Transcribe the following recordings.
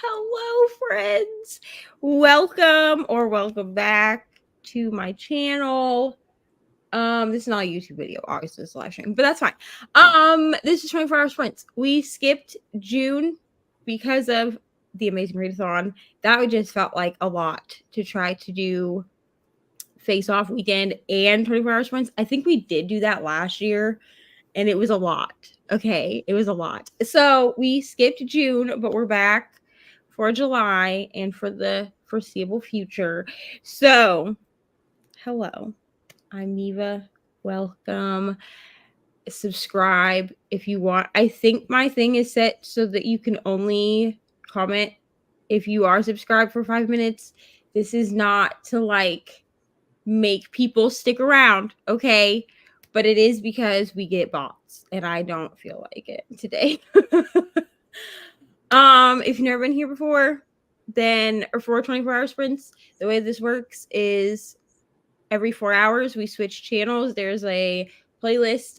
Hello, friends. Welcome back to my channel. This is not a YouTube video, obviously it's a live stream, but that's fine. This is 24 Hour Sprints. We skipped June because of the amazing readathon. That just felt like a lot to try to do Face Off weekend and 24 Hour Sprints. I think we did do that last year, and it was a lot. Okay, it was a lot. So we skipped June, but we're back for July and for the foreseeable future. So, hello, I'm Neva. Welcome. Subscribe if you want. I think my thing is set so that you can only comment if you are subscribed for 5 minutes. This is not to like make people stick around, okay? But it is because we get bots and I don't feel like it today. If you've never been here before, then or for 24-hour sprints, the way this works is every 4 hours we switch channels. There's a playlist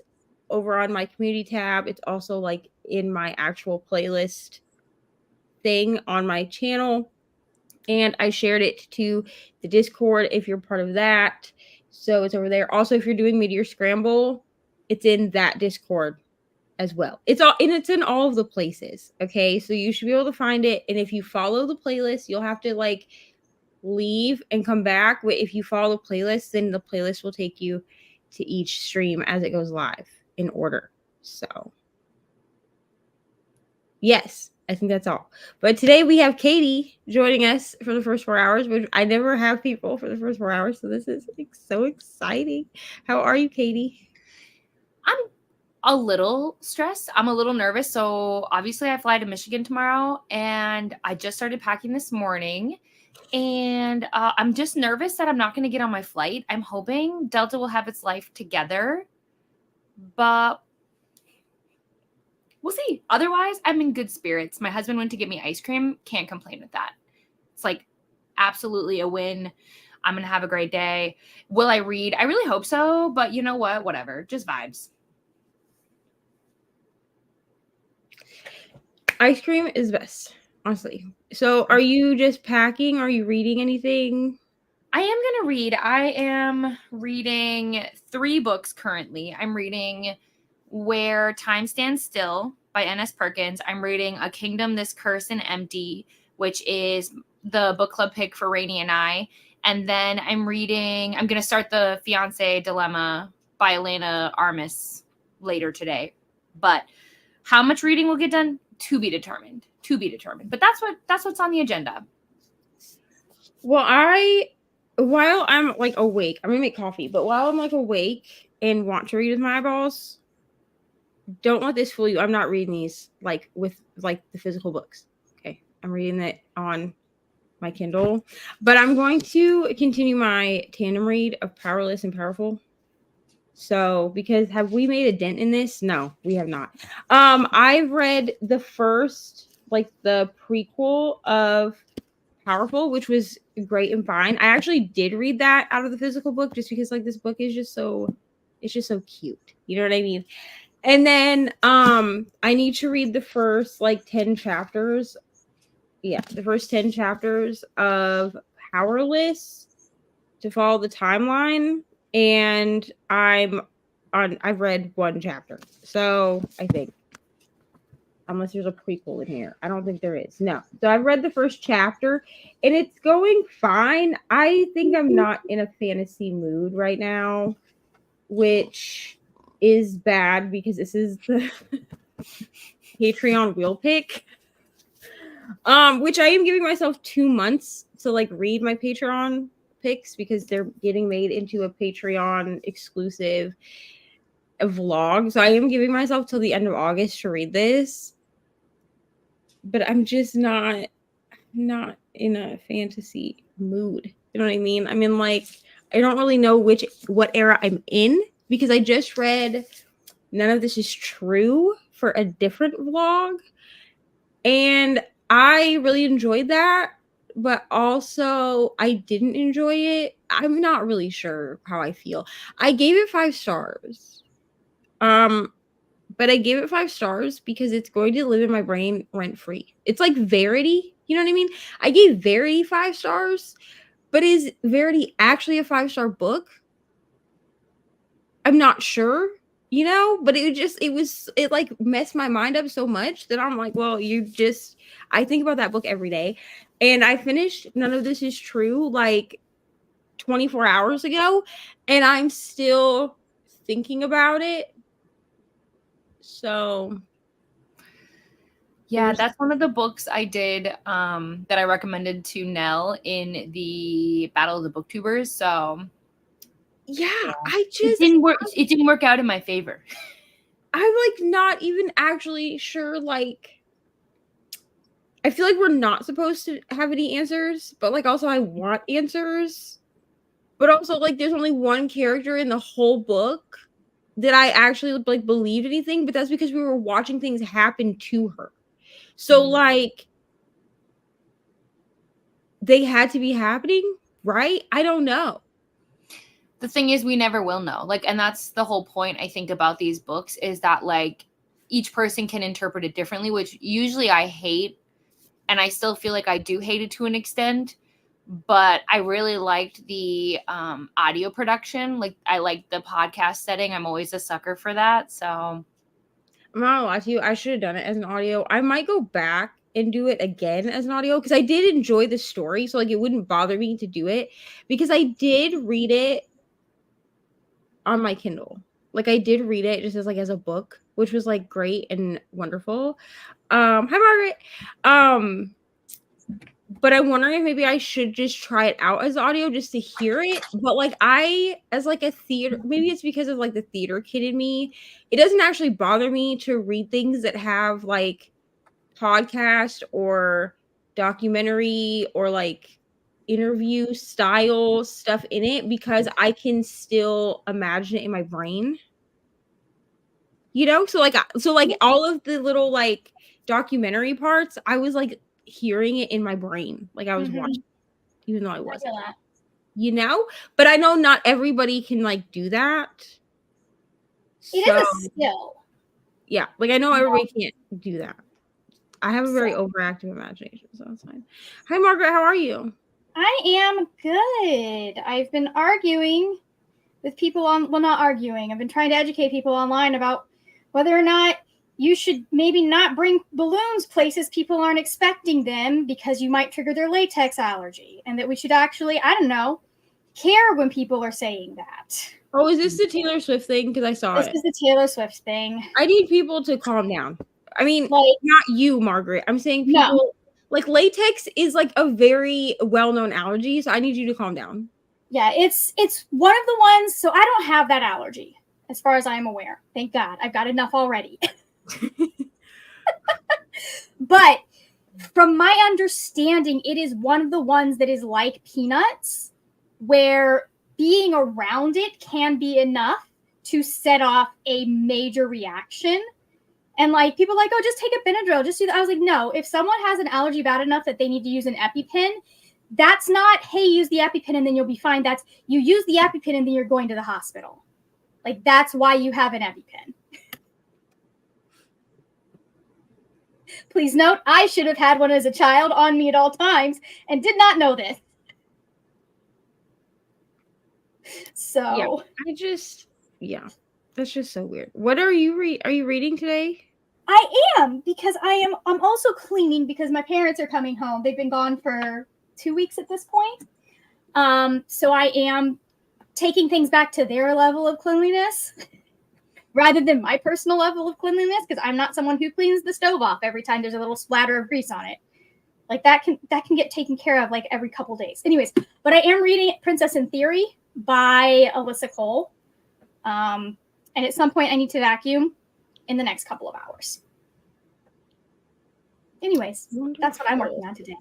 over on my community tab. It's also like in my actual playlist thing on my channel. And I shared it to the Discord if you're part of that. So it's over there. Also, if you're doing Meteor Scramble, it's in that Discord as well. It's in all of the places. Okay. So you should be able to find it. And if you follow the playlist, you'll have to like leave and come back. But if you follow the playlist, then the playlist will take you to each stream as it goes live in order. So yes, I think that's all. But today we have Katie joining us for the first 4 hours, which I never have people for the first 4 hours. So this is like so exciting. How are you, Katie? I'm a little stressed. I'm a little nervous. So obviously I fly to Michigan tomorrow and I just started packing this morning. And I'm just nervous that I'm not going to get on my flight. I'm hoping Delta will have its life together. But we'll see. Otherwise, I'm in good spirits. My husband went to get me ice cream. Can't complain with that. It's like absolutely a win. I'm going to have a great day. Will I read? I really hope so. But you know what? Whatever. Just vibes. Ice cream is best, honestly. So are you just packing? Are you reading anything? I am going to read. I am reading 3 books currently. I'm reading Where Time Stands Still by N.S. Perkins. I'm reading A Kingdom This Cursed and Empty, which is the book club pick for Rainey and I. And then I'm going to start The Fiancé Dilemma by Elena Armis later today. But how much reading will get done? To be determined. But that's what's on the agenda. Well, while I'm like awake, I'm gonna make coffee, but while I'm like awake and want to read with my eyeballs, don't let this fool you. I'm not reading these like with like the physical books. Okay. I'm reading it on my Kindle, but I'm going to continue my tandem read of Powerless and Powerful. So, because have we made a dent in this? No, we have not. I've read the first, like the prequel of Powerful, which was great and fine. I actually did read that out of the physical book just because like this book is just so cute. You know what I mean? And then I need to read the first like 10 chapters. Yeah, the first 10 chapters of Powerless to follow the timeline. And I've read 1 chapter. So I think, unless there's a prequel in here. I don't think there is. No. So I've read the first chapter and it's going fine. I think I'm not in a fantasy mood right now, which is bad because this is the Patreon wheel pick. Which I am giving myself 2 months to like read my Patreon picks because they're getting made into a Patreon exclusive vlog. So I am giving myself till the end of August to read this. But I'm just not in a fantasy mood. You know what I mean? I mean, like, I don't really know what era I'm in because I just read None of This Is True for a different vlog. And I really enjoyed that, but also I didn't enjoy it. I'm not really sure how I feel. I gave it 5 stars. but I gave it 5 stars because it's going to live in my brain rent free. It's like Verity, you know what I mean? I gave Verity 5 stars, but is Verity actually a 5-star book? I'm not sure, you know, but it like messed my mind up so much that I'm like, well, I think about that book every day. And I finished None of This Is True like 24 hours ago, and I'm still thinking about it. So Yeah, that's one of the books I did that I recommended to Nell in the Battle of the Booktubers. So yeah, it didn't work out in my favor. I'm like not even actually sure. Like, I feel like we're not supposed to have any answers, but like also I want answers. But also like there's only one character in the whole book that I actually like believed anything, but that's because we were watching things happen to her. So like they had to be happening, right? I don't know. The thing is, we never will know. Like, and that's the whole point, I think, about these books is that like each person can interpret it differently, which usually I hate. And I still feel like I do hate it to an extent. But I really liked the audio production. Like, I like the podcast setting. I'm always a sucker for that. So I'm not gonna lie to you. I should have done it as an audio. I might go back and do it again as an audio because I did enjoy the story. So like it wouldn't bother me to do it because I did read it on my Kindle. Like I did read it just as a book, which was like great and wonderful. Hi Margaret. But I'm wondering if maybe I should just try it out as audio just to hear it. But like as like a theater, maybe it's because of like the theater kid in me. It doesn't actually bother me to read things that have like podcast or documentary or like interview style stuff in it because I can still imagine it in my brain. You know, so like all of the little like documentary parts, I was like hearing it in my brain, like I was watching, even though I wasn't. You know, but I know not everybody can like do that. It is a skill. Yeah, like I know everybody can't do that. I have a very overactive imagination, so that's fine. Hi, Margaret. How are you? I am good. I've been arguing with people not arguing. I've been trying to educate people online about whether or not you should maybe not bring balloons places people aren't expecting them because you might trigger their latex allergy. And that we should actually, I don't know, care when people are saying that. Oh, is this the Taylor Swift thing? Because I saw This is the Taylor Swift thing. I need people to calm down. I mean, like, not you, Margaret. I'm saying people. No. Like latex is like a very well-known allergy, so I need you to calm down. Yeah, it's one of the ones. So I don't have that allergy, as far as I'm aware. Thank God, I've got enough already. But from my understanding, it is one of the ones that is like peanuts, where being around it can be enough to set off a major reaction. And like people are like, oh, just take a Benadryl, just do that. I was like, no, if someone has an allergy bad enough that they need to use an EpiPen, that's not, hey, use the EpiPen and then you'll be fine. That's you use the EpiPen and then you're going to the hospital. Like that's why you have an EpiPen. Please note, I should have had one as a child on me at all times and did not know this. So yeah, that's just so weird. What are you reading today? I am, because I'm also cleaning because my parents are coming home. They've been gone for 2 weeks at this point. So I am taking things back to their level of cleanliness rather than my personal level of cleanliness, because I'm not someone who cleans the stove off every time there's a little splatter of grease on it. Like that can get taken care of like every couple days. Anyways, but I am reading Princess in Theory by Alyssa Cole. And at some point I need to vacuum in the next couple of hours. Anyways, that's what I'm working on today.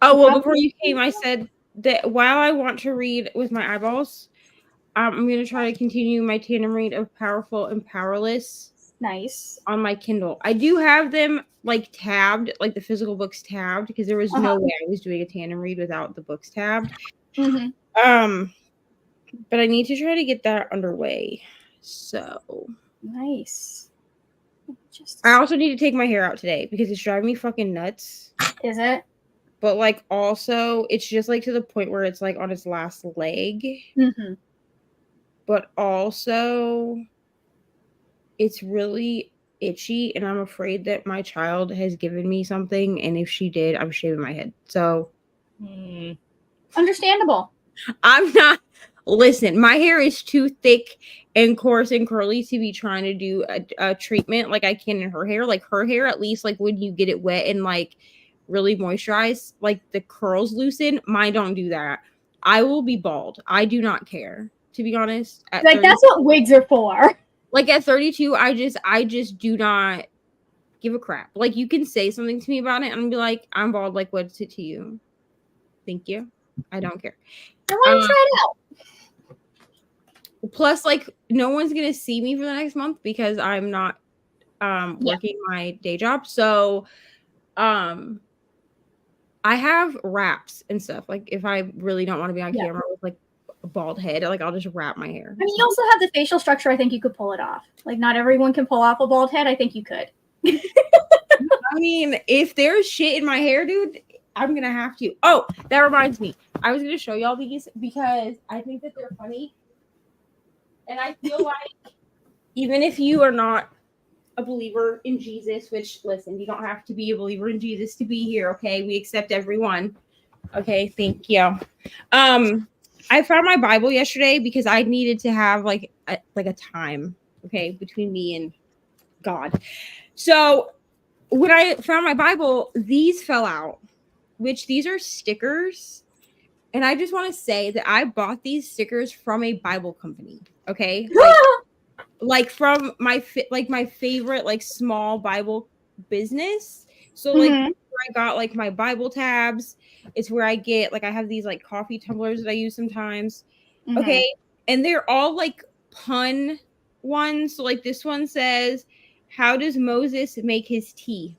Oh, well, before you came, I said that while I want to read with my eyeballs, I'm going to try to continue my tandem read of Powerful and Powerless. Nice. On my Kindle. I do have them like tabbed, like the physical books tabbed, because there was no way I was doing a tandem read without the books tabbed. But I need to try to get that underway. So nice. I also need to take my hair out today because it's driving me fucking nuts. Is it? But like also it's just like to the point where it's like on its last leg. Mm-hmm. But also it's really itchy and I'm afraid that my child has given me something, and if she did, I'm shaving my head. So Understandable. I'm not. Listen, my hair is too thick and coarse and curly to be trying to do a treatment like I can in her hair. Like her hair, at least like when you get it wet and like really moisturized, like the curls loosen. Mine don't do that. I will be bald. I do not care, to be honest. Like 30, that's what wigs are for. Like at 32, I just do not give a crap. Like you can say something to me about it and be like, I'm bald. Like what's it to you? Thank you. I don't care. I want to try it out. Plus, like, no one's gonna see me for the next month because I'm not working my day job. So I have wraps and stuff. Like if I really don't want to be on camera with like a bald head, like I'll just wrap my hair. I mean, you also have the facial structure. I think you could pull it off. Like not everyone can pull off a bald head. I think you could. I mean, if there's shit in my hair, dude, I'm gonna have to. Oh, that reminds me. I was gonna show y'all these because I think that they're funny. And I feel like even if you are not a believer in Jesus, which listen, you don't have to be a believer in Jesus to be here, okay? We accept everyone. Okay, thank you. I found my Bible yesterday because I needed to have like a time, okay, between me and God. So when I found my Bible, these fell out, which these are stickers. And I just want to say that I bought these stickers from a Bible company. Okay. Like from my favorite, like small Bible business. So like where I got like my Bible tabs. It's where I get, like, I have these like coffee tumblers that I use sometimes. Okay. And they're all like pun ones. So like this one says, how does Moses make his tea?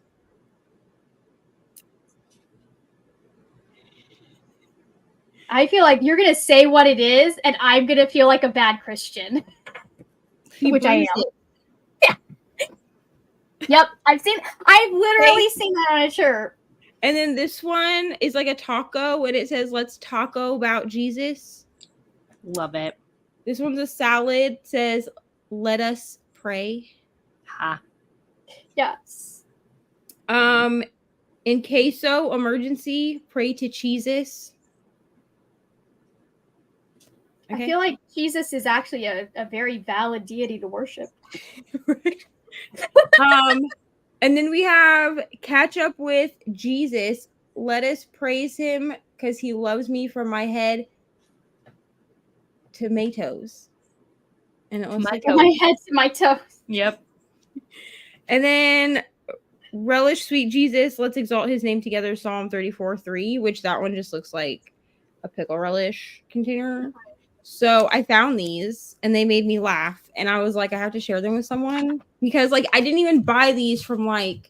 I feel like you're going to say what it is, and I'm going to feel like a bad Christian. Which I am. Yeah. Yep. I've literally seen that on a shirt. And then this one is like a taco, and it says, let's taco about Jesus. Love it. This one's a salad. It says, let us pray. Ha. Yes. In queso emergency, pray to Jesus. Okay. I feel like Jesus is actually a very valid deity to worship. And then we have catch up with Jesus. Let us praise him because he loves me from my head to my toes. And it looks like my head to my toes. Yep. And then relish sweet Jesus. Let's exalt his name together. Psalm 34:3, which that one just looks like a pickle relish container. So I found these and they made me laugh. And I was like, I have to share them with someone because like I didn't even buy these from like,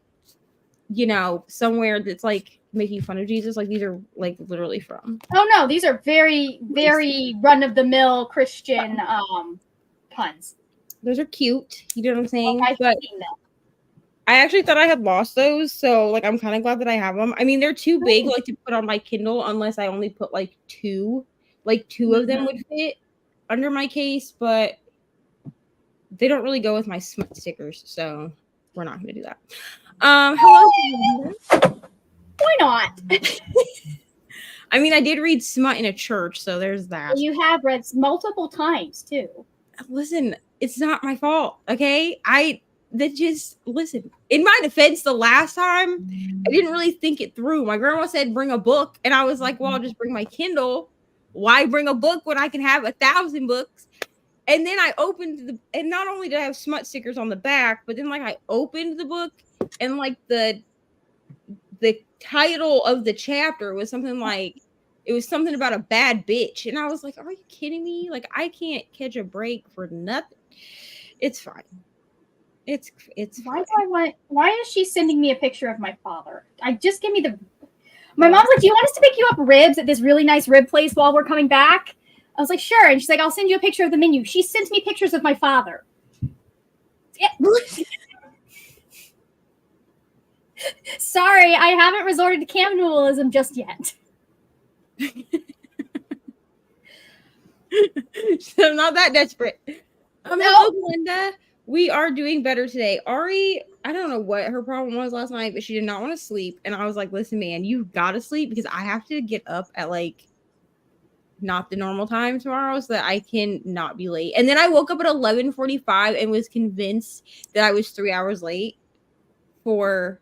you know, somewhere that's like making fun of Jesus. Like these are like literally from. Oh no, these are very, very run of the mill Christian puns. Those are cute. You know what I'm saying? But I actually thought I had lost those. So like I'm kind of glad that I have them. I mean, they're too big like to put on my Kindle unless I only put like two. Like two of them would fit under my case, but they don't really go with my Smut stickers, so we're not going to do that. Hello. Why not? I mean, I did read Smut in a church, so there's that. You have read multiple times too. Listen, it's not my fault, okay? Listen. In my defense, the last time I didn't really think it through. My grandma said bring a book, and I was like, well, I'll just bring my Kindle. Why bring a book when I can have 1,000 books? And then I opened and not only did I have Smut stickers on the back, but then like I opened the book and like the title of the chapter was something like, it was something about a bad bitch. And I was like, are you kidding me? Like I can't catch a break for nothing. It's fine. It's fine. Why is she sending me a picture of my father? Just give me my mom's like, do you want us to pick you up ribs at this really nice rib place while we're coming back? I was like, sure. And she's like, I'll send you a picture of the menu. She sent me pictures of my father. Yeah. Sorry, I haven't resorted to cannibalism just yet. So I'm not that desperate. Hello, Linda. We are doing better today. Ari, I don't know what her problem was last night, but she did not want to sleep. And I was like, listen, man, you got to sleep because I have to get up at like not the normal time tomorrow so that I can not be late. And then I woke up at 11:45 and was convinced that I was 3 hours late for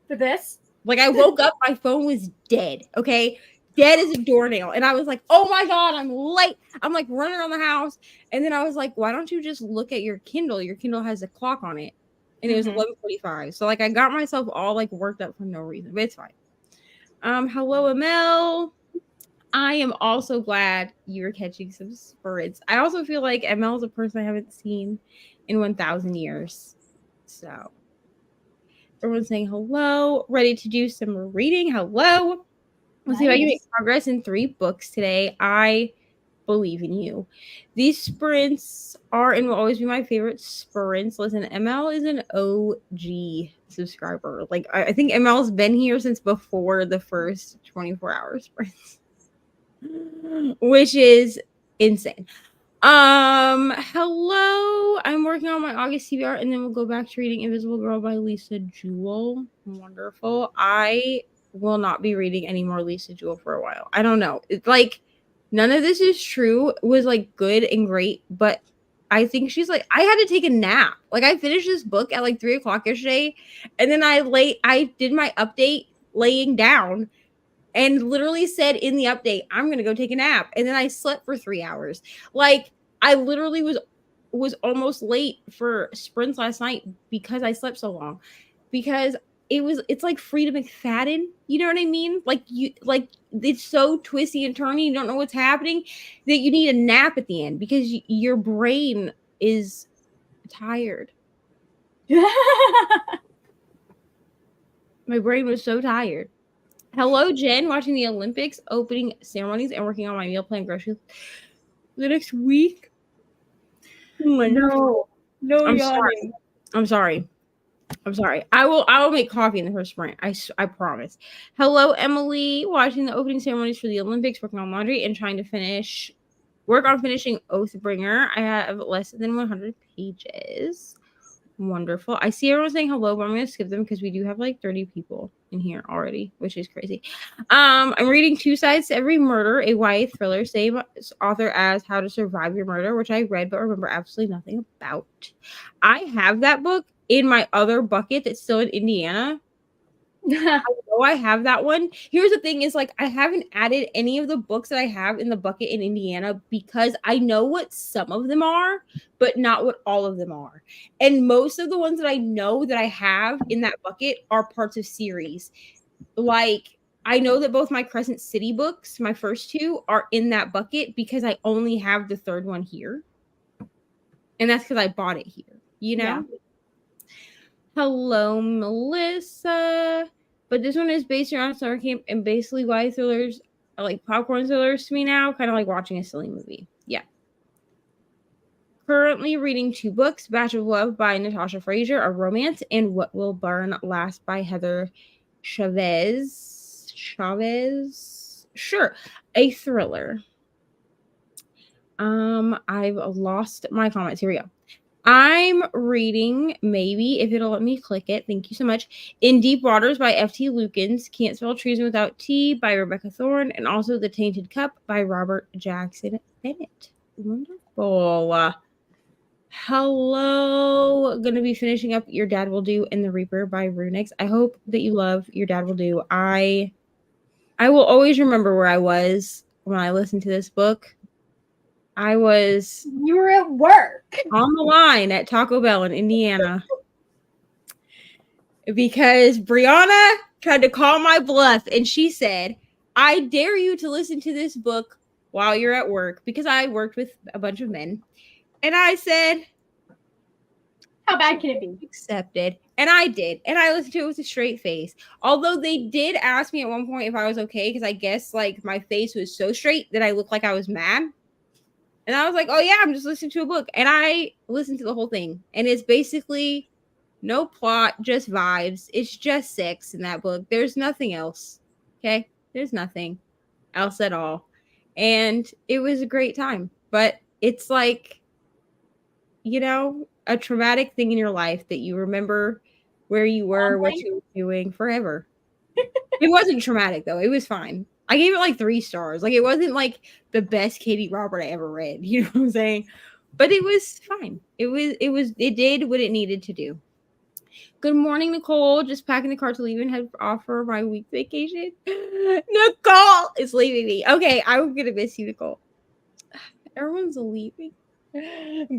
this. Like I woke up, my phone was dead. Okay. Dead as a doornail. And I was like, oh my God, I'm late. I'm like running around the house. And then I was like, why don't you just look at your Kindle? Your Kindle has a clock on it. And it was 11:45. So like I got myself all like worked up for no reason, but it's fine. Hello, ML. I am also glad you're catching some spirits. I also feel like ML is a person I haven't seen in 1,000 years. So everyone's saying hello, ready to do some reading. Hello. Let's see if I can make progress in 3 books today. I believe in you. These sprints are and will always be my favorite sprints. Listen, ML is an OG subscriber. Like I think ML's been here since before the first 24-hour sprints, which is insane. Hello. I'm working on my August TBR and then we'll go back to reading Invisible Girl by Lisa Jewell. Wonderful. I will not be reading any more Lisa Jewell for a while. I don't know. It's like none of this is true. It was like good and great, but I think she's like, I had to take a nap. Like I finished this book at like 3:00 yesterday, and then I did my update laying down and literally said in the update, I'm gonna go take a nap. And then I slept for 3 hours. Like I literally was almost late for sprints last night because I slept so long. Because it's like Frida McFadden, you know what I mean? Like it's so twisty and turny, you don't know what's happening, that you need a nap at the end because your brain is tired. My brain was so tired. Hello, Jen, watching the Olympics opening ceremonies and working on my meal plan groceries the next week. No, I'm sorry. I will make coffee in the first sprint. I promise. Hello, Emily. Watching the opening ceremonies for the Olympics, working on laundry, and trying to work on finishing Oathbringer. I have less than 100 pages. Wonderful. I see everyone saying hello, but I'm going to skip them because we do have like 30 people in here already, which is crazy. I'm reading Two Sides to Every Murder, a YA thriller, same author as How to Survive Your Murder, which I read but remember absolutely nothing about. I have that book in my other bucket that's still in Indiana. I know I have that one. Here's the thing is like I haven't added any of the books that I have in the bucket in Indiana because I know what some of them are, but not what all of them are. And most of the ones that I know that I have in that bucket are parts of series. Like I know that both my Crescent City books, my first 2, are in that bucket because I only have the 3rd one here. And that's because I bought it here, you know? Yeah. Hello, Melissa. But this one is based around summer camp and basically YA thrillers are like popcorn thrillers to me now, kind of like watching a silly movie. Yeah. Currently reading 2 books, Batch of Love by Natasha Frazier, a romance, and What Will Burn Last by Heather Chavez. Sure. A thriller. I've lost my comments. Here we go. I'm reading, maybe, if it'll let me click it. Thank you so much. In Deep Waters by F.T. Lukens. Can't Spell Treason Without Tea by Rebecca Thorne. And also The Tainted Cup by Robert Jackson Bennett. Wonderful. Hello. Going to be finishing up Your Dad Will Do and The Reaper by Runix. I hope that you love Your Dad Will Do. I will always remember where I was when I listened to this book. You were at work on the line at Taco Bell in Indiana because Brianna tried to call my bluff and she said, I dare you to listen to this book while you're at work, because I worked with a bunch of men. And I said, how bad can it be? Accepted. And I did. And I listened to it with a straight face. Although they did ask me at one point if I was okay, because I guess like my face was so straight that I looked like I was mad. And I was like, oh yeah, I'm just listening to a book. And I listened to the whole thing. And it's basically no plot, just vibes. It's just sex in that book. There's nothing else. Okay? There's nothing else at all. And it was a great time. But it's like, you know, a traumatic thing in your life that you remember where you were, what you were doing forever. It wasn't traumatic though. It was fine. I gave it like 3 stars. Like it wasn't like the best Katie Robert I ever read. You know what I'm saying? But it was fine. It did what it needed to do. Good morning, Nicole. Just packing the car to leave and head off for my week vacation. Nicole is leaving me. Okay, I'm gonna miss you, Nicole. Everyone's leaving.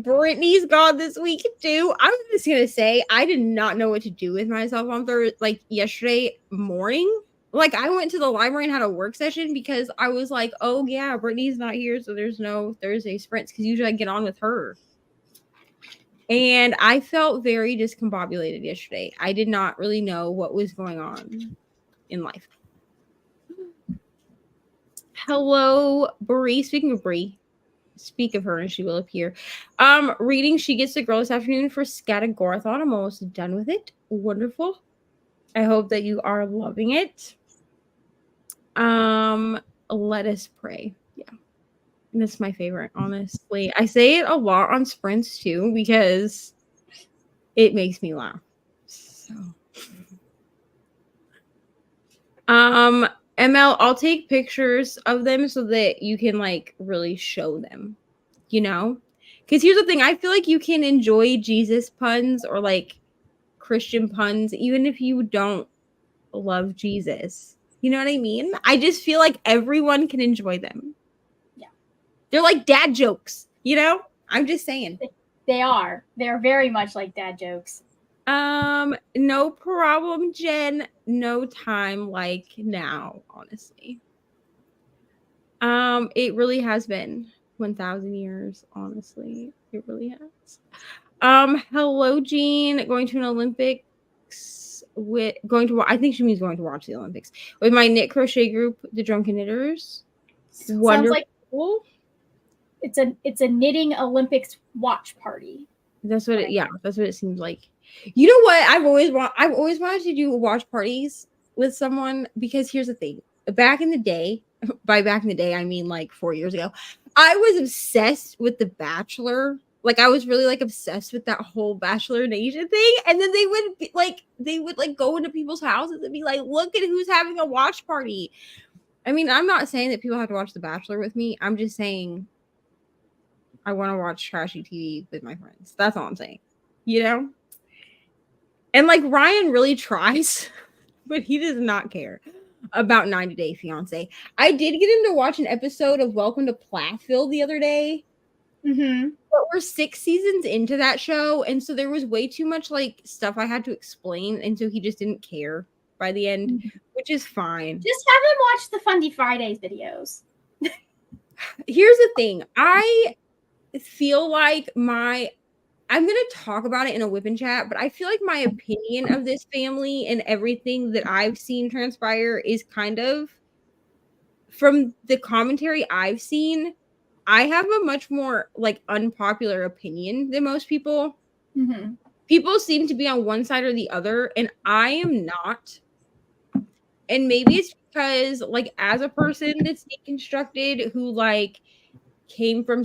Brittany's gone this week too. I'm just gonna say I did not know what to do with myself on Thursday, like yesterday morning. Like I went to the library and had a work session because I was like, oh yeah, Brittany's not here, so there's no Thursday sprints because usually I get on with her. And I felt very discombobulated yesterday. I did not really know what was going on in life. Hello, Bree. Speaking of Bree, speak of her and she will appear. Reading She Gets the Girl this afternoon for Scatagorathon. I'm almost done with it. Wonderful. I hope that you are loving it. Let us pray. Yeah. That's my favorite, honestly. I say it a lot on sprints too because it makes me laugh. So ML, I'll take pictures of them so that you can like really show them, you know? Because here's the thing, I feel like you can enjoy Jesus puns or like Christian puns even if you don't love Jesus. You know what I mean? I just feel like everyone can enjoy them. Yeah. They're like dad jokes, you know? I'm just saying. They are. They're very much like dad jokes. No problem, Jen. No time like now, honestly. It really has been 1,000 years, honestly. It really has. Hello, Jean. Going to an Olympics with I think she means going to watch the Olympics with my knit crochet group, the Drunken Knitters. Wonderful. Sounds like it's a knitting Olympics watch party. That's what that's what it seems like. You know what? I've always wanted to do watch parties with someone because here's the thing. Back in the day, by back in the day, I mean like 4 years ago, I was obsessed with The Bachelor. Like I was really like obsessed with that whole Bachelor Nation thing. And then they would go into people's houses and be like, look at who's having a watch party. I mean, I'm not saying that people have to watch The Bachelor with me. I'm just saying I want to watch trashy TV with my friends. That's all I'm saying. You know? And like Ryan really tries, but he does not care about 90 Day Fiance. I did get him to watch an episode of Welcome to Plathville the other day. Mm-hmm. But we're 6 seasons into that show, and so there was way too much like stuff I had to explain, and so he just didn't care by the end, which is fine. Just have him watch the Fundy Fridays videos. Here's the thing. I feel like I'm going to talk about it in a whipping chat, but I feel like my opinion of this family and everything that I've seen transpire is kind of, from the commentary I've seen, I have a much more like unpopular opinion than most people. Mm-hmm. People seem to be on one side or the other, and I am not. And maybe it's because like as a person that's deconstructed who like came from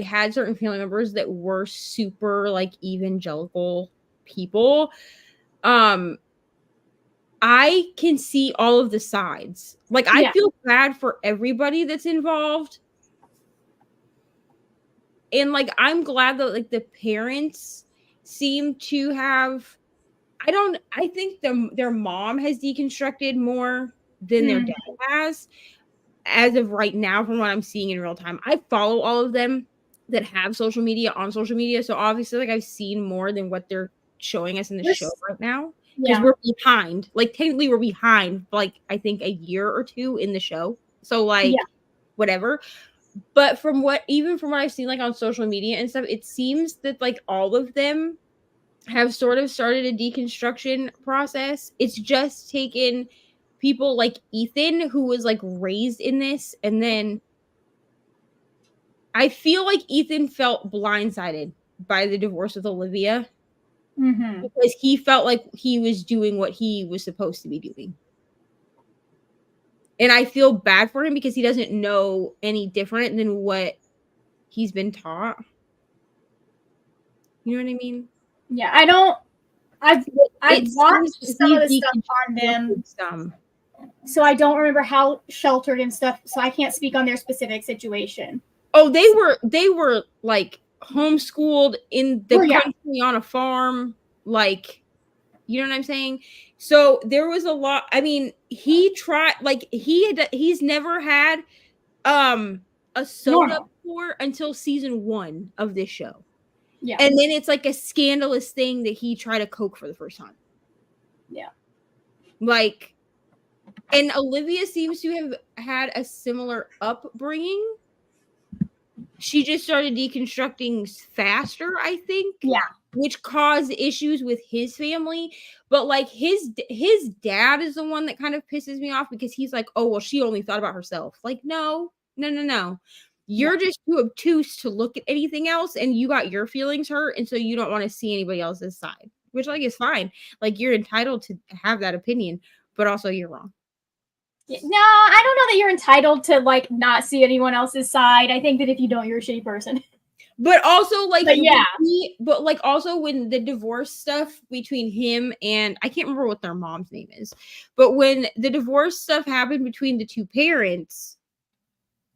had certain family members that were super like evangelical people, I can see all of the sides. Like I feel bad for everybody that's involved. And like I'm glad that like the parents seem to have I think their mom has deconstructed more than their dad has. As of right now, from what I'm seeing in real time, I follow all of them that have social media on social media. So obviously, like I've seen more than what they're showing us in the show right now because we're behind. Like technically, we're behind. Like I think a year or two in the show. So like whatever. But from what I've seen like on social media and stuff, it seems that like all of them have sort of started a deconstruction process. It's just taken people like Ethan, who was like raised in this, and then I feel like Ethan felt blindsided by the divorce with Olivia because he felt like he was doing what he was supposed to be doing. And I feel bad for him because he doesn't know any different than what he's been taught. You know what I mean? Yeah, I don't. I've watched some of the stuff on them, so I don't remember how sheltered and stuff. So I can't speak on their specific situation. Oh, they were like homeschooled in the country on a farm, like, you know what I'm saying? So there was a lot. I mean, he tried, like, he's never had a soda before until season 1 of this show. Yeah. And then it's like a scandalous thing that he tried a Coke for the first time. Yeah. Like, and Olivia seems to have had a similar upbringing. She just started deconstructing faster, I think. Yeah. Which caused issues with his family. But like his dad is the one that kind of pisses me off because he's like, oh, well, she only thought about herself. Like, no. You're just too obtuse to look at anything else, and you got your feelings hurt, and so you don't want to see anybody else's side, which like is fine. Like, you're entitled to have that opinion, but also you're wrong. No, I don't know that you're entitled to like not see anyone else's side. I think that if you don't, you're a shitty person. But also, like, but like also when the divorce stuff between him and I can't remember what their mom's name is, but when the divorce stuff happened between the two parents,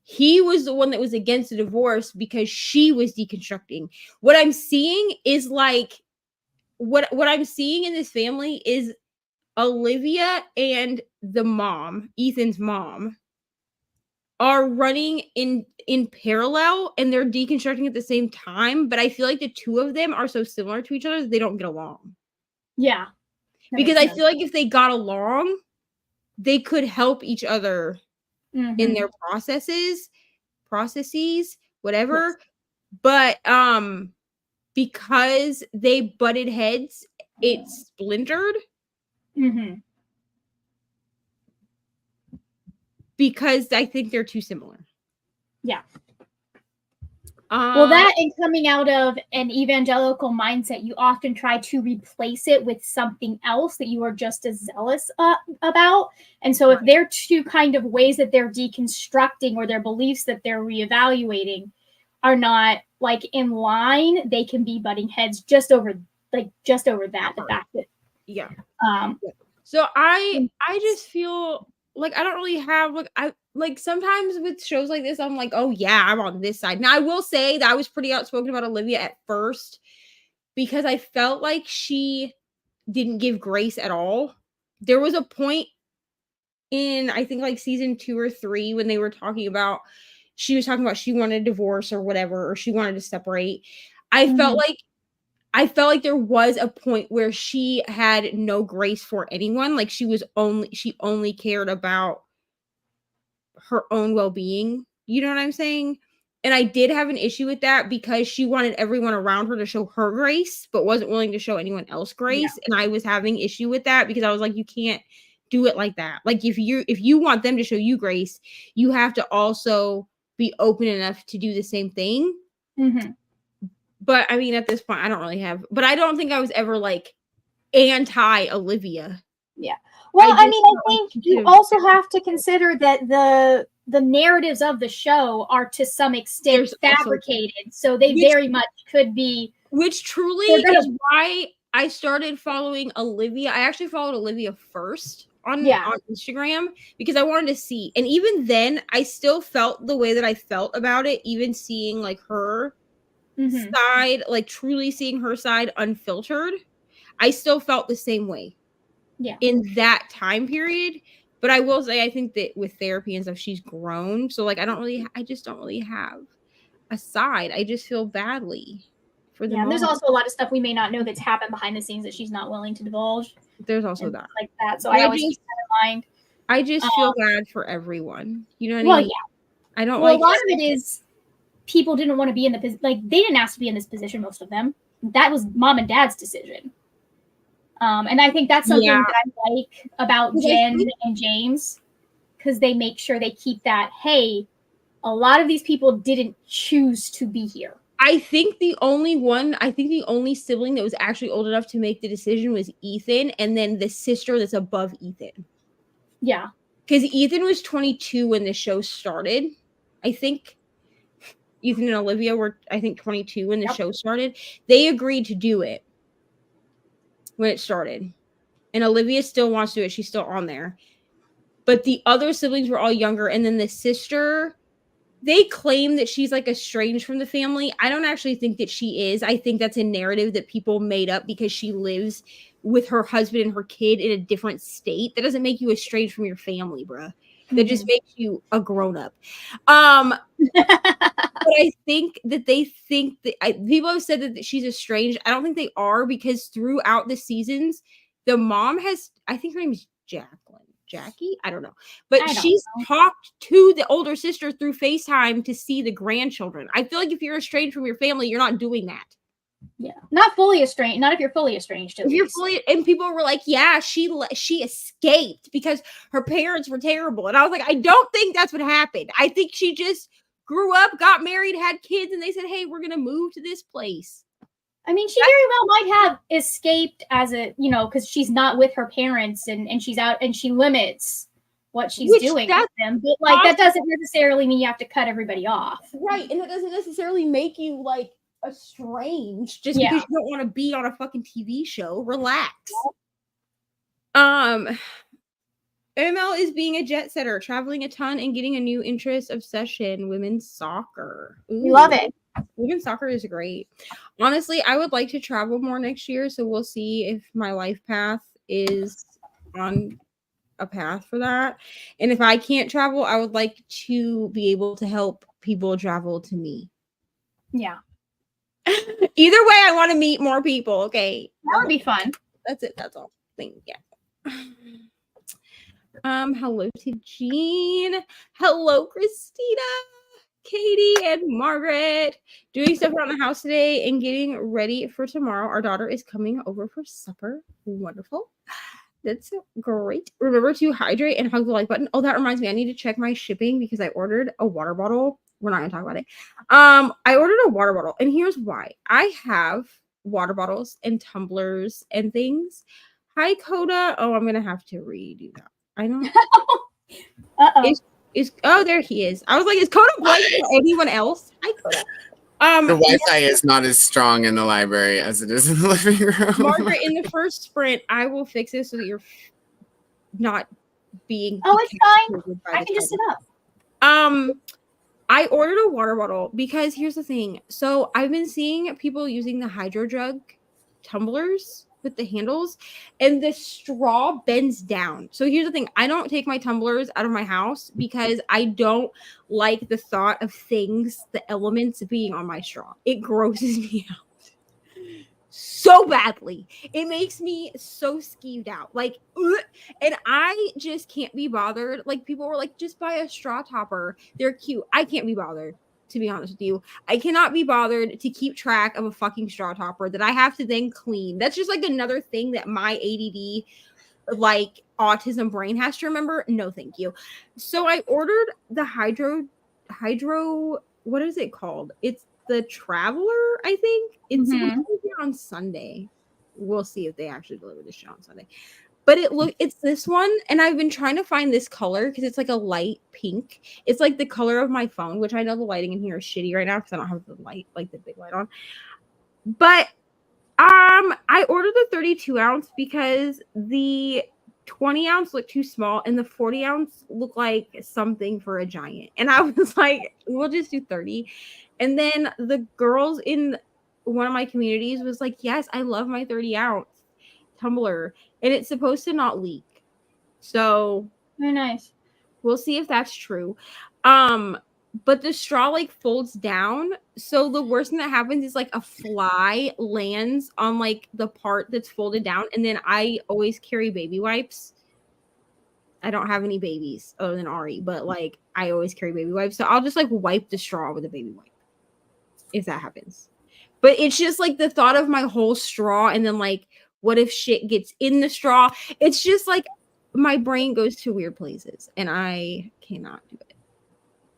he was the one that was against the divorce because she was deconstructing. What I'm seeing is like what I'm seeing in this family is Olivia and the mom, Ethan's mom, are running in parallel and they're deconstructing at the same time. But I feel like the two of them are so similar to each other that they don't get along. Yeah. Because I feel like if they got along, they could help each other in their processes, whatever. Yes. But because they butted heads, it splintered. Because I think they're too similar. Yeah. Well, that and coming out of an evangelical mindset, you often try to replace it with something else that you are just as zealous about. And so if they're two kind of ways that they're deconstructing or their beliefs that they're reevaluating are not like in line, they can be butting heads just over that. The fact that So I just feel like I don't really have like sometimes with shows like this, I'm like, oh yeah, I'm on this side. Now I will say that I was pretty outspoken about Olivia at first because I felt like she didn't give grace at all. There was a point in I think like season 2 or 3 when they were talking about she was talking about she wanted a divorce or whatever, or she wanted to separate. I felt like there was a point where she had no grace for anyone. Like she only cared about her own well-being. You know what I'm saying? And I did have an issue with that because she wanted everyone around her to show her grace, but wasn't willing to show anyone else grace. Yeah. And I was having issue with that because I was like, you can't do it like that. Like if you want them to show you grace, you have to also be open enough to do the same thing. But I mean, at this point, I don't really have, but I don't think I was ever like anti Olivia. Yeah. Well, I mean, I think you also have to consider that the narratives of the show are to some extent fabricated. So they very much could be. Which truly is why I started following Olivia. I actually followed Olivia first on Instagram because I wanted to see. And even then, I still felt the way that I felt about it, even seeing like her side, like truly seeing her side unfiltered. I still felt the same way in that time period. But I will say, I think that with therapy and stuff, she's grown. So like, I just don't really have a side. I just feel badly for the there's also a lot of stuff we may not know that's happened behind the scenes that she's not willing to divulge. There's also that. Like that. So I always keep that in mind. I just feel bad for everyone. You know what I mean? Yeah. I don't a lot of it is people didn't want to be in the like they didn't ask to be in this position, most of them. That was mom and dad's decision. And I think that's something that I like about Jen and James, because they make sure they keep that, hey, a lot of these people didn't choose to be here. I think the only sibling that was actually old enough to make the decision was Ethan, and then the sister that's above Ethan. Yeah. Because Ethan was 22 when the show started. I think Ethan and Olivia were, 22 when the show started. They agreed to do it when it started. And Olivia still wants to do it. She's still on there. But the other siblings were all younger. And then the sister, they claim that she's like estranged from the family. I don't actually think that she is. I think that's a narrative that people made up because she lives with her husband and her kid in a different state. That doesn't make you estranged from your family, bruh. That just makes you a grown-up. But I think that they think that people have said that she's estranged. I don't think they are, because throughout the seasons, the mom has, I think her name is Jackie? I don't know. But she's talked to the older sister through FaceTime to see the grandchildren. I feel like if you're estranged from your family, you're not doing that. Yeah. Not fully estranged. Not if you're fully estranged. If you're fully, and people were like, yeah, she escaped because her parents were terrible. And I was like, I don't think that's what happened. I think she just grew up, got married, had kids, and they said, hey, we're going to move to this place. I mean, she very well might have escaped as a, because she's not with her parents and she's out and she limits what she's doing with them. But like, that doesn't necessarily mean you have to cut everybody off. Right. And that doesn't necessarily make you like estranged just because you don't want to be on a fucking TV show. Relax. ML is being a jet setter, traveling a ton and getting a new interest, obsession, women's soccer. Ooh. We love it. Women's soccer is great. Honestly, I would like to travel more next year, so we'll see if my life path is on a path for that. And if I can't travel, I would like to be able to help people travel to me. Yeah. Either way, I want to meet more people. Okay. That would be fun. That's it. That's all. Thank you. Hello to Jean. Hello, Christina. Katie and Margaret, doing stuff around the house today and getting ready for tomorrow. Our daughter is coming over for supper. Wonderful. That's great. Remember to hydrate and hug the like button. Oh, that reminds me. I need to check my shipping because I ordered a water bottle. We're not going to talk about it. I ordered a water bottle, and here's why. I have water bottles and tumblers and things. Hi, Coda. Oh, I'm going to have to redo that. I don't know. Uh-oh. Oh, there he is. I was like, is Coda blank for anyone else? Hi, Coda. The Wi-Fi is not as strong in the library as it is in the living room. Margaret, in the first sprint, I will fix it so that you're not being. Oh, it's fine. I can just sit up. I ordered a water bottle because here's the thing. So I've been seeing people using the hydro jug tumblers with the handles, and the straw bends down. So here's the thing. I don't take my tumblers out of my house because I don't like the thought of things, the elements being on my straw. It grosses me out so badly. It makes me so skeeved out. Like, and I just can't be bothered. Like, people were like, just buy a straw topper. They're cute. I can't be bothered. To be honest with you, I cannot be bothered to keep track of a fucking straw topper that I have to then clean. That's just like another thing that my ADD, like autism brain has to remember. No, thank you. So I ordered the hydro, what is it called? It's the Traveler, I think. It's supposed to be on Sunday. We'll see if they actually deliver this shit on Sunday. But it's this one, and I've been trying to find this color because it's like a light pink. It's like the color of my phone, which I know the lighting in here is shitty right now because I don't have the light, like the big light on. But I ordered the 32 ounce because the 20 ounce looked too small and the 40 ounce looked like something for a giant. And I was like, we'll just do 30. And then the girls in one of my communities was like, yes, I love my 30 ounce tumbler. And it's supposed to not leak. So very nice. We'll see if that's true. But the straw like folds down. So the worst thing that happens is like a fly lands on like the part that's folded down. And then I always carry baby wipes. I don't have any babies other than Ari, but like I always carry baby wipes. So I'll just like wipe the straw with a baby wipe if that happens. But it's just like the thought of my whole straw and then like, what if shit gets in the straw? It's just like my brain goes to weird places and I cannot do it.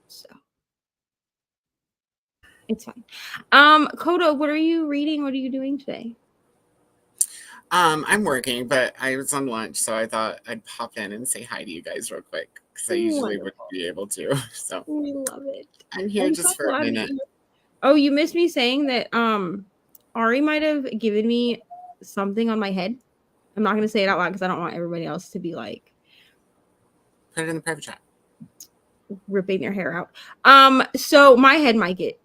So It's fine. Coda, what are you reading? What are you doing today? I'm working, but I was on lunch, so I thought I'd pop in and say hi to you guys real quick because I usually wouldn't be able to. So We love it. I'm here I'm just so for a glad minute. Oh, you missed me saying that Ari might have given me something on my head. I'm not gonna say it out loud because I don't want everybody else to be like Put it in the private chat. ripping their hair out. So my head might get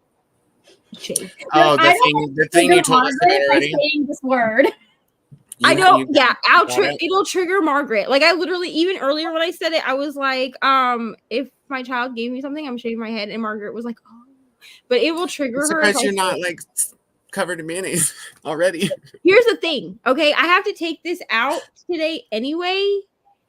shaved. Oh, I the thing you told us about by already. saying this word. I know, yeah, got it'll trigger Margaret. Like I literally, even earlier when I said it, I was like, if my child gave me something, I'm shaving my head, and Margaret was like, oh, but it will trigger I'm her. surprised you're not like covered in mayonnaise already. Here's the thing, okay? I have to take this out today anyway,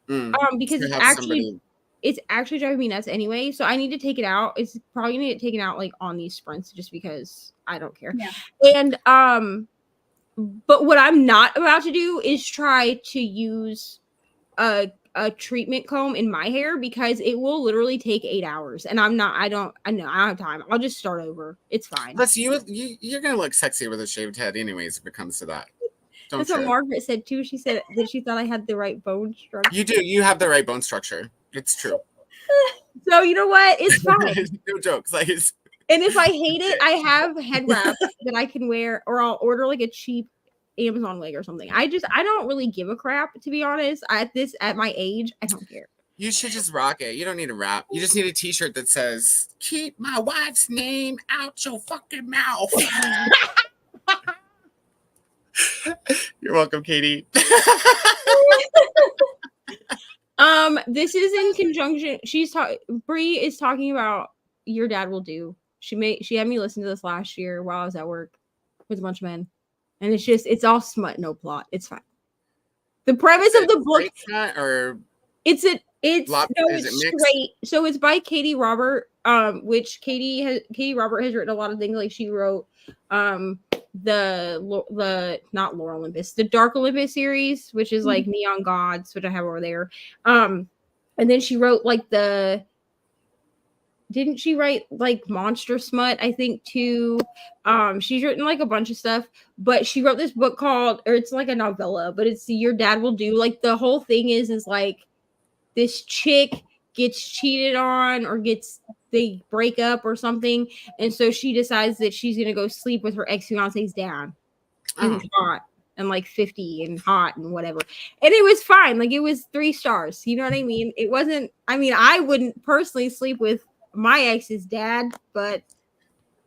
because it's actually driving me nuts anyway. So I need to take it out. It's probably gonna get taken out like on these sprints, just because I don't care. Yeah. And but what I'm not about to do is try to use a treatment comb in my hair because it will literally take 8 hours, and I know I don't have time. I'll just start over. It's fine. Plus, you're gonna look sexy with a shaved head, anyways. If it comes to that, that's what Margaret said too. She said that she thought I had the right bone structure. You do. You have the right bone structure. It's true. So you know what? It's fine. No jokes. Like, and if I hate it, I have head wraps that I can wear, or I'll order like a cheap Amazon wig or something. I don't really give a crap, to be honest. At my age, I don't care. You should just rock it. You don't need a wrap. You just need a t-shirt that says, "Keep my wife's name out your fucking mouth." You're welcome, Katie. This is in conjunction. Bree is talking about Your Dad Will Do. She had me listen to this last year while I was at work with a bunch of men. And it's all smut, no plot. It's fine. The premise of the book, it's straight. So it's by Katie Robert, which Katie Robert has written a lot of things. Like she wrote the not Lore Olympus, the Dark Olympus series, which is like Neon Gods, which I have over there. And then she wrote like didn't she write like Monster Smut, I think, too? She's written like a bunch of stuff, but she wrote this book called, or it's like a novella, but it's Your Dad Will Do. Like the whole thing is like this chick gets cheated on or they break up or something, and so she decides that she's gonna go sleep with her ex-fiance's dad. Who's hot and like 50 and hot and whatever. And it was fine. Like it was 3 stars. You know what I mean? It wasn't, I wouldn't personally sleep with my ex's dad, but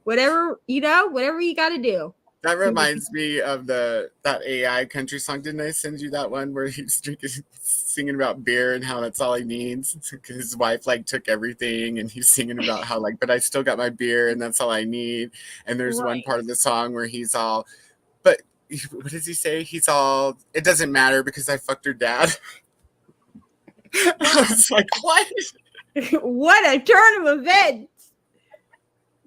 whatever you got to do. That reminds me of that AI country song. Didn't I send you that one where he's singing about beer and how that's all he needs? Because his wife like took everything, and he's singing about how like, but I still got my beer and that's all I need. And there's one part of the song where he's all, but what does he say? He's all, it doesn't matter because I fucked her dad. I was like, what? What a turn of events.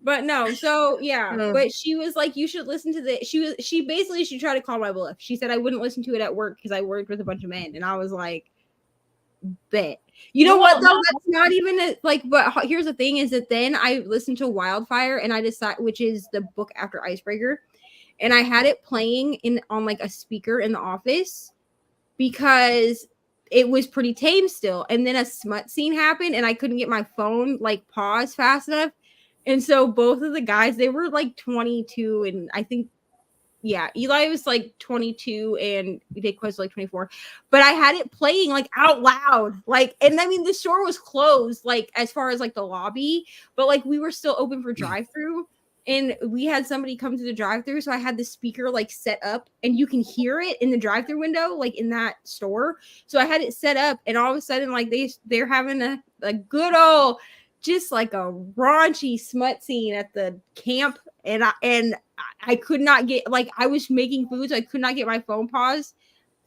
But no, so yeah, but she was like, you should listen to she tried to call my bluff. She said I wouldn't listen to it at work because I worked with a bunch of men, and I was like, bet. You know what though? That's not even but here's the thing is that then I listened to Wildfire, and I decided, which is the book after Icebreaker, and I had it playing on like a speaker in the office because it was pretty tame still. And then a smut scene happened, and I couldn't get my phone like paused fast enough. And so both of the guys, they were like 22, and I think, yeah, Eli was like 22 and Dave was like 24. But I had it playing like out loud, like, and I mean the store was closed, like as far as like the lobby, but like we were still open for drive-through, and we had somebody come to the drive-through, so I had the speaker like set up, and you can hear it in the drive-through window, like in that store. So I had it set up, and all of a sudden, like they're having a good old, just like a raunchy smut scene at the camp, and I could not get, like, I was making food, so I could not get my phone paused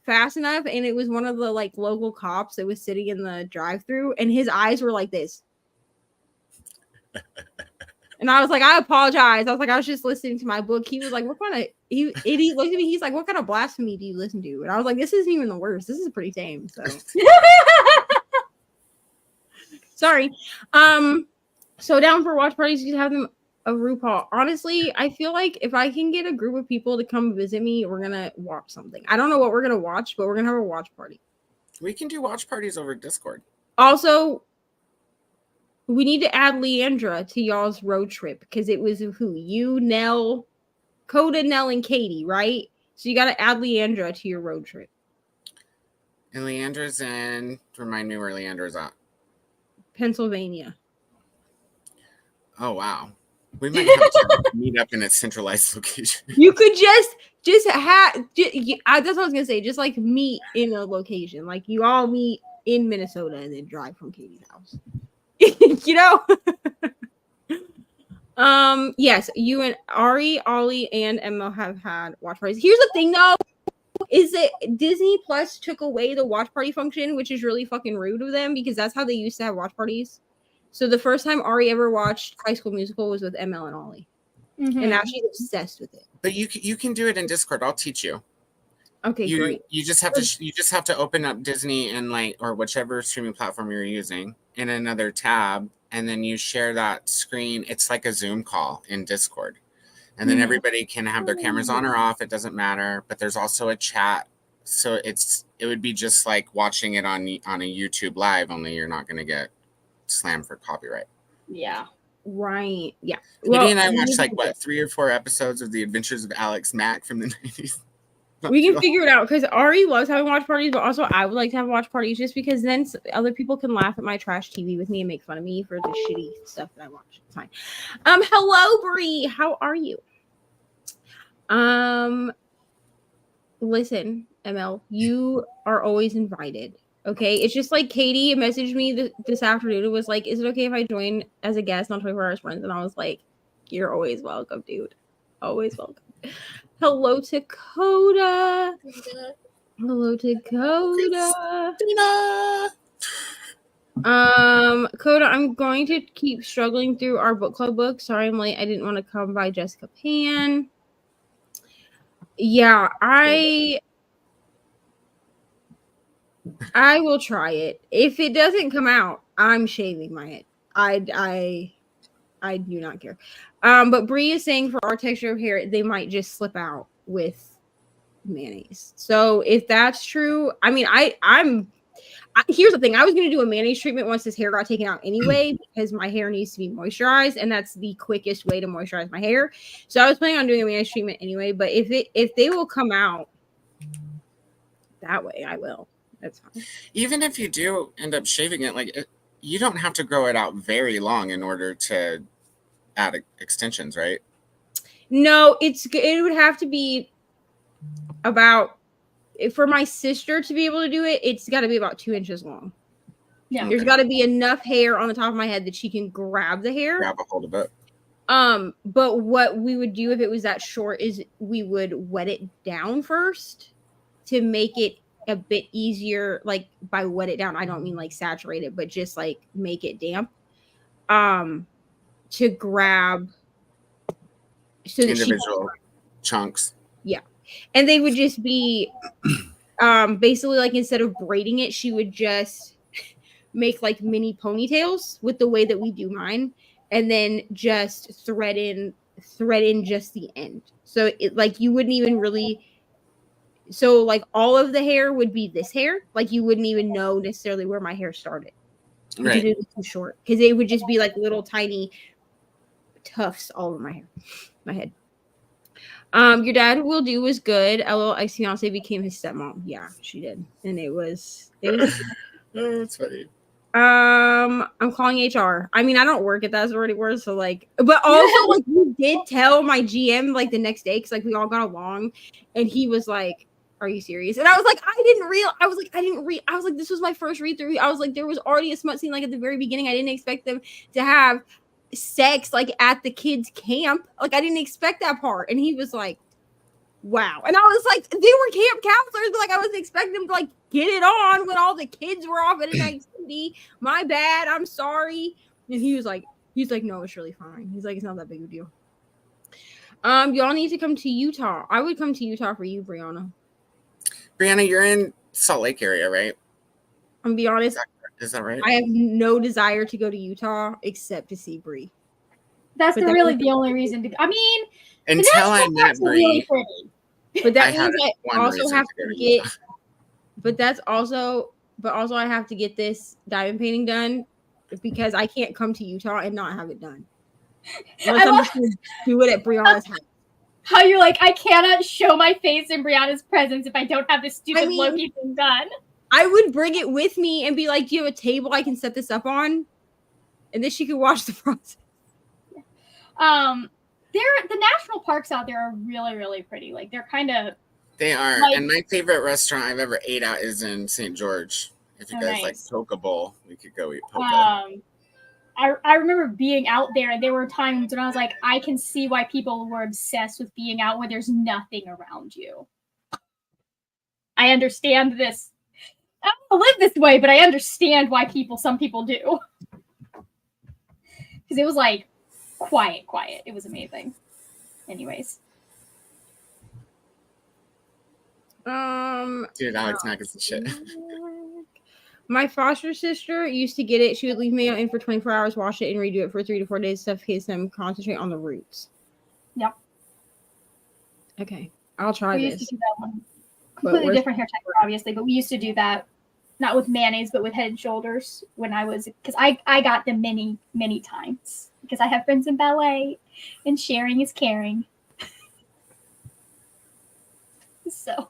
fast enough, and it was one of the like local cops that was sitting in the drive-through, and his eyes were like this. And I was like, I apologize. I was like, I was just listening to my book. He was like, what kind of, he looked at me, he's like, what kind of blasphemy do you listen to? And I was like, this isn't even the worst. This is pretty tame. So sorry. So down for watch parties, you can have them of RuPaul. Honestly, I feel like if I can get a group of people to come visit me, we're gonna watch something. I don't know what we're gonna watch, but we're gonna have a watch party. We can do watch parties over Discord. Also, we need to add Leandra to y'all's road trip because it was who? You, Nell, Coda, Nell, and Katie, right? So you got to add Leandra to your road trip. And Leandra's in. Remind me where Leandra's at. Pennsylvania. Oh wow, we might have to meet up in a centralized location. You could just have. That's what I was gonna say. Just like meet in a location, like you all meet in Minnesota and then drive from Katie's house. You know. Yes, you and Ari, Ollie, and Emma have had watch parties. Here's the thing, though, is that Disney Plus took away the watch party function, which is really fucking rude of them because that's how they used to have watch parties. So the first time Ari ever watched High School Musical was with ML and Ollie, and now she's obsessed with it. But you can do it in Discord. I'll teach you. Okay, great. You just have to open up Disney and or whichever streaming platform you're using in another tab, and then you share that screen. It's like a Zoom call in Discord, and then everybody can have their cameras on or off. It doesn't matter. But there's also a chat, so it would be just like watching it on a YouTube live. Only you're not going to get slammed for copyright. Yeah. Right. Yeah. Katie and I watched 3 or 4 episodes of The Adventures of Alex Mack from the 90s. We can figure it out because Ari loves having watch parties, but also I would like to have watch parties just because then other people can laugh at my trash TV with me and make fun of me for the shitty stuff that I watch. It's fine. Hello, Bree. How are you? Listen, ML, you are always invited. Okay, it's just like Katie messaged me this afternoon. It was like, "Is it okay if I join as a guest on 24 Hours Friends?" And I was like, "You're always welcome, dude. Always welcome." Hello to Coda. Hello to Coda. Coda, I'm going to keep struggling through our book club books. Sorry I'm late. I didn't want to come by Jessica Pan. Yeah, I will try it. If it doesn't come out, I'm shaving my head. I do not care. But Bree is saying for our texture of hair, they might just slip out with mayonnaise. So if that's true, I mean, here's the thing. I was going to do a mayonnaise treatment once this hair got taken out anyway, because my hair needs to be moisturized, and that's the quickest way to moisturize my hair. So I was planning on doing a mayonnaise treatment anyway, but if they will come out that way, I will. That's fine. Even if you do end up shaving it, you don't have to grow it out very long in order to add extensions, right? No, it would have to be about, for my sister to be able to do it, it's got to be about 2 inches long. Yeah. There's got to be enough hair on the top of my head that she can grab the hair. Grab a hold of it. But what we would do if it was that short is we would wet it down first to make it a bit easier. Like by wet it down, I don't mean like saturate it, but just like make it damp. To grab so that individual chunks. Yeah. And they would just be basically like instead of braiding it, she would just make like mini ponytails with the way that we do mine, and then just thread in just the end. So it like you wouldn't even really, so like all of the hair would be this hair, like you wouldn't even know necessarily where my hair started. Right. Because it was too short. Because it would just be like little tiny tufts all over my hair, my head. Your dad will do was good. LOL, ex fiance became his stepmom. Yeah, she did, and it was. That's funny. I'm calling HR. I mean, I don't work at that sorority work, so like, but also like we did tell my GM like the next day because like we all got along, and he was like, "Are you serious?" And I was like, I was like, this was my first read through. I was like, there was already a smut scene like at the very beginning. I didn't expect them to have sex like at the kids' camp. Like I didn't expect that part. And he was like, wow. And I was like, they were camp counselors, but like I wasn't expecting them to like get it on when all the kids were off at an activity. My bad, I'm sorry. And he's like, no, it's really fine. He's like, it's not that big of a deal. Y'all need to come to Utah. I would come to Utah for you, Brianna. Brianna, you're in Salt Lake area, right? I'm gonna be honest. Is that right? I have no desire to go to Utah except to see Bree. That's But that really means- the only reason to. I mean, Until I the met national parks are really Bree, pretty. But that I had means I one also reason have to go to to get. Utah. But also I have to get this diamond painting done because I can't come to Utah and not have it done. Unless I'm just gonna do it at Brianna's house. How you're like, I cannot show my face in Brianna's presence if I don't have this stupid Loki thing done. I would bring it with me and be like, "Do you have a table I can set this up on?" And then she could watch the process. The national parks out there are really, really pretty. Like they're kind of. They are. Like- and my favorite restaurant I've ever ate at is in St. George. If you Oh, guys like nice. Poke Bowl, we could go eat Poke. I remember being out there, and there were times when I was like, I can see why people were obsessed with being out where there's nothing around you. I understand this. I don't live this way, but I understand why some people do. Because it was like quiet. It was amazing. Anyways. Dude, Alex Mack is the shit. My foster sister used to get it. She would leave me in for 24 hours, wash it, and redo it for 3 to 4 days to suffocates them, concentrate on the roots. Yep. Okay. I'll try We this. used to do that one. Completely different hair texture, obviously, but we used to do that not with mayonnaise, but with Head and Shoulders when I was, because I got them many, many times because I have friends in ballet and sharing is caring. So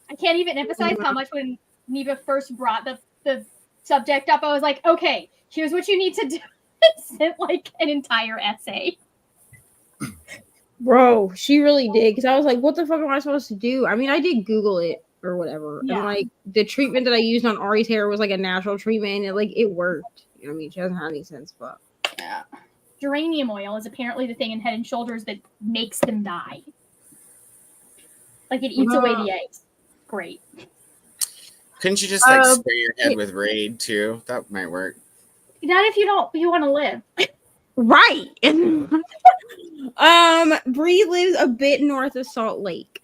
I can't even emphasize how much when Neva first brought the subject up, I was like, okay, here's what you need to do. I sent like an entire essay. Bro, she really did. Because I was like, what the fuck am I supposed to do? I mean, I did Google it or whatever. Yeah. And like the treatment that I used on Ari's hair was like a natural treatment. And it worked. You know what I mean? She doesn't have any sense, but Yeah. Geranium oil is apparently the thing in Head and Shoulders that makes them die. Like it eats away the eggs. Great. Couldn't you just spray your head with Raid too? That might work. Not if you want to live. right. Bree lives a bit north of Salt Lake.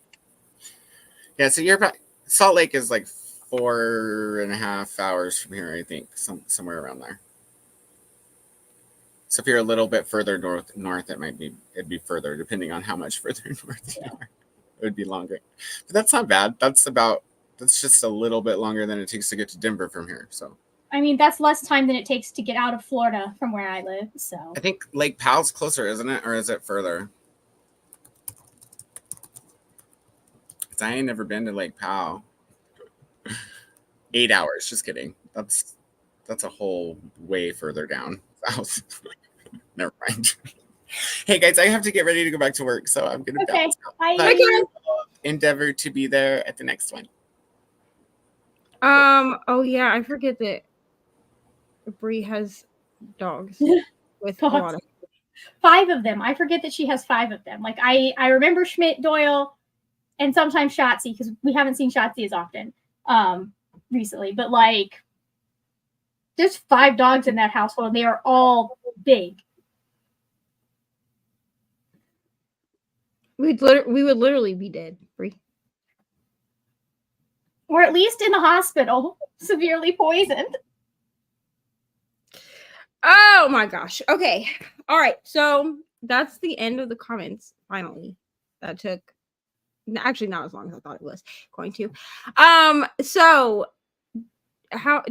Yeah, so you're about Salt Lake is like 4.5 hours from here, I think, somewhere around there. So if you're a little bit further north, it'd be further, depending on how much further north you are. It would be longer, but that's not bad. That's just a little bit longer than it takes to get to Denver from here. So I mean, that's less time than it takes to get out of Florida from where I live. So I think Lake Powell's closer, isn't it, or is it further? Because I ain't never been to Lake Powell. 8 hours. Just kidding. That's a whole way further down south. Never mind. Hey guys, I have to get ready to go back to work, so I'm gonna bounce out. But I will endeavor to be there at the next one. Oh yeah, I forget that Bree has dogs with a lot of 5 of them. I forget that she has 5 of them. Like I remember Schmidt, Doyle, and sometimes Shotzi, because we haven't seen Shotzi as often recently. But like there's 5 dogs in that household, and they are all big. we would literally be dead, Bree. Or at least in the hospital, severely poisoned. Oh my gosh. Okay. All right. So that's the end of the comments. Finally, that took actually not as long as I thought it was going to. So how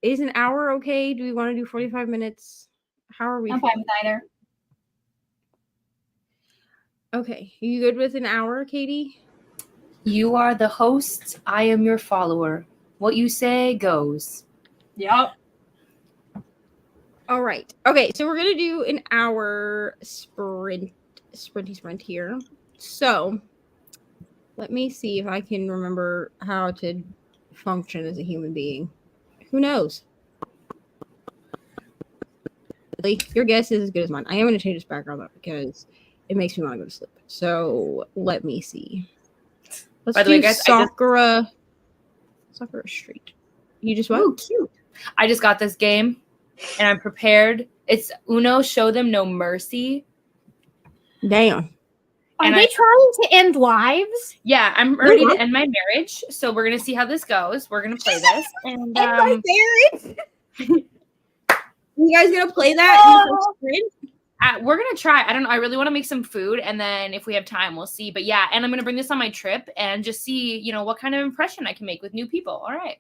is an hour okay? Do we want to do 45 minutes? How are we? I'm fine with either. Okay. You good with an hour, Katie? You are the host. I am your follower. What you say goes. Yep. All right. Okay. So we're going to do an hour sprint here. So let me see if I can remember how to function as a human being. Who knows? Your guess is as good as mine. I am going to change this background though because it makes me want to go to sleep. So let me see. Let's do guys, Sakura Street. You just what? Oh, cute. I just got this game and I'm prepared. It's Uno, Show Them No Mercy. Damn. Are they trying to end lives? Yeah, I'm ready to end my marriage. So we're going to see how this goes. We're going to play this. And my marriage? You guys gonna play that in the first sprint? We're gonna try. I don't know. I really want to make some food, and then if we have time, we'll see. But yeah, and I'm gonna bring this on my trip and just see, what kind of impression I can make with new people. All right.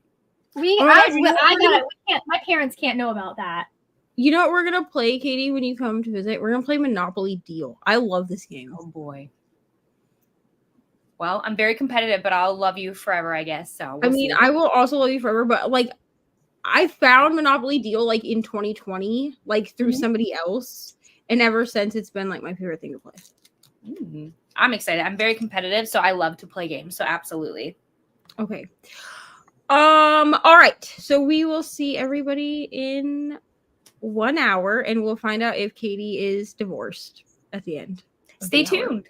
My parents can't know about that. You know what we're gonna play, Katie, when you come to visit? We're gonna play Monopoly Deal. I love this game. Oh boy. Well, I'm very competitive, but I'll love you forever, I guess. So I mean, see. I will also love you forever, but like I found Monopoly Deal like in 2020, like through somebody else, and ever since it's been like my favorite thing to play. I'm excited. I'm very competitive, so I love to play games. So absolutely. Okay. All right. So we will see everybody in 1 hour, and we'll find out if Katie is divorced at the end. Stay tuned.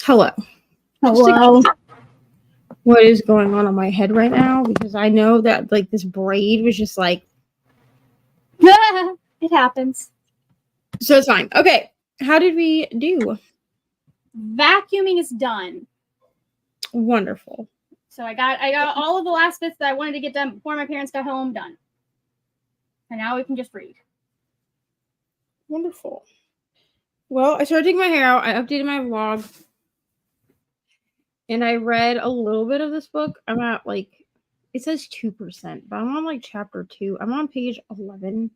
Hello. Hello. What is going on my head right now? Because I know that like this braid was just like, It happens. so it's fine. Okay. How did we do? Vacuuming is done. Wonderful. So I got all of the last bits that I wanted to get done before my parents got home done. And now we can just read. Wonderful. Well, I started taking my hair out. I updated my vlog. And I read a little bit of this book. I'm at like, it says 2%, but I'm on like chapter 2. I'm on page 11.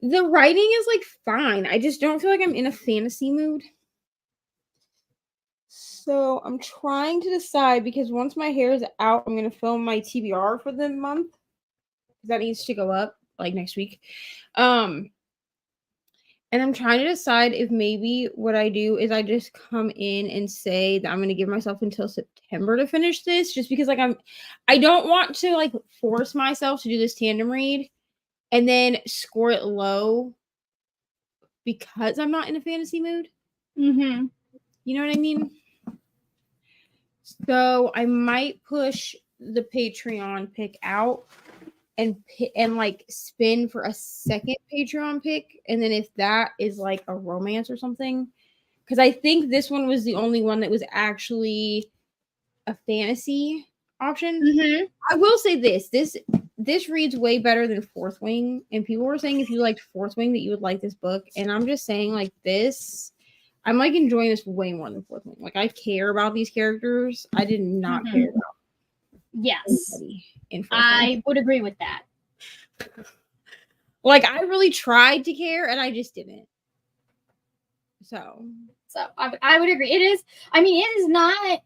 The writing is like fine. I just don't feel like I'm in a fantasy mood. So I'm trying to decide because once my hair is out, I'm going to film my TBR for the month. That needs to go up like next week. And I'm trying to decide if maybe what I do is I just come in and say that I'm going to give myself until September to finish this, just because like I don't want to like force myself to do this tandem read and then score it low because I'm not in a fantasy mood. Mm-hmm. You know what I mean? So I might push the Patreon pick out and like spin for a second Patreon pick, and then if that is like a romance or something, because I think this one was the only one that was actually a fantasy option. Mm-hmm. I will say this reads way better than Fourth Wing, and people were saying if you liked Fourth Wing that you would like this book, and I'm just saying like this, I'm like enjoying this way more than Fourth Wing. Like I care about these characters. I did not care about Yes. anybody in Fourth Wing. I would agree with that. Like I really tried to care and I just didn't. So I would agree. It is, I mean, it is not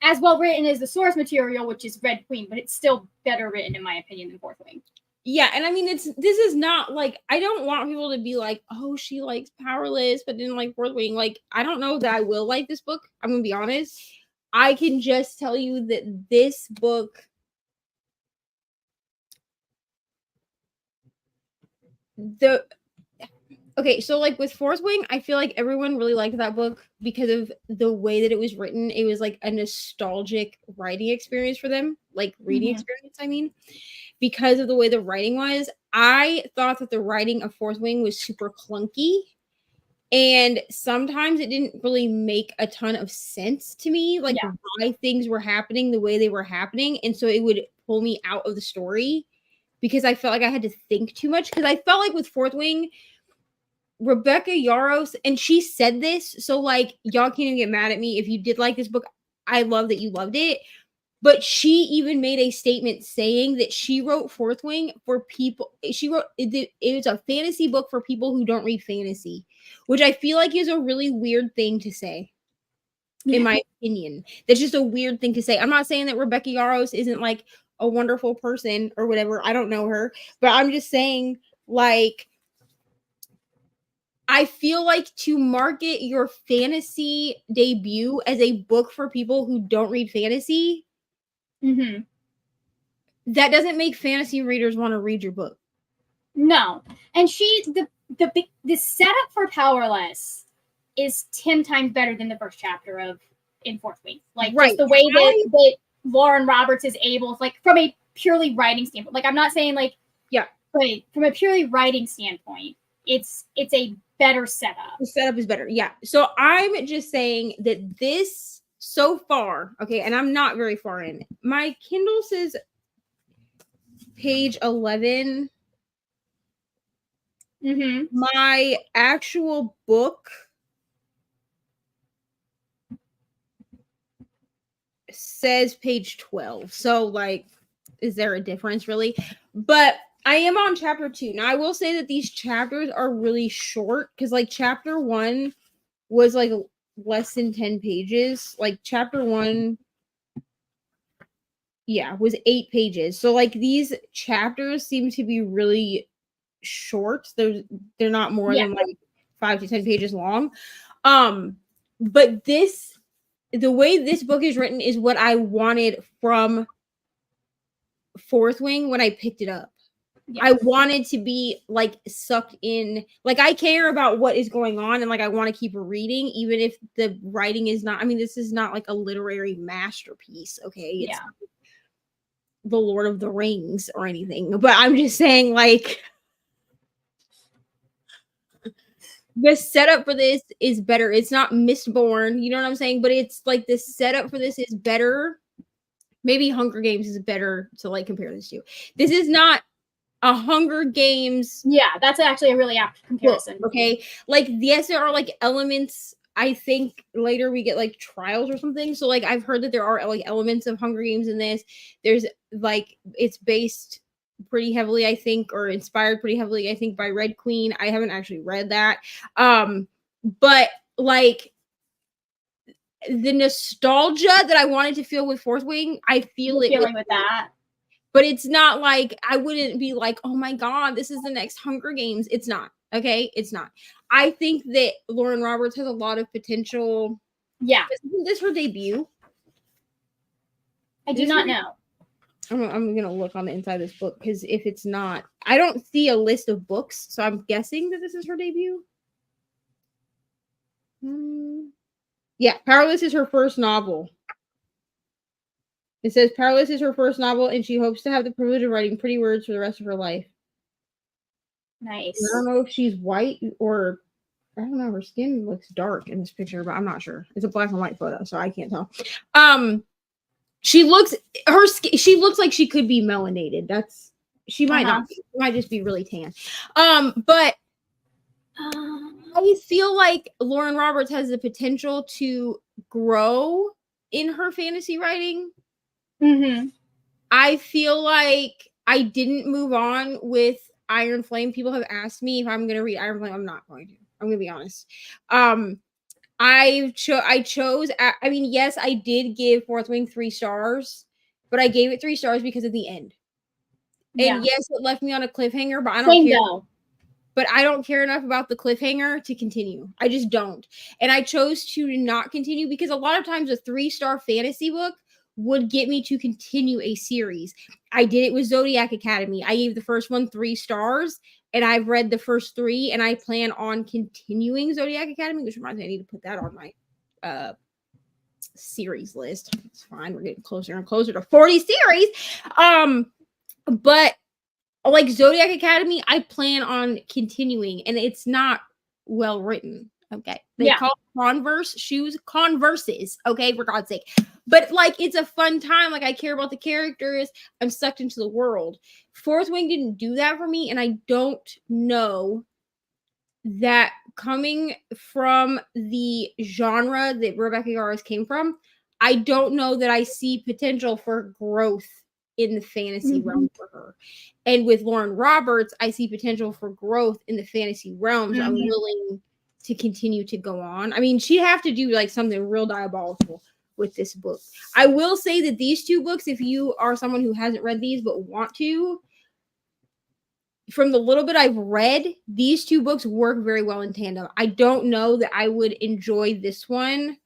as well written as the source material, which is Red Queen, but it's still better written in my opinion than Fourth Wing. Yeah, and I mean this is not like, I don't want people to be like, oh, she likes Powerless but didn't like Fourth Wing. Like I don't know that I will like this book. I'm gonna be honest. I can just tell you that this book, okay, so like with Fourth Wing, I feel like everyone really liked that book because of the way that it was written. It was like a nostalgic writing experience for them, like reading experience, I mean, because of the way the writing was. I thought that the writing of Fourth Wing was super clunky, and sometimes it didn't really make a ton of sense to me, like why things were happening the way they were happening, and so it would pull me out of the story because I felt like I had to think too much. Because I felt like with Fourth Wing, Rebecca Yarros, and she said this, so like y'all can't even get mad at me if you did like this book. I love that you loved it, but she even made a statement saying that she wrote Fourth Wing for people. She wrote it was a fantasy book for people who don't read fantasy, which I feel like is a really weird thing to say. In my opinion, that's just a weird thing to say. I'm not saying that Rebecca Yarros isn't like a wonderful person or whatever. I don't know her, but I'm just saying like, I feel like to market your fantasy debut as a book for people who don't read fantasy, that doesn't make fantasy readers want to read your book. No. And the setup for Powerless is 10 times better than the first chapter of in Fourth Wing. Like just the way that Lauren Roberts is able, like from a purely writing standpoint. Like I'm not saying like, but from a purely writing standpoint, it's a better setup. The setup is better. Yeah. So I'm just saying that this so far, okay, and I'm not very far in. My Kindle says page 11. My actual book says page 12. So like, is there a difference really? But I am on chapter 2. Now I will say that these chapters are really short because like chapter 1 was like less than 10 pages. Like chapter 1 was 8 pages. So like these chapters seem to be really short. They're not more than like 5 to 10 pages long. But the way this book is written is what I wanted from Fourth Wing when I picked it up. Yeah. I wanted to be like sucked in. Like I care about what is going on and like I want to keep reading even if the writing is not, I mean, this is not like a literary masterpiece, okay? It's Yeah. the Lord of the Rings or anything. But I'm just saying like the setup for this is better. It's not Mistborn, you know what I'm saying? But it's like the setup for this is better. Maybe Hunger Games is better to like compare this to. This is not a Hunger Games. Yeah, that's actually a really apt comparison. Book, okay, like yes, there are like elements. I think later we get like trials or something. So like I've heard that there are like elements of Hunger Games in this. There's like it's based pretty heavily, I think, or inspired pretty heavily, I think, by Red Queen. I haven't actually read that. But like the nostalgia that I wanted to feel with Fourth Wing, I feel it feeling with that. But it's not like I wouldn't be like, oh my God, this is the next Hunger Games. It's not. Okay. It's not. I think that Lauren Roberts has a lot of potential. Yeah. Isn't this her debut? I do not know. I'm going to look on the inside of this book because if it's not, I don't see a list of books. So I'm guessing that this is her debut. Yeah. Powerless is her first novel. It says Powerless is her first novel, and she hopes to have the privilege of writing pretty words for the rest of her life. Nice. I don't know if she's white or I don't know. Her skin looks dark in this picture, but I'm not sure. It's a black and white photo, so I can't tell. She looks she looks like she could be melanated. She might not be. She might just be really tan. But I feel like Lauren Roberts has the potential to grow in her fantasy writing. Mm-hmm. I feel like I didn't move on with Iron Flame. People have asked me if I'm going to read Iron Flame. I'm not going to. I'm going to be honest. I chose. I mean, yes, I did give Fourth Wing 3 stars, but I gave it 3 stars because of the end. And yes, it left me on a cliffhanger, but I don't care. But I don't care enough about the cliffhanger to continue. I just don't. And I chose to not continue because a lot of times a 3-star fantasy book would get me to continue a series. I did it with Zodiac Academy. I gave the first one 3 stars, and I've read the first 3, and I plan on continuing Zodiac Academy, which reminds me I need to put that on my series list. It's fine. We're getting closer and closer to 40 series. But like Zodiac Academy, I plan on continuing, and it's not well written. Okay. They call Converse shoes Converses. Okay, for God's sake. But like it's a fun time. Like I care about the characters. I'm sucked into the world. Fourth Wing didn't do that for me, and I don't know that coming from the genre that Rebecca Yarros came from, I don't know that I see potential for growth in the fantasy realm for her. And with Lauren Roberts, I see potential for growth in the fantasy realms. I'm willing to continue to go on. I mean, she'd have to do like something real diabolical with this book. I will say that these 2 books, if you are someone who hasn't read these but want to, from the little bit I've read, these 2 books work very well in tandem. I don't know that I would enjoy this one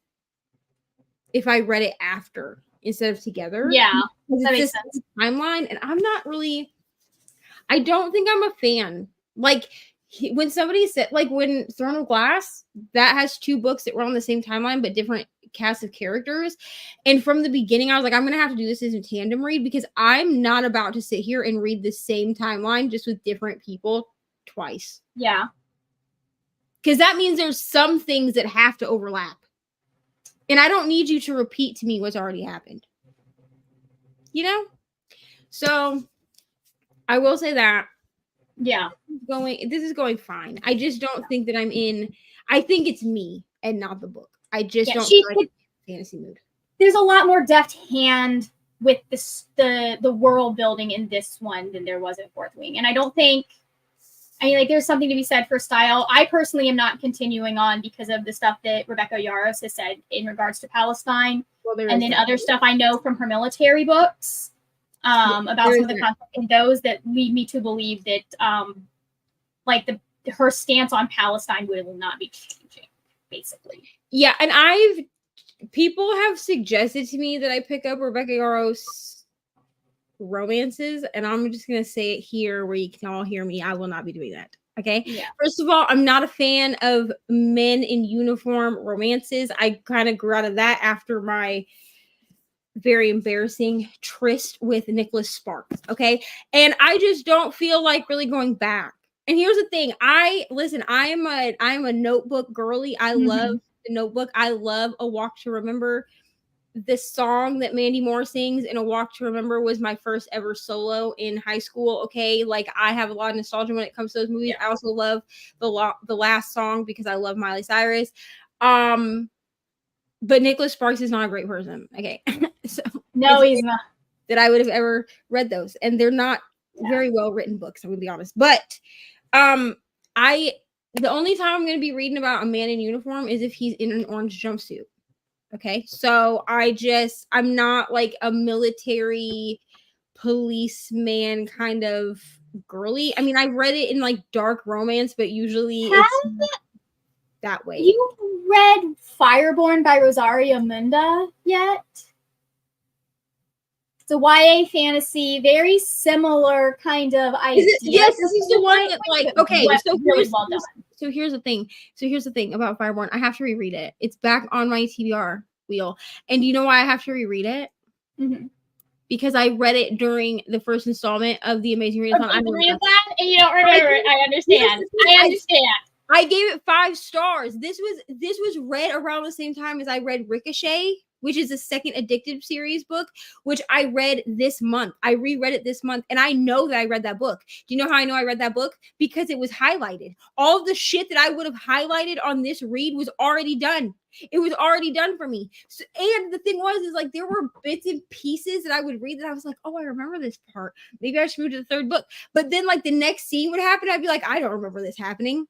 if I read it after instead of together. Yeah, that makes sense. Timeline, and I'm not really. I don't think I'm a fan. Like when somebody said, like when Throne of Glass, that has 2 books that were on the same timeline but different cast of characters. And from the beginning, I was like, I'm gonna have to do this as a tandem read because I'm not about to sit here and read the same timeline just with different people twice. Yeah, because that means there's some things that have to overlap. And I don't need you to repeat to me what's already happened. You know? So I will say that. Yeah. This is going fine. I just don't think that I'm in. I think it's me and not the book. I just don't feel like fantasy mood. There's a lot more deft hand with the world building in this one than there was in Fourth Wing. And I don't think, I mean, like, there's something to be said for style. I personally am not continuing on because of the stuff that Rebecca Yarros has said in regards to Palestine. Well, and then other stuff I know from her military books about some of the conflict in those that lead me to believe that like her stance on Palestine will not be changing, basically. Yeah, and people have suggested to me that I pick up Rebecca Yarros romances, and I'm just gonna say it here where you can all hear me. I will not be doing that. Okay. Yeah. First of all, I'm not a fan of men in uniform romances. I kind of grew out of that after my very embarrassing tryst with Nicholas Sparks. Okay. And I just don't feel like really going back. And here's the thing. I'm a notebook girly. I love the Notebook. I love A Walk to Remember. The song that Mandy Moore sings in A Walk to Remember was my first ever solo in high school. Okay, like I have a lot of nostalgia when it comes to those movies. I also love the last song because I love Miley Cyrus. But Nicholas Sparks is not a great person. Okay, so No, he's not. that I would have ever read those, and they're not very well written books. I'm gonna be honest, but the only time I'm gonna be reading about a man in uniform is if he's in an orange jumpsuit. Okay, so I'm not like a military policeman kind of girly. I mean, I read it in like dark romance, but usually it's that way. You read Fireborn by Rosaria Munda yet? It's a YA fantasy, very similar kind of idea. Yes, this is the one that like, okay, so really well done. So here's the thing. About Fireborn. I have to reread it. It's back on my TBR wheel. And do you know why I have to reread it? Because I read it during the first installment of the Amazing Readathon. I read that and you don't remember it. I understand. I gave it 5 stars. This was read around the same time as I read Ricochet, which is the second Addictive series book, which I read this month. I reread it this month, and I know that I read that book. Do you know how I know I read that book? Because it was highlighted. All of the shit that I would have highlighted on this read was already done. It was already done for me. So, and the thing is like there were bits and pieces that I would read that I was like, oh, I remember this part. Maybe I should move to the 3rd book. But then like the next scene would happen. I'd be like, I don't remember this happening.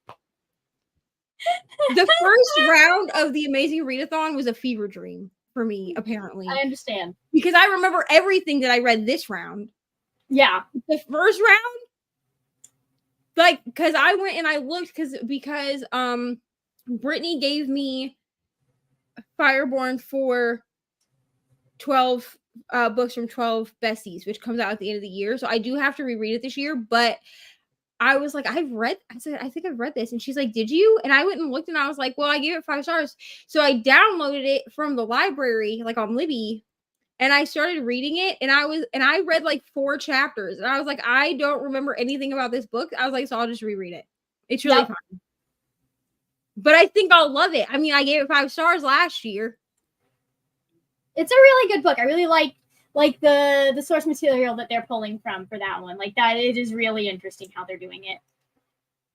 The first round of the Amazing Readathon was a fever dream for me, apparently. I understand. Because I remember everything that I read this round. Yeah. The first round, like, because I went and I looked because Brittany gave me Fireborn for 12 books from 12 Besties, which comes out at the end of the year. So I do have to reread it this year, but I was like, I said, I think I've read this. And she's like, did you? And I went and looked and I was like, well, I gave it 5 stars. So I downloaded it from the library, like on Libby, and I started reading it. And I read like 4 chapters. And I was like, I don't remember anything about this book. I was like, so I'll just reread it. It's really fun. But I think I'll love it. I mean, I gave it 5 stars last year. It's a really good book. I really like the source material that they're pulling from for that one. Like that, it is really interesting how they're doing it.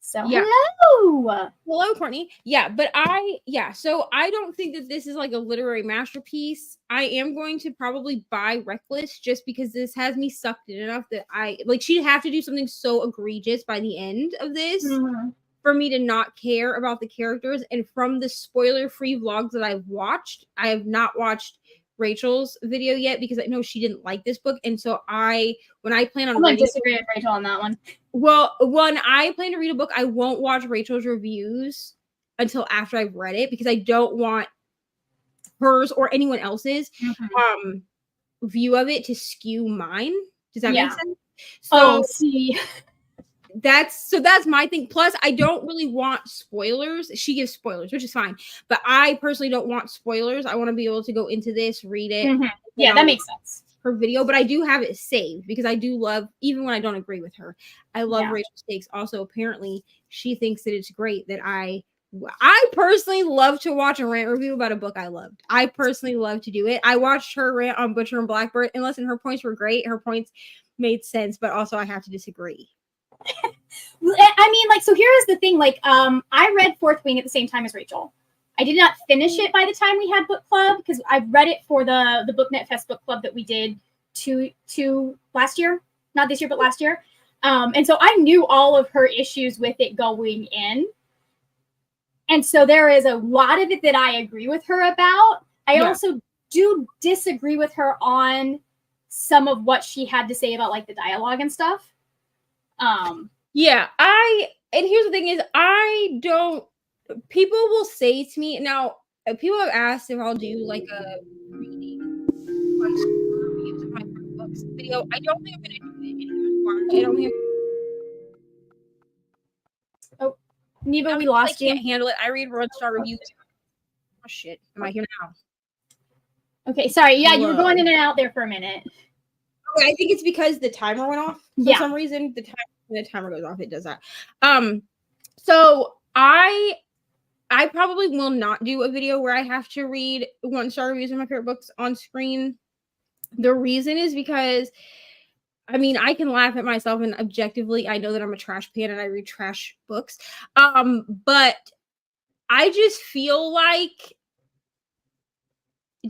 So hello, Courtney. So I don't think that this is like a literary masterpiece. I am going to probably buy Reckless just because this has me sucked in enough that she'd have to do something so egregious by the end of this for me to not care about the characters. And from the spoiler-free vlogs that I've watched, I have not watched Rachel's video yet because I know she didn't like this book, and so when I plan on I'm gonna disagree with Rachel on that one. Well, when I plan to read a book, I won't watch Rachel's reviews until after I've read it because I don't want hers or anyone else's view of it to skew mine. Does that make sense? So that's my thing. Plus, I don't really want spoilers. She gives spoilers, which is fine. But I personally don't want spoilers. I want to be able to go into this, read it. Yeah, that makes sense. Her video, but I do have it saved because I do love, even when I don't agree with her, I love Rachel Stakes. Also, apparently, she thinks that it's great that I personally love to watch a rant review about a book I loved. I personally love to do it. I watched her rant on Butcher and Blackbird, and listen, her points were great. Her points made sense, but also I have to disagree. I mean, so here's the thing. I read Fourth Wing at the same time as Rachel. I did not finish it by the time we had book club because I read it for the BookNet Fest book club that we did two last year, not this year, but last year. And so I knew all of her issues with it going in. And so there is a lot of it that I agree with her about. I also do disagree with her on some of what she had to say about the dialogue and stuff. And here's the thing is people will say to me now, people have asked if I'll do a reading reviews of my books video. video. I don't think I'm gonna do it anymore. I don't think Neva, we I lost you. can't handle it. I read 1-star reviews. Oh shit. Am I here now? Okay, sorry. Yeah, you were Hello. going in and out there for a minute. Okay, I think it's because the timer went off. For some reason, when the timer goes off, it does that. So I probably will not do a video where I have to read 1-star reviews of my favorite books on screen. The reason is because, I mean, I can laugh at myself, and objectively, I know that I'm a trash pan and I read trash books. But I just feel like,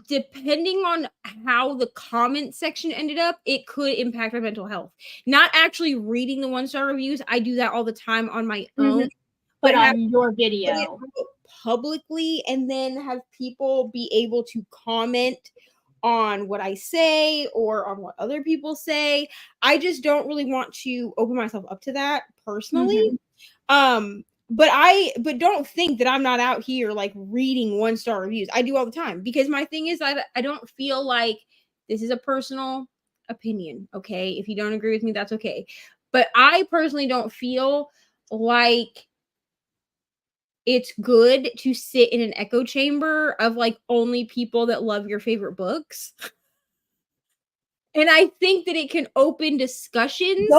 depending on how the comment section ended up, it could impact my mental health. Not actually reading the 1-star reviews. I do that all the time on my own. But on your video. Publicly, and then have people be able to comment on what I say or on what other people say. I just don't really want to open myself up to that personally. But don't think that I'm not out here like reading 1-star reviews. I do all the time, because my thing is that I don't feel like, this is a personal opinion, okay? If you don't agree with me, that's okay. But I personally don't feel like it's good to sit in an echo chamber of like only people that love your favorite books. And I think that it can open discussions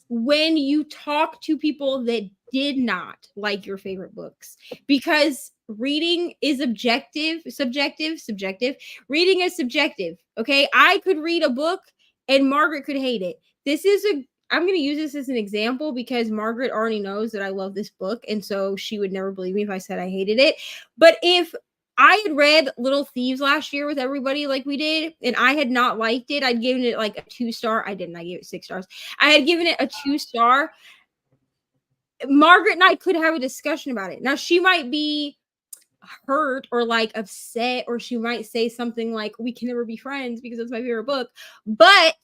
when you talk to people that did not like your favorite books, because reading is subjective. Reading is subjective. Okay. I could read a book and Margaret could hate it. I'm going to use this as an example because Margaret already knows that I love this book. And so she would never believe me if I said I hated it. But if I had read Little Thieves last year with everybody like we did, and I had not liked it, I'd given it like a 2-star. I didn't. I gave it 6 stars. I had given it a 2-star. Margaret and I could have a discussion about it. Now, she might be hurt or like upset, or she might say something like, we can never be friends because it's my favorite book. But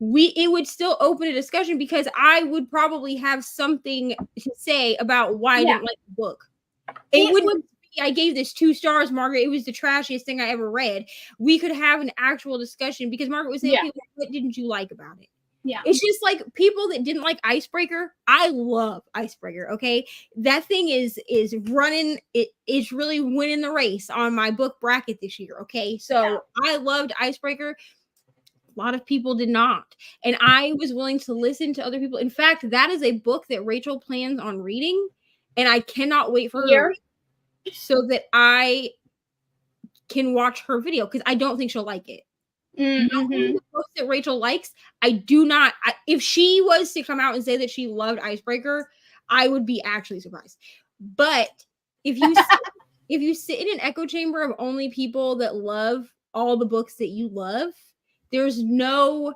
it would still open a discussion, because I would probably have something to say about why I didn't like the book. It wouldn't be, I gave this 2 stars, Margaret, it was the trashiest thing I ever read. We could have an actual discussion, because Margaret would say, okay, what didn't you like about it? Yeah. It's just like people that didn't like Icebreaker. I love Icebreaker. Okay. That thing is running. It's really winning the race on my book bracket this year. Okay. So I loved Icebreaker. A lot of people did not. And I was willing to listen to other people. In fact, that is a book that Rachel plans on reading. And I cannot wait for her so that I can watch her video, because I don't think she'll like it. The books that Rachel likes, I do not. If she was to come out and say that she loved Icebreaker, I would be actually surprised. But if you sit in an echo chamber of only people that love all the books that you love, there's no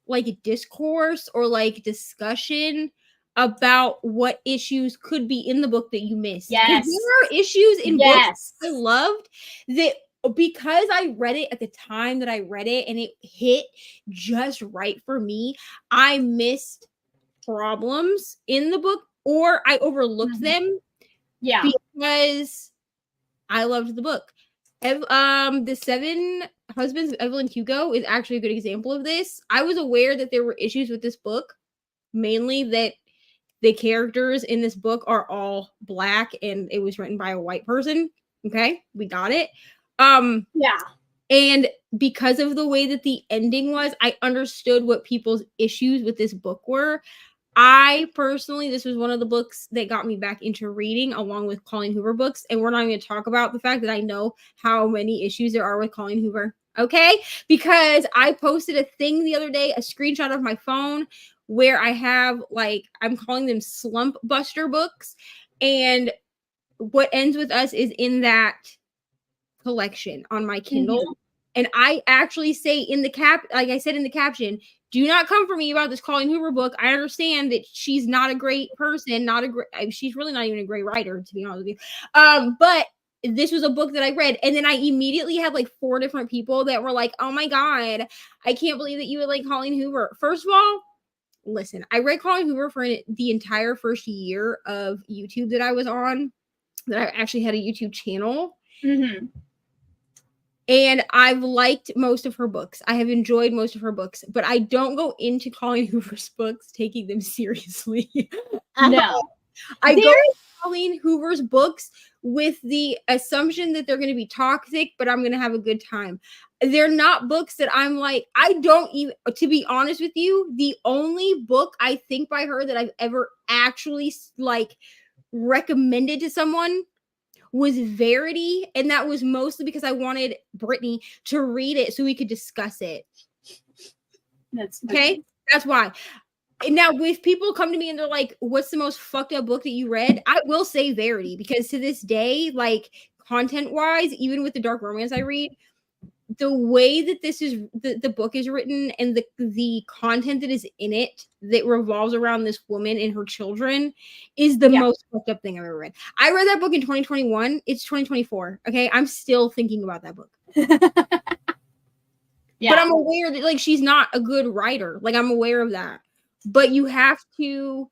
like discourse or like discussion about what issues could be in the book that you missed. Yes. There are issues in books I loved that, because I read it at the time that I read it and it hit just right for me, I missed problems in the book, or I overlooked them because I loved the book. The 7 Husbands of Evelyn Hugo is actually a good example of this. I was aware that there were issues with this book, mainly that the characters in this book are all Black and it was written by a white person. Okay, we got it. And because of the way that the ending was, I understood what people's issues with this book were. I personally, this was one of the books that got me back into reading, along with Colleen Hoover books. And we're not going to talk about the fact that I know how many issues there are with Colleen Hoover. Okay. Because I posted a thing the other day, a screenshot of my phone, where I have like, I'm calling them slump buster books. And What Ends With Us is in that collection on my Kindle. And I actually say in the like I said in the caption, do not come for me about this Colleen Hoover book. I understand that she's not a great person, she's really not even a great writer, to be honest with you. But this was a book that I read, and then I immediately had like 4 different people that were like, oh my God, I can't believe that you would like Colleen Hoover. First of all, listen, I read Colleen Hoover for the entire first year of YouTube that I was on, that I actually had a YouTube channel. And I've liked most of her books. I have enjoyed most of her books, but I don't go into Colleen Hoover's books taking them seriously. No. I go to Colleen Hoover's books with the assumption that they're going to be toxic, but I'm going to have a good time. They're not books that I'm like, I don't even, to be honest with you, the only book I think by her that I've ever actually like recommended to someone was Verity, and that was mostly because I wanted Brittany to read it so we could discuss it. That's okay. That's why. Now, if people come to me and they're like, what's the most fucked up book that you read? I will say Verity, because to this day, like content-wise, even with the dark romance I read, the way that this is the book is written and the content that is in it that revolves around this woman and her children is the most fucked up thing I've ever read. I read that book in 2021. It's 2024. Okay. I'm still thinking about that book. But I'm aware that like she's not a good writer. Like I'm aware of that. But you have to,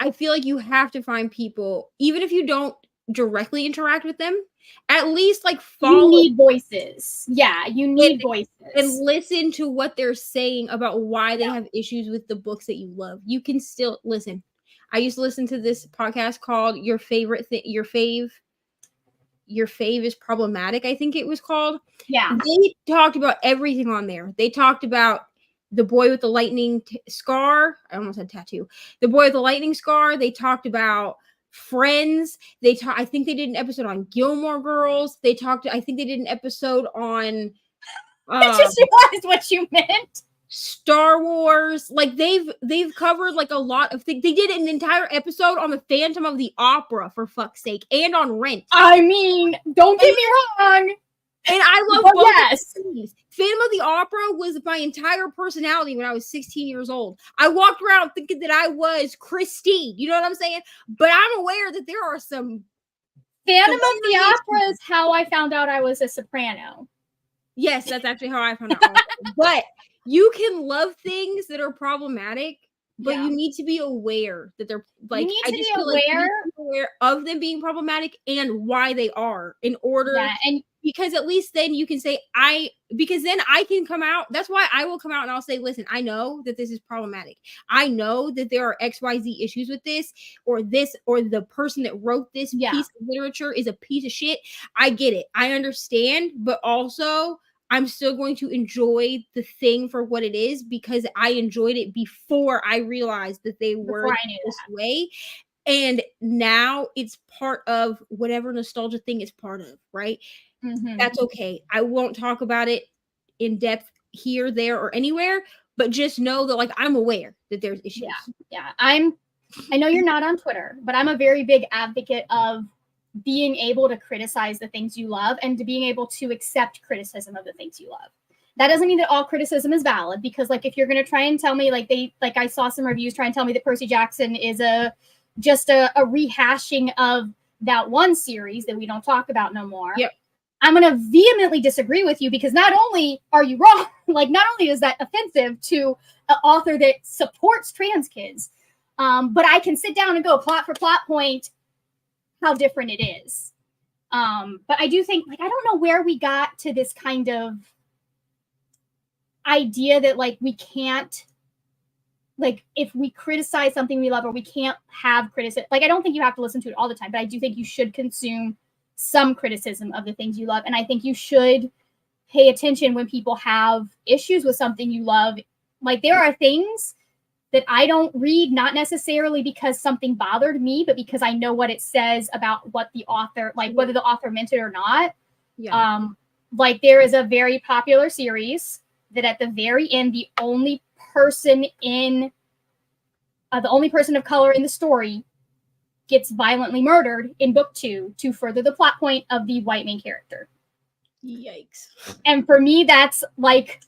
I feel like you have to find people, even if you don't directly interact with them, at least like follow. You need voices. Yeah, you need voices. And listen to what they're saying about why they have issues with the books that you love. You can still listen. I used to listen to this podcast called Your Favorite Thing, Your Fave is Problematic, I think it was called. Yeah. They talked about everything on there. They talked about the boy with the lightning scar. I almost said tattoo. The boy with the lightning scar. They talked about Friends. I think they did an episode on Gilmore Girls. I think they did an episode on I just realized what you meant. Star Wars. Like they've covered like a lot of things. They did an entire episode on the Phantom of the Opera, for fuck's sake, and on Rent. I mean, don't get me wrong. And I love both. Yes. Phantom of the Opera was my entire personality when I was 16 years old. I walked around thinking that I was Christine. You know what I'm saying? But I'm aware that there are some. Phantom of the Opera is how I found out I was a soprano. Yes, that's actually how I found out. But you can love things that are problematic, but you need to be aware that they're like. You need to be aware of them being problematic and why they are in order. Yeah, and because at least then you can say because then I can come out. That's why I will come out and I'll say, listen, I know that this is problematic. I know that there are XYZ issues with this, or the person that wrote this piece of literature is a piece of shit. I get it. I understand, but also I'm still going to enjoy the thing for what it is because I enjoyed it before I realized that they were this way. And now it's part of whatever nostalgia thing it's part of, right? Mm-hmm. That's okay. I won't talk about it in depth here, there, or anywhere, but just know that like I'm aware that there's issues. Yeah. I know you're not on Twitter, but I'm a very big advocate of being able to criticize the things you love and to being able to accept criticism of the things you love. That doesn't mean that all criticism is valid, because like if you're going to try and tell me like I saw some reviews try and tell me that Percy Jackson is just a rehashing of that one series that we don't talk about no more. Yep. I'm going to vehemently disagree with you, because not only are you wrong, like not only is that offensive to an author that supports trans kids, but I can sit down and go plot for plot point how different it is. But I do think, like, I don't know where we got to this kind of idea that like we can't, like if we criticize something we love, or we can't have criticism. Like I don't think you have to listen to it all the time, but I do think you should consume some criticism of the things you love. And I think you should pay attention when people have issues with something you love. Like there are things that I don't read, not necessarily because something bothered me, but because I know what it says about what the author, like whether the author meant it or not. Yeah. Like there is a very popular series that at the very end, the only person of color in the story gets violently murdered in book 2 to further the plot point of the white main character. Yikes. And for me, that's like,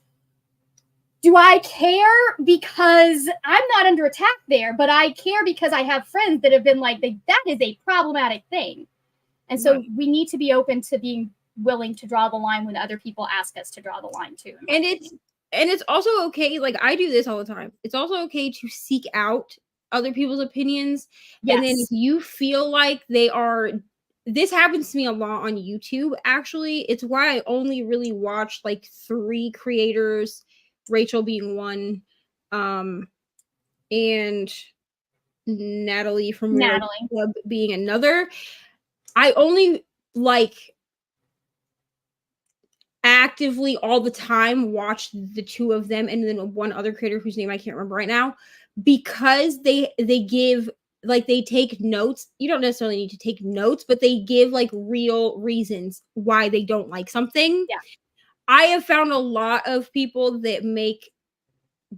do I care because I'm not under attack there, but I care because I have friends that have been like, that is a problematic thing. And so we need to be open to being willing to draw the line when other people ask us to draw the line too. And it's also okay. Like I do this all the time. It's also okay to seek out other people's opinions. Yes. And then if you feel like they are this happens to me a lot on YouTube, actually. It's why I only really watch like 3 creators, Rachel being one, and Natalie from Weird Club being another. I only like actively all the time watch the 2 of them and then one other creator whose name I can't remember right now, because they give, like, they take notes. You don't necessarily need to take notes, but they give like real reasons why they don't like something. Yeah. I have found a lot of people that make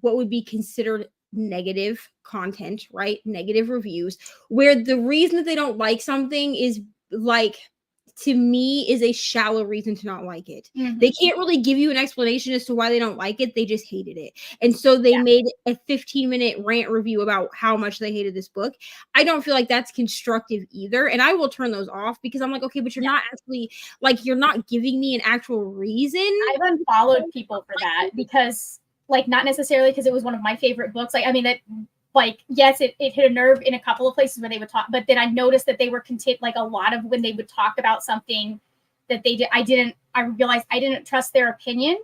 what would be considered negative content, right? Negative reviews, where the reason that they don't like something is like, to me, is a shallow reason to not like it. Mhm. They can't really give you an explanation as to why they don't like it. They just hated it. And so they made a 15-minute rant review about how much they hated this book. I don't feel like that's constructive either. And I will turn those off because I'm like, okay, but you're not actually, like, you're not giving me an actual reason. I've unfollowed people for that because, like, not necessarily because it was one of my favorite books. Like, I mean, that, like, yes, it hit a nerve in a couple of places where they would talk, but then I noticed that they were like a lot of when they would talk about something that they did, I realized I didn't trust their opinion.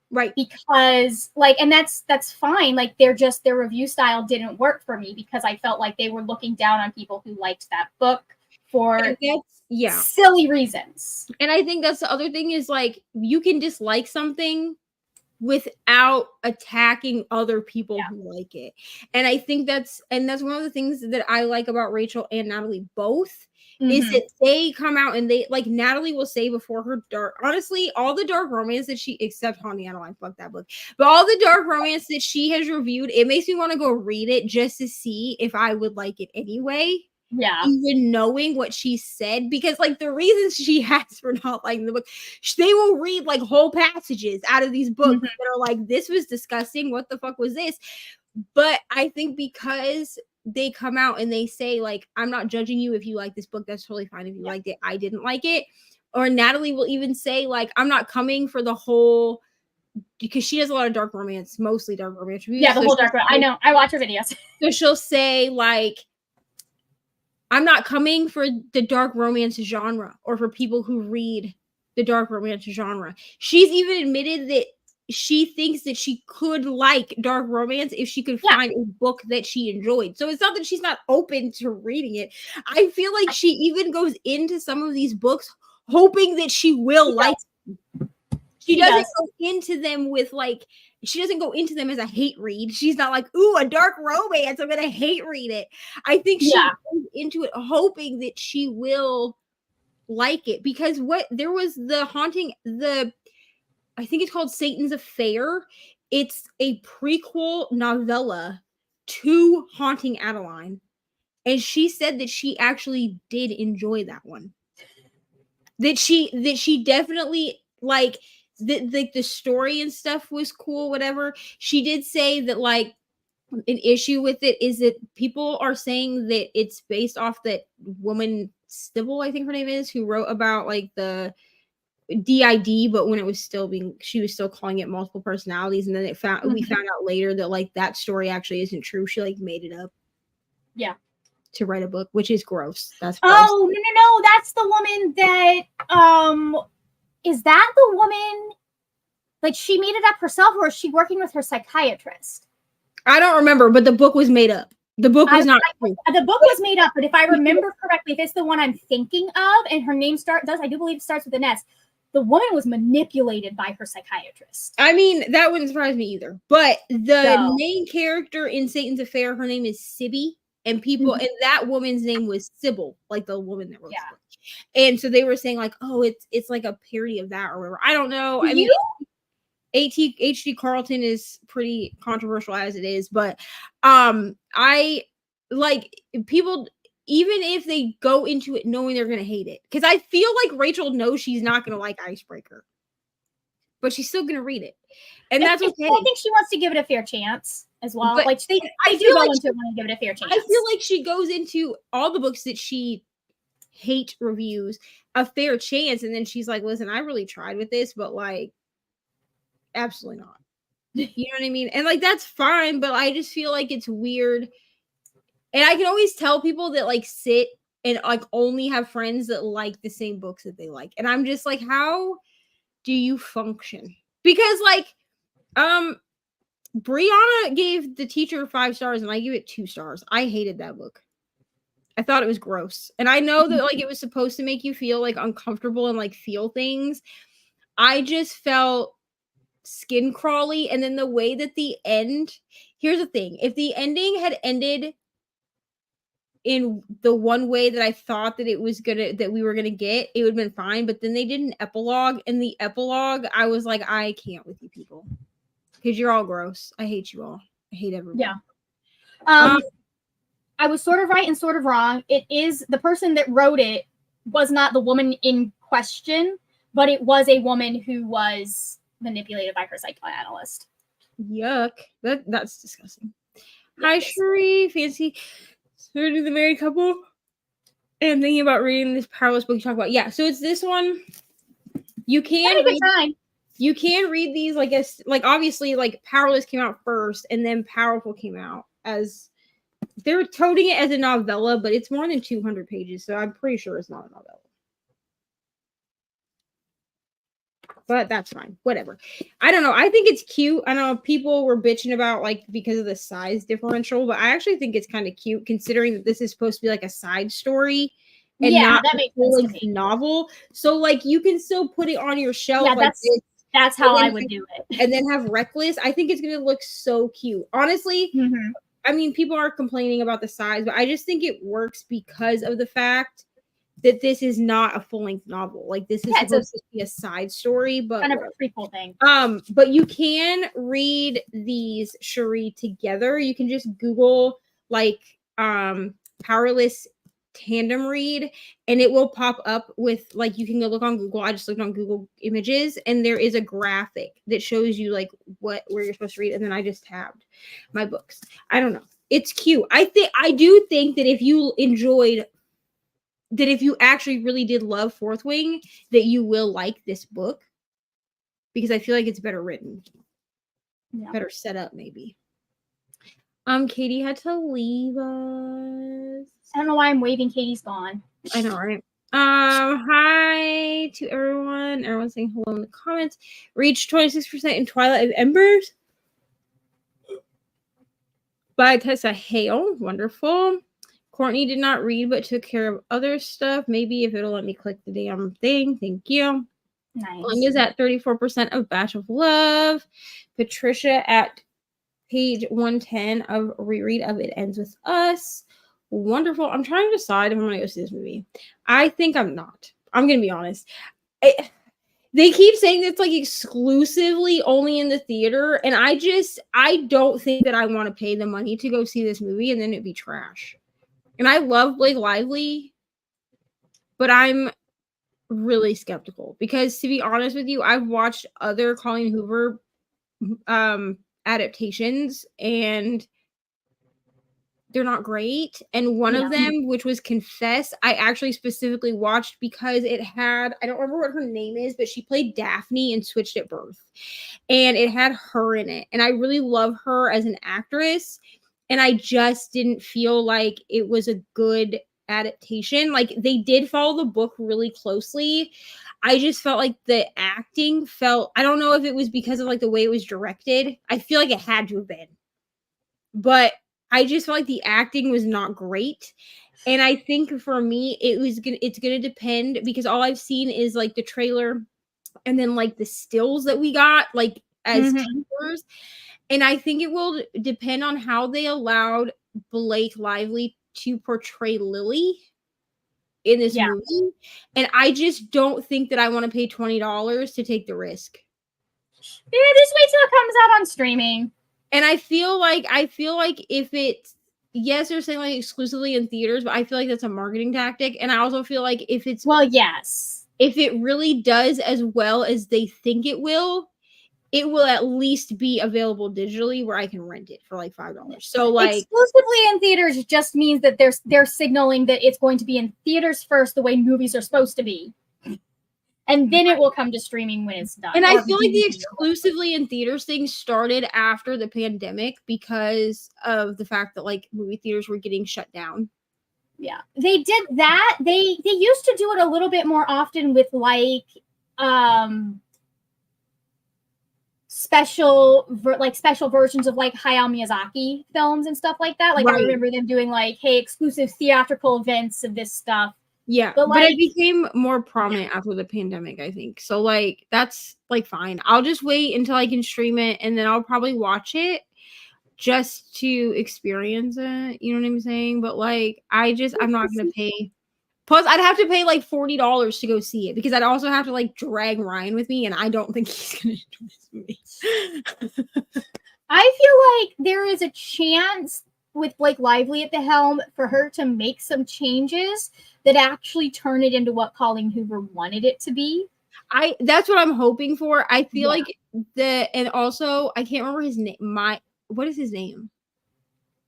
Right. Because, like, and that's fine. Like, their review style didn't work for me because I felt like they were looking down on people who liked that book for silly reasons. And I think that's the other thing is, like, you can dislike something without attacking other people who like it. And I think that's one of the things that I like about Rachel and Natalie both, is that they come out and they, like, Natalie will say before her honestly, all the dark romance that she, except Haunting Adeline, fuck that book, but all the dark romance that she has reviewed, it makes me want to go read it just to see if I would like it anyway. Yeah. Even knowing what she said, because, like, the reasons she has for not liking the book, they will read like whole passages out of these books that are like, this was disgusting, what the fuck was this? But I think because they come out and they say, like, I'm not judging you if you like this book, that's totally fine if you liked it, I didn't like it. Or Natalie will even say, like, I'm not coming for the whole, because she does a lot of dark romance, mostly dark romance reviews. Yeah, the whole dark romance. I know, I watch her videos. So she'll say, like, I'm not coming for the dark romance genre or for people who read the dark romance genre. She's even admitted that she thinks that she could like dark romance if she could find a book that she enjoyed. So it's not that she's not open to reading it. I feel like she even goes into some of these books hoping that she will like them. She doesn't go into them with, like, she doesn't go into them as a hate read. She's not like, ooh, a dark romance, I'm gonna hate read it. I think she goes into it hoping that she will like it, because there was the haunting, I think it's called Satan's Affair. It's a prequel novella to Haunting Adeline, and she said that she actually did enjoy that one. That she definitely, like, the story and stuff was cool, whatever. She did say that, like, an issue with it is that people are saying that it's based off that woman Stibble, I think her name is, who wrote about, like, the DID, but when it was still she was still calling it multiple personalities, and then we found out later that, like, that story actually isn't true. She, like, made it up. Yeah. To write a book, which is gross. That's gross. Oh, no, that's the woman that is that the woman, like, she made it up herself, or is she working with her psychiatrist? I don't remember, but the book was made up. The book was not true. The book was made up, but if I remember correctly, if it's the one I'm thinking of, and her name I do believe it starts with an S, the woman was manipulated by her psychiatrist. I mean, that wouldn't surprise me either. But the main character in Satan's Affair, her name is Sibby. And people, and that woman's name was Sybil, like the woman that wrote the book. And so they were saying, like, oh, it's like a parody of that or whatever. I don't know. I mean, H.D. Carlton is pretty controversial as it is, but I like people, even if they go into it knowing they're gonna hate it, because I feel like Rachel knows she's not gonna like Icebreaker, but she's still gonna read it, and that's okay. I think she wants to give it a fair chance as well. But like, I do want to give it a fair chance. I feel like she goes into all the books that she hate reviews a fair chance, and then she's like, listen, I really tried with this, but, like, absolutely not. You know what I mean? And, like, that's fine, but I just feel like it's weird. And I can always tell people that, like, sit and like only have friends that like the same books that they like. And I'm just like, how do you function? Because like Brianna gave The Teacher 5 stars and I give it 2 stars. I hated that book. I thought it was gross. And I know that like it was supposed to make you feel like uncomfortable and like feel things. I just felt skin crawly. And then the way that the end, here's the thing. If the ending had ended in the one way that I thought that we were gonna get, it would have been fine. But then they did an epilogue, and the epilogue, I was like, I can't with you people. Because you're all gross. I hate you all. I hate everyone. Yeah. I was sort of right and sort of wrong. It is the person that wrote it was not the woman in question, but it was a woman who was manipulated by her psychoanalyst. Yuck. That's disgusting. Yes. Hi, Cherie. Fancy starting the married couple. And thinking about reading this Powerless book you talk about. Yeah, so it's this one. You can read these like obviously like Powerless came out first and then Powerful came out as they're toting it as a novella, but it's more than 200 pages, so I'm pretty sure it's not a novella. But that's fine. Whatever. I don't know. I think it's cute. I know people were bitching about like because of the size differential, but I actually think it's kind of cute considering that this is supposed to be like a side story and not that makes sense to me. novel. So like you can still put it on your shelf. Yeah, that's how I would do it. And then have Reckless. I think it's gonna look so cute. Honestly, I mean, people are complaining about the size, but I just think it works because of the fact that this is not a full-length novel. Like this is supposed to be a side story, but kind of a prequel thing. But you can read these, Cherie, together. You can just Google like Powerless Tandem read, and it will pop up with like you can go look on Google. I just looked on Google Images, and there is a graphic that shows you like where you're supposed to read, and then I just tabbed my books. I don't know. It's cute. I do think that if you actually really did love Fourth Wing, that you will like this book because I feel like it's better written, better set up, maybe. Katie had to leave us. I don't know why I'm waving. Katie's gone. I know, right? Hi to everyone. Everyone's saying hello in the comments. Reached 26% in Twilight of Embers by Tessa Hale. Wonderful. Courtney did not read but took care of other stuff. Maybe if it'll let me click the damn thing. Thank you. Nice. Linda's at 34% of Batch of Love. Patricia at page 110 of Reread of It Ends With Us. Wonderful. I'm trying to decide if I'm going to go see this movie. I think I'm not. I'm going to be honest. They keep saying it's like exclusively only in the theater, and I don't think that I want to pay the money to go see this movie and then it'd be trash. And I love Blake Lively, but I'm really skeptical because, to be honest with you, I've watched other Colleen Hoover adaptations and they're not great. And one of them, which was Confess, I actually specifically watched because it had, I don't remember what her name is, but she played Daphne in Switched at Birth. And it had her in it. And I really love her as an actress. And I just didn't feel like it was a good adaptation. Like they did follow the book really closely. I just felt like the acting felt, I don't know if it was because of like the way it was directed. I feel like it had to have been. But I just felt like the acting was not great. And I think for me, it's gonna depend because all I've seen is like the trailer and then like the stills that we got like as teasers. And I think it will depend on how they allowed Blake Lively to portray Lily in this movie. And I just don't think that I want to pay $20 to take the risk. Yeah, just wait till it comes out on streaming. And I feel like if it's, yes, they're saying like exclusively in theaters, but I feel like that's a marketing tactic. And I also feel like if it's, if it really does as well as they think it will at least be available digitally where I can rent it for like $5. So like exclusively in theaters just means that they're signaling that it's going to be in theaters first, the way movies are supposed to be. And then it will come to streaming when it's done. And I feel like the exclusively in theaters thing started after the pandemic because of the fact that like movie theaters were getting shut down. Yeah, they did that. They used to do it a little bit more often with like special versions of like Hayao Miyazaki films and stuff like that. Like I remember them doing like, hey, exclusive theatrical events of this stuff. Yeah, but it became more prominent after the pandemic, I think. So like that's like fine. I'll just wait until I can stream it, and then I'll probably watch it just to experience it. You know what I'm saying? But like I'm not gonna pay. Plus, I'd have to pay like $40 to go see it because I'd also have to like drag Ryan with me, and I don't think he's gonna enjoy this movie. I feel like there is a chance with Blake Lively at the helm for her to make some changes that actually turn it into what Colleen Hoover wanted it to be. That's what I'm hoping for. I feel like and also I can't remember his name. What is his name?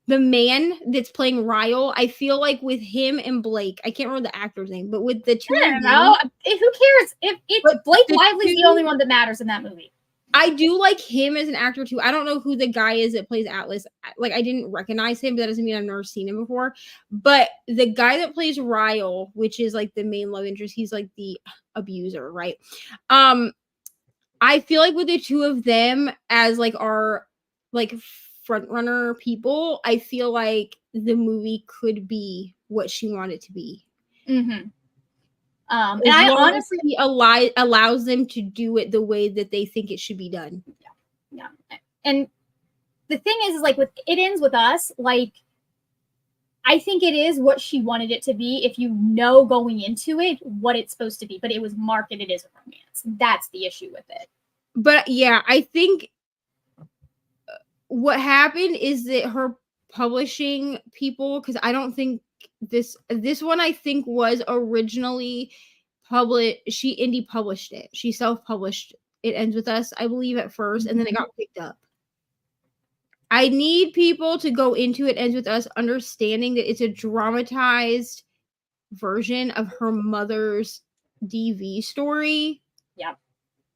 The man that's playing Ryle, I feel like with him and Blake, I can't remember the actor's name, but with the two of them, who cares? If Blake Lively's the only one that matters in that movie. I do like him as an actor too. I don't know who the guy is that plays Atlas. Like I didn't recognize him, but that doesn't mean I've never seen him before. But the guy that plays Ryle, which is like the main love interest, he's like the abuser, right? I feel like with the two of them as like our like front runner people, I feel like the movie could be what she wanted to be. Mm-hmm. And I honestly allows them to do it the way that they think it should be done. Yeah. And the thing is like with It Ends With Us, like I think it is what she wanted it to be if you know going into it what it's supposed to be, but it was marketed as a romance. That's the issue with it. But yeah, I think what happened is that her publishing people, because I don't think this one I think was originally published. She indie published it. She self-published It Ends With Us, I believe, at first, and then it got picked up. I need people to go into It Ends With Us understanding that it's a dramatized version of her mother's DV story. Yeah.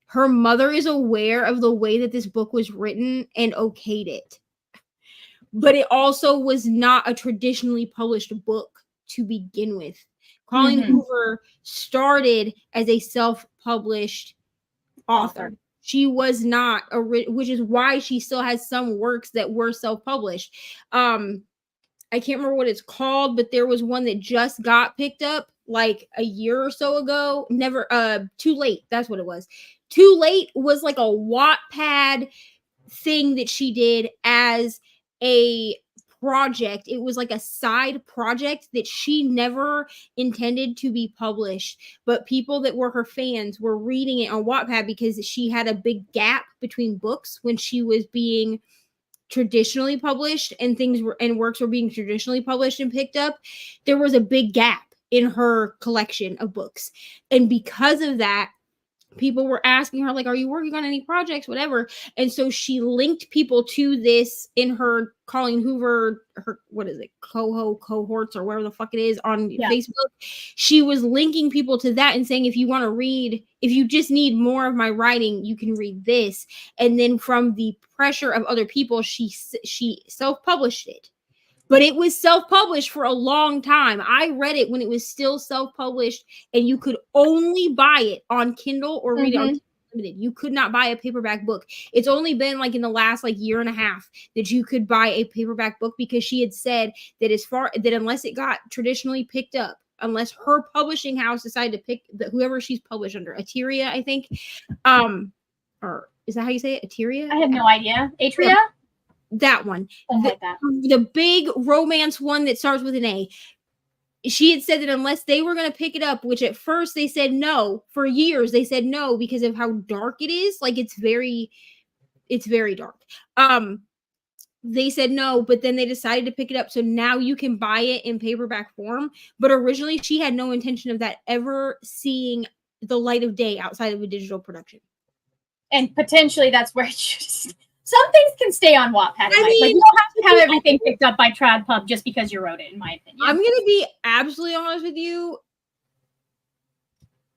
Her mother is aware of the way that this book was written and okayed it. But it also was not a traditionally published book to begin with. Colleen Hoover started as a self-published author. She was not, which is why she still has some works that were self-published. I can't remember what it's called, but there was one that just got picked up like a year or so ago. Too Late. That's what it was. Too Late was like a Wattpad thing that she did as a project. It was like a side project that she never intended to be published, but people that were her fans were reading it on Wattpad because she had a big gap between books when she was being traditionally published and works were being traditionally published and picked up. There was a big gap in her collection of books, and because of that, people were asking her like, are you working on any projects, whatever. And so she linked people to this in her Colleen Hoover, her cohorts or whatever the fuck it is on Facebook. She was linking people to that and saying, if you want to read, if you just need more of my writing, you can read this. And then from the pressure of other people, she self-published it. But it was self-published for a long time. I read it when it was still self-published, and you could only buy it on Kindle or read it on Limited. You could not buy a paperback book. It's only been like in the last like year and a half that you could buy a paperback book, because she had said that unless it got traditionally picked up, unless her publishing house decided to pick whoever she's published under, Ateria, I think, or is that how you say it? Ateria? I have no idea. Atria? That one. Like that. The big romance one that starts with an A. She had said that unless they were going to pick it up, which at first they said no, for years they said no because of how dark it is. Like it's very dark. They said no, but then they decided to pick it up. So now you can buy it in paperback form. But originally she had no intention of that ever seeing the light of day outside of a digital production. And potentially that's where it should. Some things can stay on Wattpad. Like you don't have to have everything picked up by TradPub just because you wrote it, in my opinion. I'm going to be absolutely honest with you.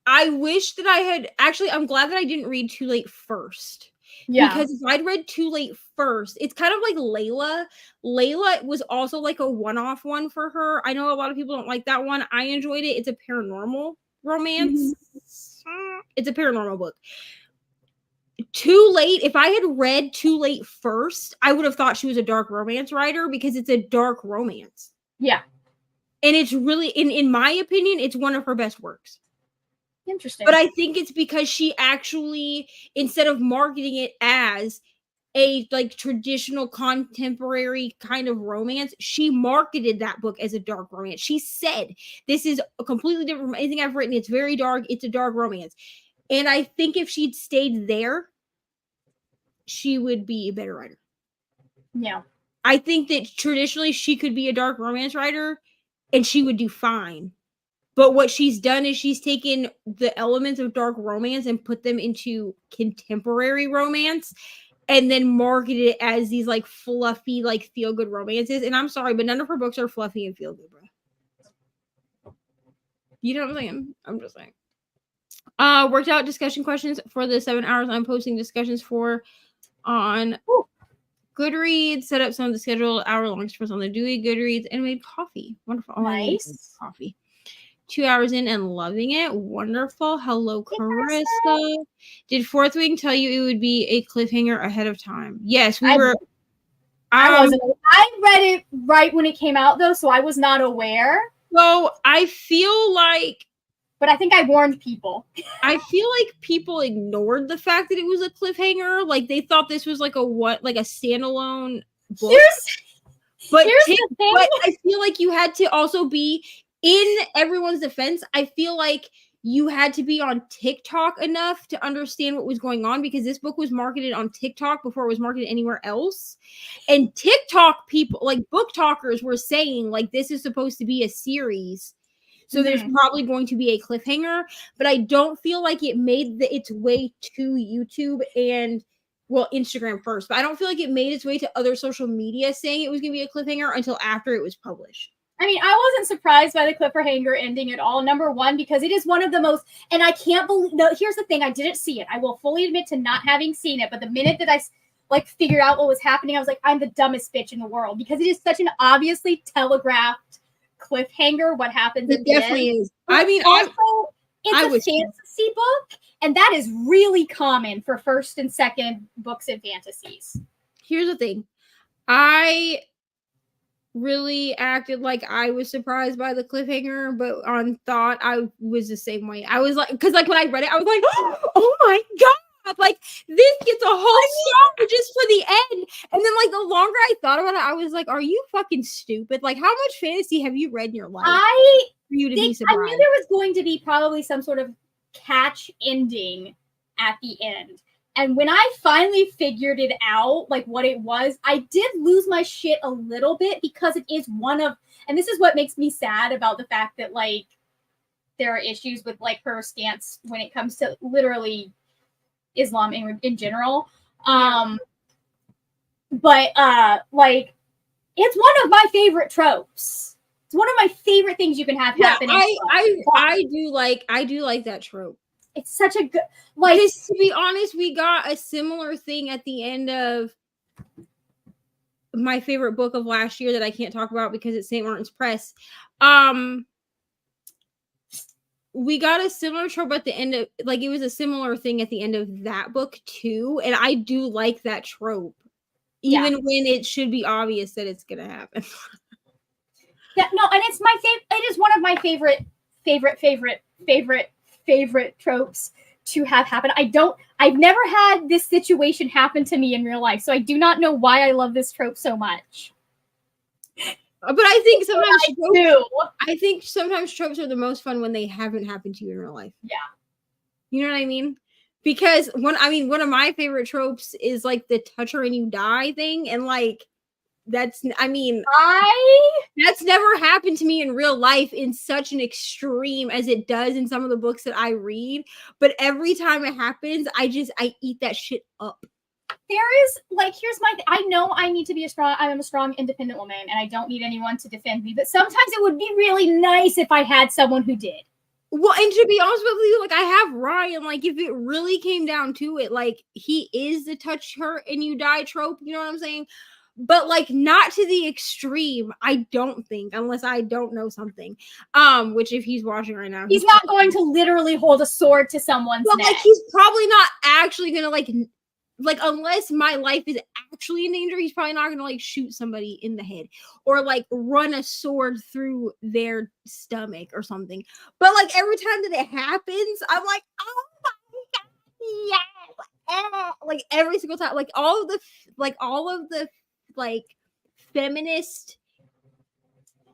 I wish that I had... Actually, I'm glad that I didn't read Too Late first. Yeah. Because if I'd read Too Late first. It's kind of like Layla. Layla was also like a one-off one for her. I know a lot of people don't like that one. I enjoyed it. It's a paranormal romance. It's a paranormal book. Too Late, if I had read Too Late first, I would have thought she was a dark romance writer because it's a dark romance. Yeah. And it's really, in my opinion, it's one of her best works. Interesting. But I think it's because she actually, instead of marketing it as a like traditional contemporary kind of romance, she marketed that book as a dark romance. She said, this is a completely different from anything I've written. It's very dark. It's a dark romance. And I think if she'd stayed there, she would be a better writer. Yeah. I think that traditionally she could be a dark romance writer and she would do fine. But what she's done is she's taken the elements of dark romance and put them into contemporary romance and then marketed it as these like fluffy, like feel-good romances. And I'm sorry, but none of her books are fluffy and feel-good, bro. You know what I'm saying? I'm just saying. Worked out discussion questions for the 7 hours I'm posting discussions for on Goodreads, set up some of the scheduled hour-long extras on the Dewey Goodreads, and made coffee. Wonderful. Oh, nice. Coffee. 2 hours in and loving it. Wonderful. Hello, Carissa. Did Fourth Wing tell you it would be a cliffhanger ahead of time? Yes, we were. I wasn't. I read it right when it came out, though, so I was not aware. So I feel like. But I think I warned people. I feel like people ignored the fact that it was a cliffhanger. Like they thought this was like a standalone book. But I feel like you had to also be in everyone's defense. I feel like you had to be on TikTok enough to understand what was going on because this book was marketed on TikTok before it was marketed anywhere else. And TikTok people, like book talkers, were saying like this is supposed to be a series. So there's probably going to be a cliffhanger, but I don't feel like it made its way to YouTube and, well, Instagram first. But I don't feel like it made its way to other social media saying it was going to be a cliffhanger until after it was published. I mean, I wasn't surprised by the cliffhanger ending at all. Number one, because it is one of the most, and I can't believe, no, here's the thing, I didn't see it. I will fully admit to not having seen it, but the minute that I like figured out what was happening, I was like, I'm the dumbest bitch in the world because it is such an obviously telegraphed cliffhanger what happens. It definitely is. I mean, also, it's a fantasy book, and that is really common for first and second books in fantasies. Here's the thing. I really acted like I was surprised by the cliffhanger, but on thought, I was the same way. I was like, because like when I read it, I was like, oh my God. Like this gets a whole song just for the end. And then like the longer I thought about it, I was like, are you fucking stupid? Like how much fantasy have you read in your life? I be surprised? I knew there was going to be probably some sort of catch ending at the end. And when I finally figured it out, like what it was, I did lose my shit a little bit because it is one of, and this is what makes me sad about the fact that like there are issues with like her stance when it comes to literally Islam in general. But like it's one of my favorite tropes. It's one of my favorite things you can have happen. I do like that trope. It's such a good, like, to be honest, we got a similar thing at the end of my favorite book of last year that I can't talk about because it's St. Martin's Press. We got a similar trope at the end of, like, it was a similar thing at the end of that book too. And I do like that trope, even when it should be obvious that it's going to happen. Yeah, no, and it's my favorite. It is one of my favorite tropes to have happen. I've never had this situation happen to me in real life, so I do not know why I love this trope so much. But I think sometimes tropes are the most fun when they haven't happened to you in real life. Yeah. You know what I mean? Because one of my favorite tropes is like the touch her and you die thing. And like, that's never happened to me in real life in such an extreme as it does in some of the books that I read. But every time it happens, I eat that shit up. There is like, here's my, I know I need to be I'm a strong, independent woman and I don't need anyone to defend me, but sometimes it would be really nice if I had someone who did. Well, and to be honest with you, like I have Ryan, like if it really came down to it, like he is the touch her and you die trope, you know what I'm saying? But like not to the extreme, I don't think, unless I don't know something. Which if he's watching right now, He's not going to literally hold a sword to someone's but neck. like he's probably not actually gonna like unless my life is actually in danger, he's probably not gonna like shoot somebody in the head or like run a sword through their stomach or something. But like every time that it happens, I'm like, oh my god, yes, like every single time, like all of the feminist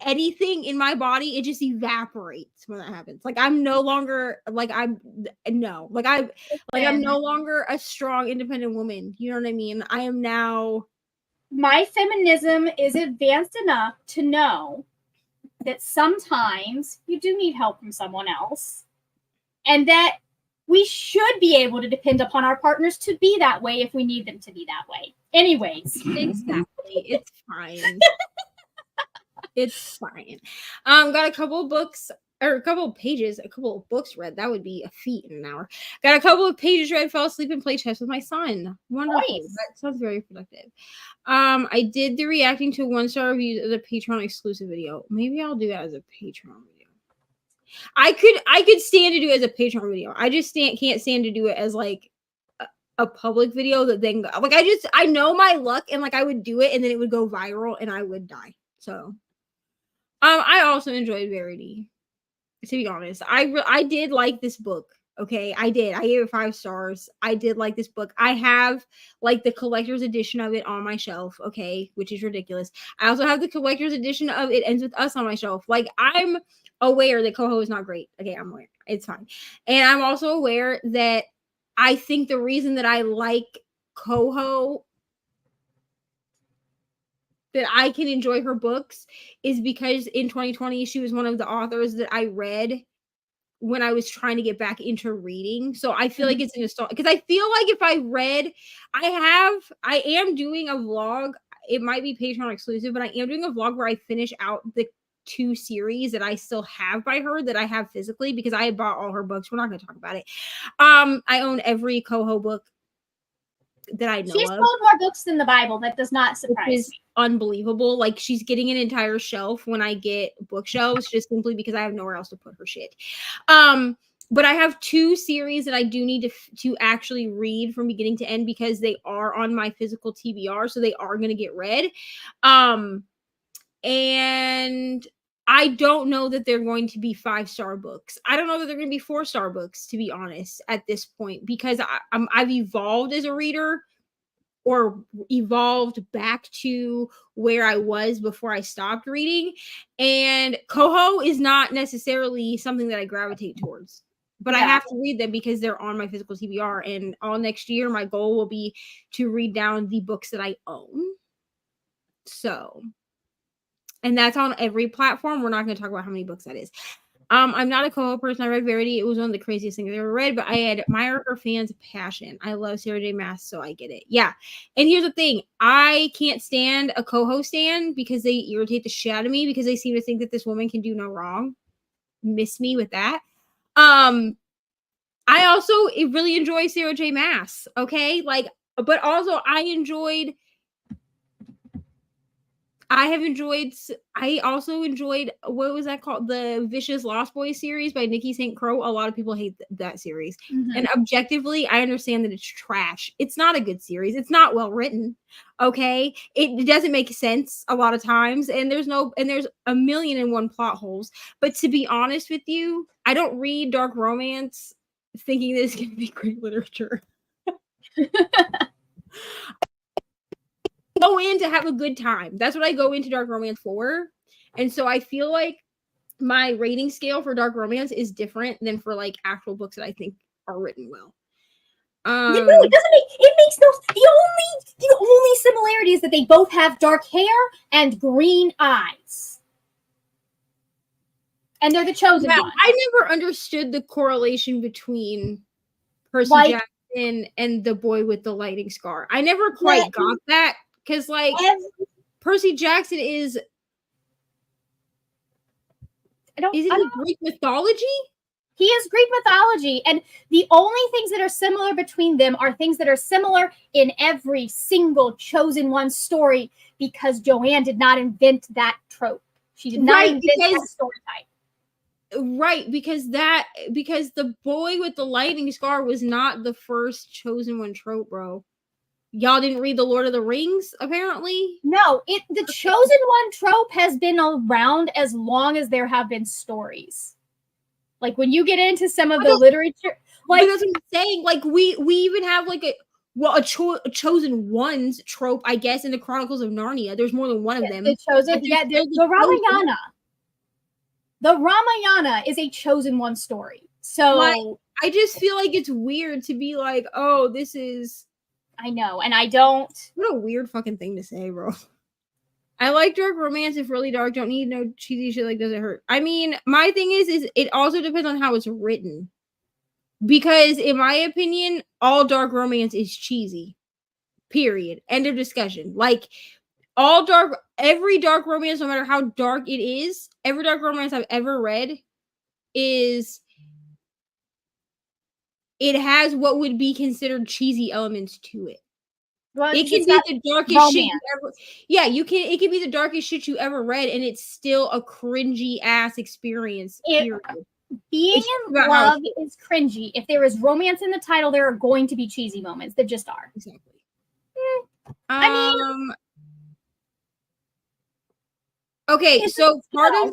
anything in my body, it just evaporates when that happens. Like I'm no longer I'm no longer a strong independent woman. You know what I mean? I am now. My feminism is advanced enough to know that sometimes you do need help from someone else, and that we should be able to depend upon our partners to be that way if we need them to be that way. Anyways, Exactly. It's fine. It's fine. Got a couple of books or a couple of pages, a couple of books read. That would be a feat in an hour. Got a couple of pages read, fell asleep and played chess with my son. Wonderful. Nice. That sounds very productive. I did the reacting to 1-star reviews as a Patreon exclusive video. Maybe I'll do that as a Patreon video. I could stand to do it as a Patreon video. I just can't stand to do it as like a public video that then like I know my luck and like I would do it and then it would go viral and I would die. So I also enjoyed Verity. To be honest, I did like this book. Okay, I did. I gave it 5 stars. I did like this book. I have like the collector's edition of it on my shelf. Okay, which is ridiculous. I also have the collector's edition of It Ends With Us on my shelf. Like I'm aware that Coho is not great. Okay, I'm aware. It's fine. And I'm also aware that I think the reason that I like Coho, that I can enjoy her books, is because in 2020 she was one of the authors that I read when I was trying to get back into reading. So I feel like it's an nostalgia, because I feel like if I read, I am doing a vlog. It might be Patreon exclusive, but I am doing a vlog where I finish out the 2 series that I still have by her, that I have physically, because I had bought all her books. We're not going to talk about it. I own every Coho book that I know she's of. sold more books than the Bible. That does not surprise Which is me. unbelievable. Like she's getting an entire shelf when I get bookshelves, just simply because I have nowhere else to put her shit. But I have 2 series that I do need to actually read from beginning to end, because they are on my physical TBR, so they are going to get read. And I don't know that they're going to be 5-star books. I don't know that they're going to be 4-star books, to be honest, at this point, because I've evolved as a reader, or evolved back to where I was before I stopped reading. And Coho is not necessarily something that I gravitate towards, but I have to read them because they're on my physical TBR. And all next year, my goal will be to read down the books that I own. So, and that's on every platform. We're not going to talk about how many books that is. I'm not a Coho person. I read Verity. It was one of the craziest things I've ever read, but I admire her fans' passion. I love Sarah J. Maas, so I get it. Yeah. And here's the thing. I can't stand a Coho stan because they irritate the shit out of me, because they seem to think that this woman can do no wrong. Miss me with that. I also really enjoy Sarah J. Maas. Okay. Like, but also I also enjoyed, what was that called? The Vicious Lost Boys series by Nikki St. Crow. A lot of people hate that series. And objectively, I understand that it's trash. It's not a good series. It's not well written. Okay. It doesn't make sense a lot of times. And there's a million and one plot holes. But to be honest with you, I don't read dark romance thinking this is going to be great literature. Go in to have a good time. That's what I go into dark romance for. And so I feel like my rating scale for dark romance is different than for like actual books that I think are written well. It really doesn't it makes no, the only similarity is that they both have dark hair and green eyes. And they're the chosen ones. I never understood the correlation between Percy Jackson and the boy with the lightning scar. I never quite got that. Because, like, Percy Jackson is it Greek mythology? He is Greek mythology. And the only things that are similar between them are things that are similar in every single chosen one story, because Joanne did not invent that trope. She did not invent that story type. Right, because the boy with the lightning scar was not the first chosen one trope, bro. Y'all didn't read the Lord of the Rings, apparently? No, the chosen one trope has been around as long as there have been stories. Like when you get into some of the literature, like that's what I'm saying. Like we even have like a chosen ones trope, I guess, in the Chronicles of Narnia. There's more than one of them. The chosen, the Ramayana. The Ramayana is a chosen one story. So I just feel like it's weird to be like, oh, this is. I know, and I don't. What a weird fucking thing to say, bro. I like dark romance if really dark. Don't need no cheesy shit like doesn't hurt. I mean, my thing is it also depends on how it's written. Because in my opinion, all dark romance is cheesy. Period. End of discussion. Like every dark romance, no matter how dark it is, every dark romance I've ever read it has what would be considered cheesy elements to it. Well, it can be the darkest shit you ever. Yeah, it can be the darkest shit you ever read, and it's still a cringy ass experience. Being in love is cringy. If there is romance in the title, there are going to be cheesy moments. There just are. Exactly. I mean, okay, so part of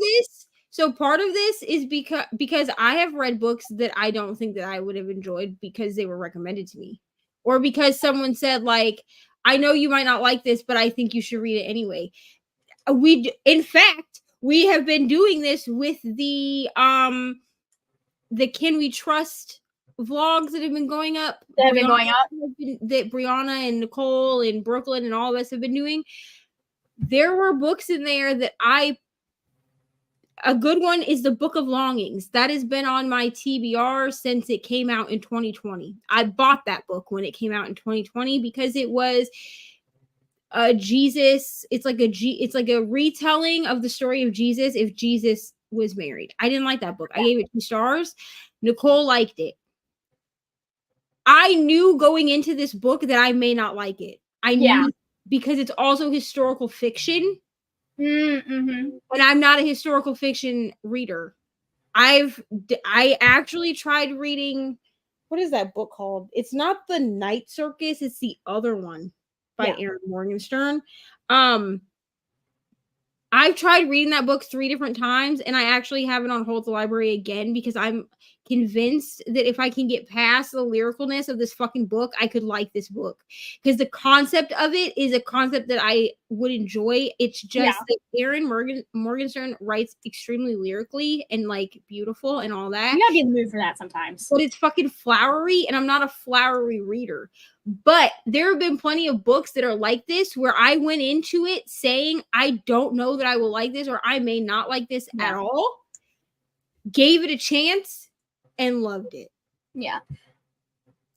this is because I have read books that I don't think that I would have enjoyed because they were recommended to me, or because someone said, like, I know you might not like this, but I think you should read it anyway. In fact, we have been doing this with the Can We Trust vlogs that have been going up. That Brianna and Nicole and Brooklyn and all of us have been doing. There were books in there that a good one is the Book of Longings. That has been on my TBR since it came out in 2020. I bought that book when it came out in 2020 because it was Jesus. It's like a retelling of the story of Jesus if Jesus was married. I didn't like that book. I gave it 2 stars. Nicole liked it. I knew going into this book that I may not like it. I knew because it's also historical fiction. Mm-hmm. And I'm not a historical fiction reader. I actually tried reading, what is that book called? It's not The Night Circus, it's the other one by Aaron Morgenstern. I've tried reading that book 3 different times, and I actually have it on hold at the library again because I'm convinced that if I can get past the lyricalness of this fucking book, I could like this book. Because the concept of it is a concept that I would enjoy. It's just that Aaron Morgenstern writes extremely lyrically and like beautiful and all that. You gotta be in the mood for that sometimes. But it's fucking flowery, and I'm not a flowery reader. But there have been plenty of books that are like this where I went into it saying I don't know that I will like this or I may not like this at all. Gave it a chance and loved it. Yeah.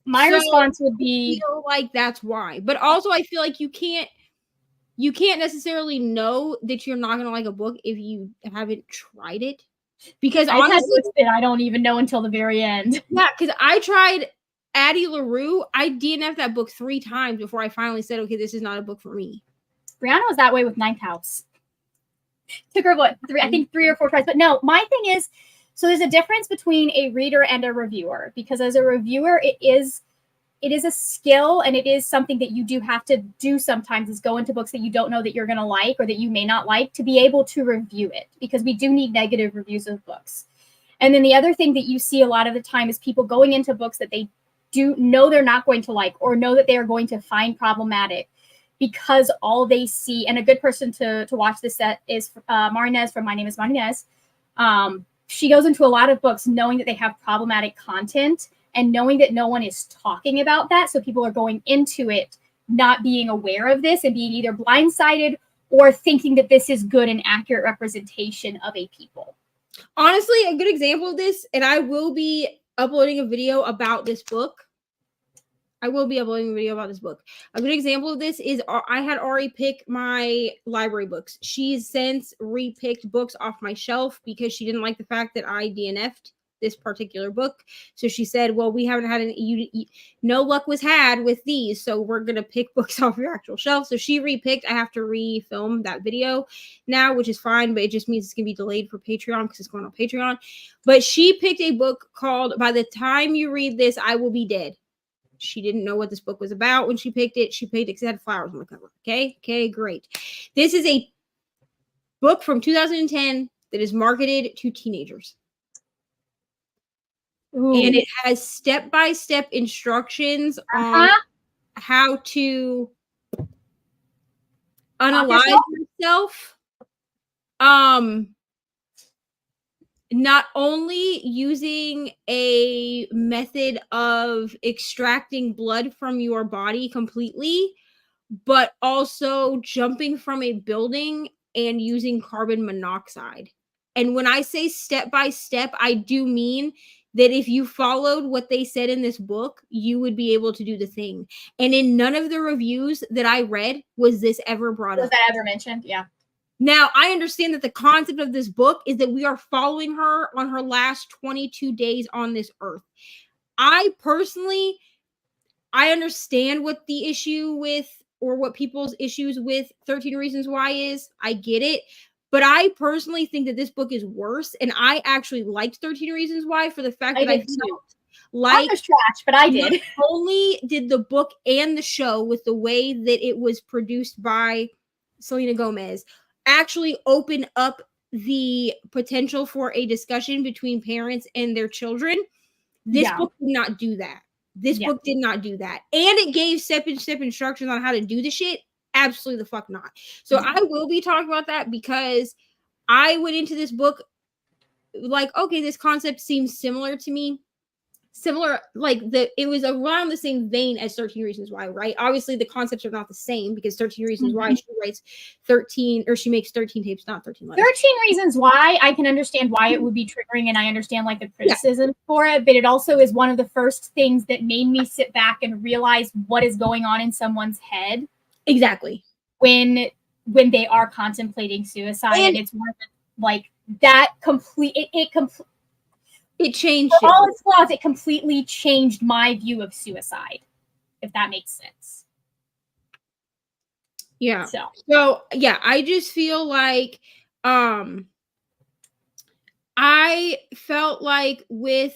My response would be like that's why. But also I feel like you can't necessarily know that you're not going to like a book if you haven't tried it. Because honestly, I don't even know until the very end. Yeah, because I tried Addie LaRue. I DNF'd that book 3 times before I finally said, okay, this is not a book for me. Brianna was that way with Ninth House. Took her, 3 or 4 tries. But no, my thing is, so there's a difference between a reader and a reviewer. Because as a reviewer, it is a skill, and it is something that you do have to do sometimes, is go into books that you don't know that you're going to like or that you may not like to be able to review it, because we do need negative reviews of books. And then the other thing that you see a lot of the time is people going into books that they do know they're not going to like or know that they are going to find problematic because all they see, and a good person to watch this set is Marinez from My Name is Marinez. She goes into a lot of books knowing that they have problematic content and knowing that no one is talking about that. So people are going into it not being aware of this and being either blindsided or thinking that this is good and accurate representation of a people. Honestly, a good example of this, and I will be uploading a video about this book. A good example of this is I had Ari pick my library books. She's since re-picked books off my shelf because she didn't like the fact that I DNF'd this particular book. So she said, well, we haven't had no luck was had with these, so we're going to pick books off your actual shelf. So she repicked. I have to refilm that video now, which is fine, but it just means it's going to be delayed for Patreon because it's going on Patreon. But she picked a book called By the Time You Read This, I Will Be Dead. She didn't know what this book was about when she picked it. She picked it because it had flowers on the cover. Okay, great. This is a book from 2010 that is marketed to teenagers. Ooh. And it has step-by-step instructions on how to unalive yourself. Not only using a method of extracting blood from your body completely, but also jumping from a building and using carbon monoxide. And when I say step by step, I do mean that if you followed what they said in this book, you would be able to do the thing. And in none of the reviews that I read was this ever brought up. Was that ever mentioned? Yeah. Now, I understand that the concept of this book is that we are following her on her last 22 days on this earth. I personally, I understand what the issue with, or what people's issues with 13 Reasons Why is. I get it. But I personally think that this book is worse. And I actually liked 13 Reasons Why for the fact that I felt like was trash, but I did. Not only did the book and the show, with the way that it was produced by Selena Gomez, actually open up the potential for a discussion between parents and their children. This book did not do that. This book did not do that. And it gave step-by-step instructions on how to do the shit. Absolutely the fuck not. So I will be talking about that because I went into this book like, okay, this concept seems similar to me. Similar, like it was around the same vein as 13 Reasons Why, right? Obviously, the concepts are not the same because 13 Reasons Why, she writes 13, or she makes 13 tapes, not 13 letters. 13 Reasons Why, I can understand why it would be triggering, and I understand like the criticism for it, but it also is one of the first things that made me sit back and realize what is going on in someone's head. Exactly. When they are contemplating suicide, and it's one of the, like that complete it changed for all its flaws. It completely changed my view of suicide, if that makes sense. Yeah. So yeah, I just feel like I felt like with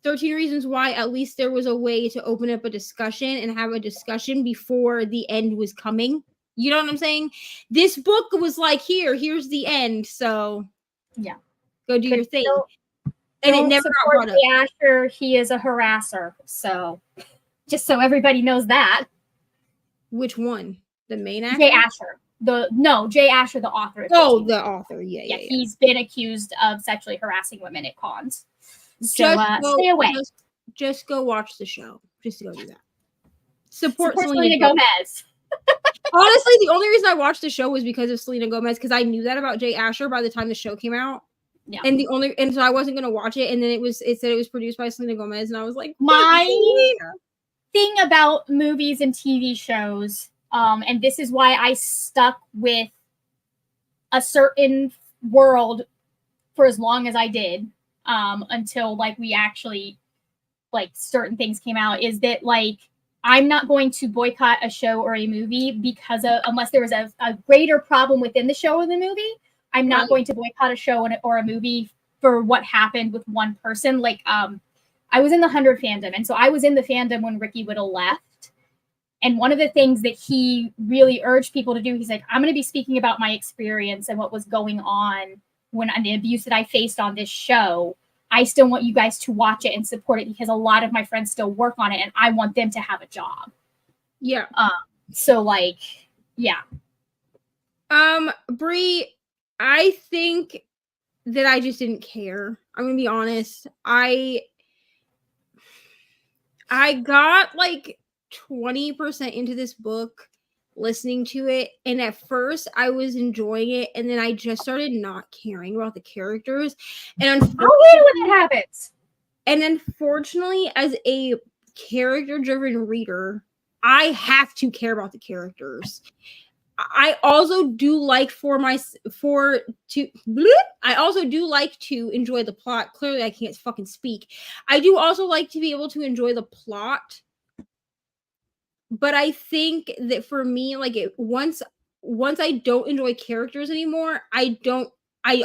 13 Reasons Why, at least there was a way to open up a discussion and have a discussion before the end was coming. You know what I'm saying? This book was like, here's the end. So yeah, go do your thing. And it never got brought up. Asher, he is a harasser. So just so everybody knows that. Which one? The main actor? Jay Asher. Jay Asher, the author. Oh, the author. Yeah. He's been accused of sexually harassing women at cons. So stay away. Just go watch the show. Just go do that. Support Selena Gomez. Honestly, the only reason I watched the show was because of Selena Gomez, because I knew that about Jay Asher by the time the show came out. Yeah. And so I wasn't gonna watch it, and then it said it was produced by Selena Gomez, and I was like, my thing about movies and TV shows, and this is why I stuck with a certain world for as long as I did, until like we actually like certain things came out, is that like I'm not going to boycott a show or a movie because of, unless there was a greater problem within the show or the movie. I'm not going to boycott a show or a movie for what happened with one person. Like, I was in the 100 fandom, and so I was in the fandom when Ricky Whittle left. And one of the things that he really urged people to do, he's like, I'm going to be speaking about my experience and what was going on when the abuse that I faced on this show. I still want you guys to watch it and support it because a lot of my friends still work on it, and I want them to have a job. Yeah. So like, yeah. Bree, I think that I just didn't care. I'm gonna be honest. I got like 20% into this book, listening to it, and at first I was enjoying it, and then I just started not caring about the characters. And I hate when it happens. And unfortunately, as a character-driven reader, I have to care about the characters. I also do like I also do like to enjoy the plot. Clearly, I can't fucking speak. I do also like to be able to enjoy the plot, but I think that for me, like once I don't enjoy characters anymore, I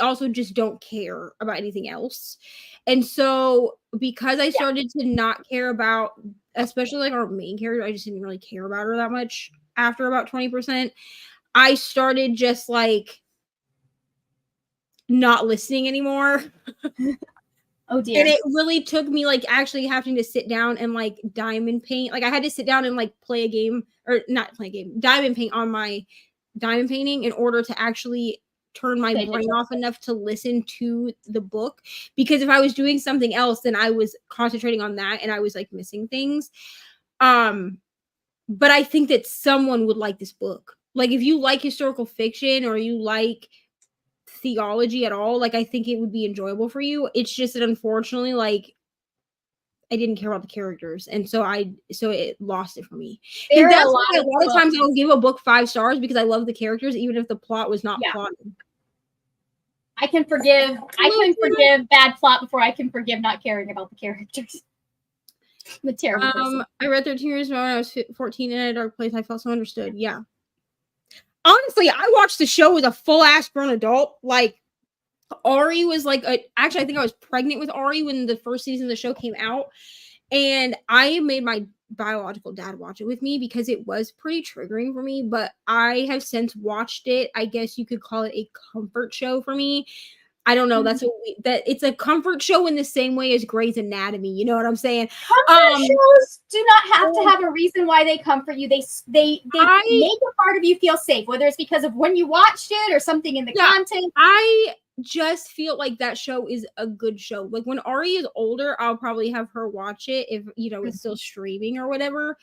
also just don't care about anything else. And so because I started to not care about, especially like our main character, I just didn't really care about her that much after about 20%. I started just like not listening anymore. Oh dear. And it really took me like actually having to sit down and like diamond paint. Like I had to sit down and like play a game, or not play a game, diamond paint on my diamond painting in order to actually turn my brain off enough to listen to the book. Because if I was doing something else, then I was concentrating on that and I was like missing things. But I think that someone would like this book. Like if you like historical fiction or you like theology at all, like I think it would be enjoyable for you. It's just that unfortunately, like I didn't care about the characters, and so it lost it for me. There That's are why a lot of times I'll give a book 5 stars because I love the characters, even if the plot was not plotted. I can forgive bad plot before I can forgive not caring about the characters. I'm a terrible person. I read 13 Years Ago when I was 14 in a dark place. I felt so understood. Yeah. Honestly, I watched the show as a full-ass grown adult. Like, Ari was like, actually, I think I was pregnant with Ari when the first season of the show came out. And I made my biological dad watch it with me because it was pretty triggering for me. But I have since watched it. I guess you could call it a comfort show for me. I don't know. That it's a comfort show in the same way as Grey's Anatomy. You know what I'm saying? Comfort shows do not have to have a reason why they comfort you. They make a part of you feel safe, whether it's because of when you watched it or something in the content. I just feel like that show is a good show. Like when Ari is older, I'll probably have her watch it if it's still streaming or whatever,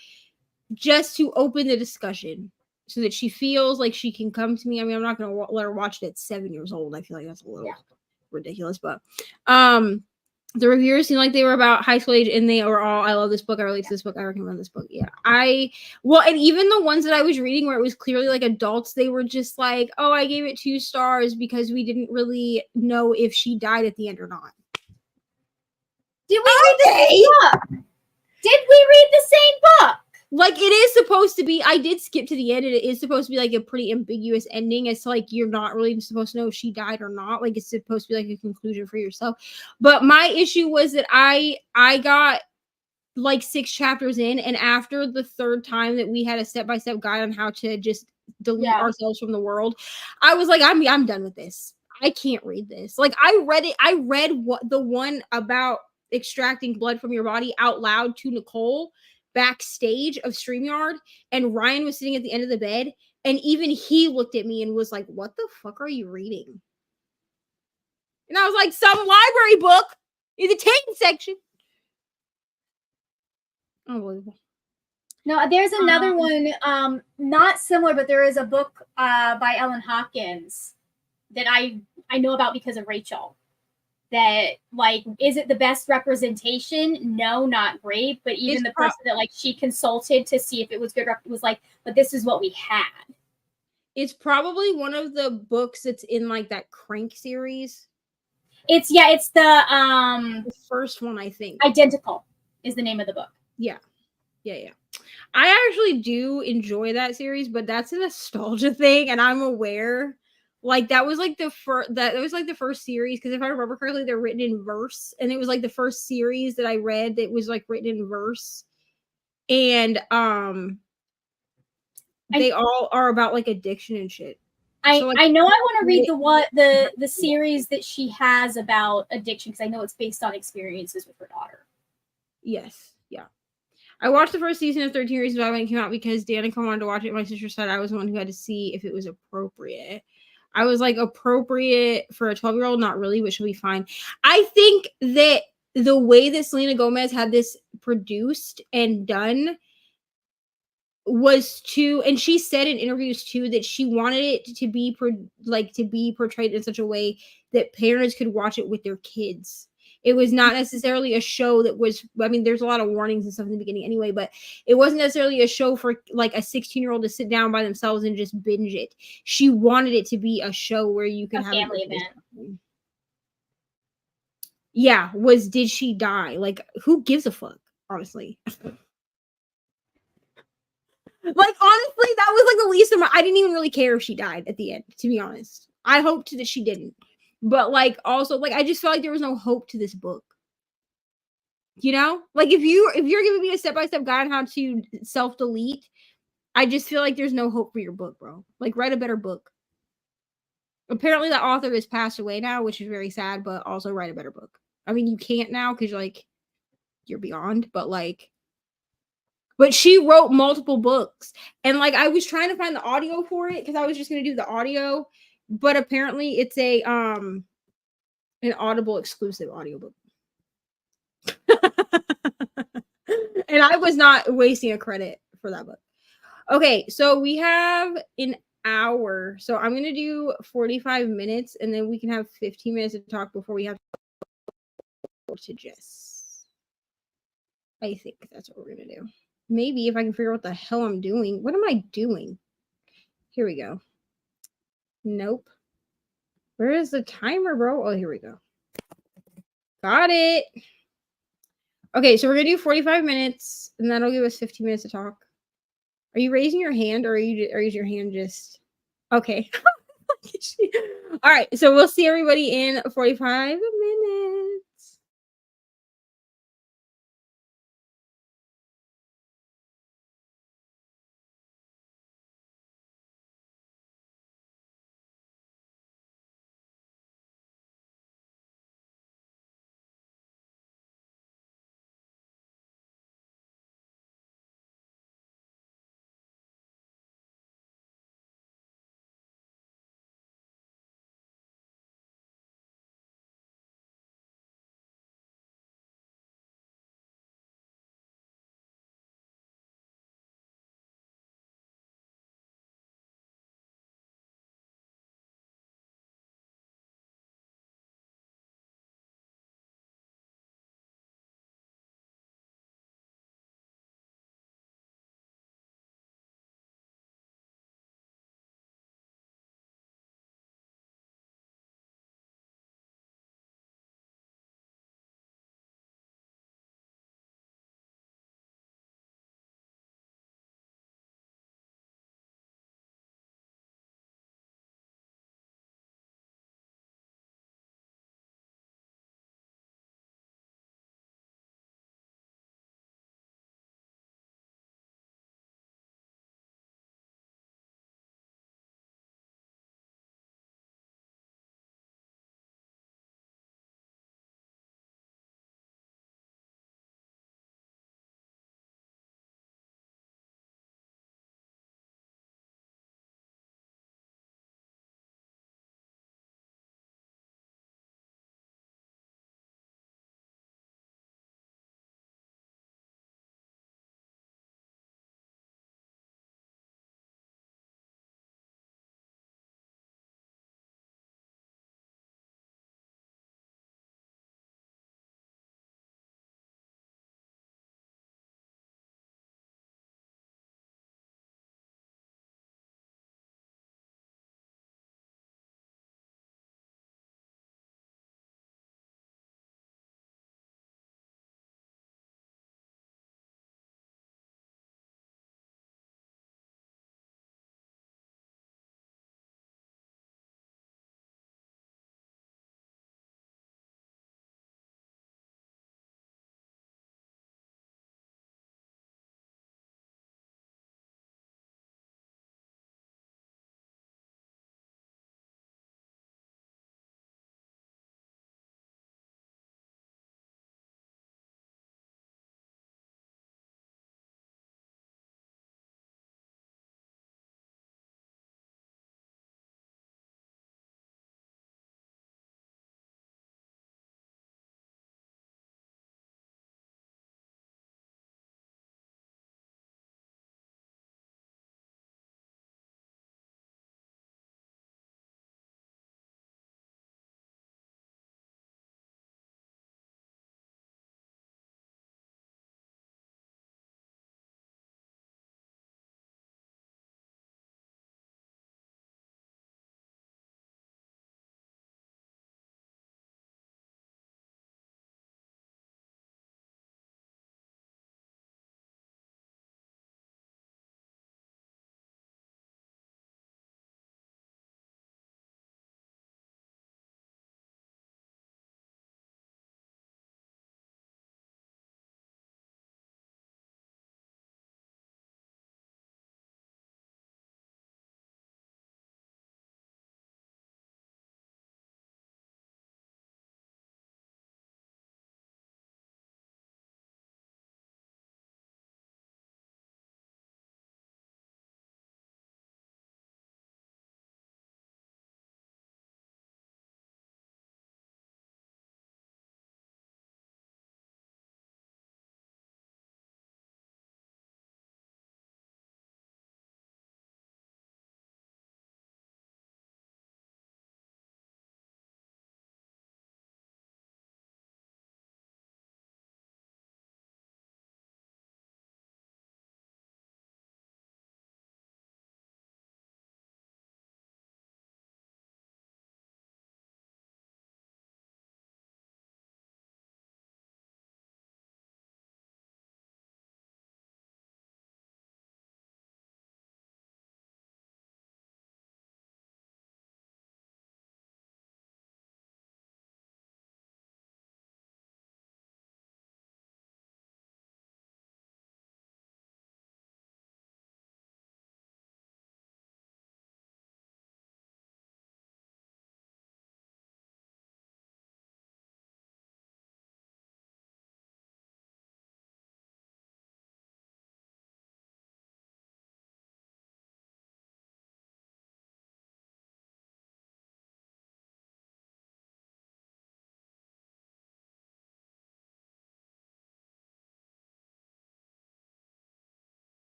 just to open the discussion. So that she feels like she can come to me. I mean, I'm not going to let her watch it at 7 years old. I feel like that's a little ridiculous. But the reviewers seemed like they were about high school age, and they were all, I love this book. I relate to this book. I recommend this book. Yeah. And even the ones that I was reading where it was clearly like adults, they were just like, oh, I gave it 2 stars because we didn't really know if she died at the end or not. Did we read the same book? Did we read the same book? Like, it is supposed to be, I did skip to the end, and it is supposed to be, like, a pretty ambiguous ending. It's like, you're not really supposed to know if she died or not. Like, it's supposed to be, like, a conclusion for yourself. But my issue was that I got, like, 6 chapters in, and after the 3rd time that we had a step-by-step guide on how to just delete ourselves from the world, I was like, I'm done with this. I can't read this. Like, I read what the one about extracting blood from your body out loud to Nicole backstage of StreamYard, and Ryan was sitting at the end of the bed, and even he looked at me and was like, what the fuck are you reading? And I was like, some library book in the Taken section. Unbelievable. No, there's another one, not similar, but there is a book by Ellen Hawkins that I know about because of Rachel. That, like, is it the best representation? No, not great. But even the person that, like, she consulted to see if it was good was like, but this is what we had. It's probably one of the books that's in, like, that Crank series. It's the first one, I think. Identical is the name of the book. Yeah. I actually do enjoy that series, but that's a nostalgia thing, and I'm aware. Like, that was like the first series, because if I remember correctly, they're written in verse, and it was like the first series that I read that was like written in verse, and they all are about like addiction and shit. I know I want to read the series that she has about addiction, because I know it's based on experiences with her daughter. Yes, yeah. I watched the first season of 13 Reasons Why when it came out because Danica wanted to watch it. My sister said I was the one who had to see if it was appropriate. I was like, appropriate for a 12-year-old? Not really, but she'll be fine. I think that the way that Selena Gomez had this produced and done was and she said in interviews too, that she wanted it to be portrayed in such a way that parents could watch it with their kids. It was not necessarily a show that was, I mean, there's a lot of warnings and stuff in the beginning anyway, but it wasn't necessarily a show for like a 16-year-old to sit down by themselves and just binge it. She wanted it to be a show where you could A have family it with event. Yeah, did she die? Like, who gives a fuck, honestly? Like, honestly, that was like the least of my, I didn't even really care if she died at the end, to be honest. I hoped that she didn't. But like also, like, I just felt like there was no hope to this book. You know? Like if you're giving me a step-by-step guide on how to self-delete, I just feel like there's no hope for your book, bro. Like, write a better book. Apparently the author has passed away now, which is very sad, but also write a better book. I mean, you can't now because like you're beyond, but she wrote multiple books. And like I was trying to find the audio for it because I was just gonna do the audio, but apparently it's a an Audible exclusive audiobook. And I was not wasting a credit for that book. Okay, so we have an hour. So I'm gonna do 45 minutes and then we can have 15 minutes to talk before we have to Jess. I think that's what we're gonna do. Maybe if I can figure out what the hell I'm doing. What am I doing? Here we go. Nope. Where is the timer, bro? Oh, here we go. Got it. Okay, so we're gonna do 45 minutes, and that'll give us 15 minutes to talk. Are you raising your hand, or is your hand just okay? All right, so we'll see everybody in 45 minutes.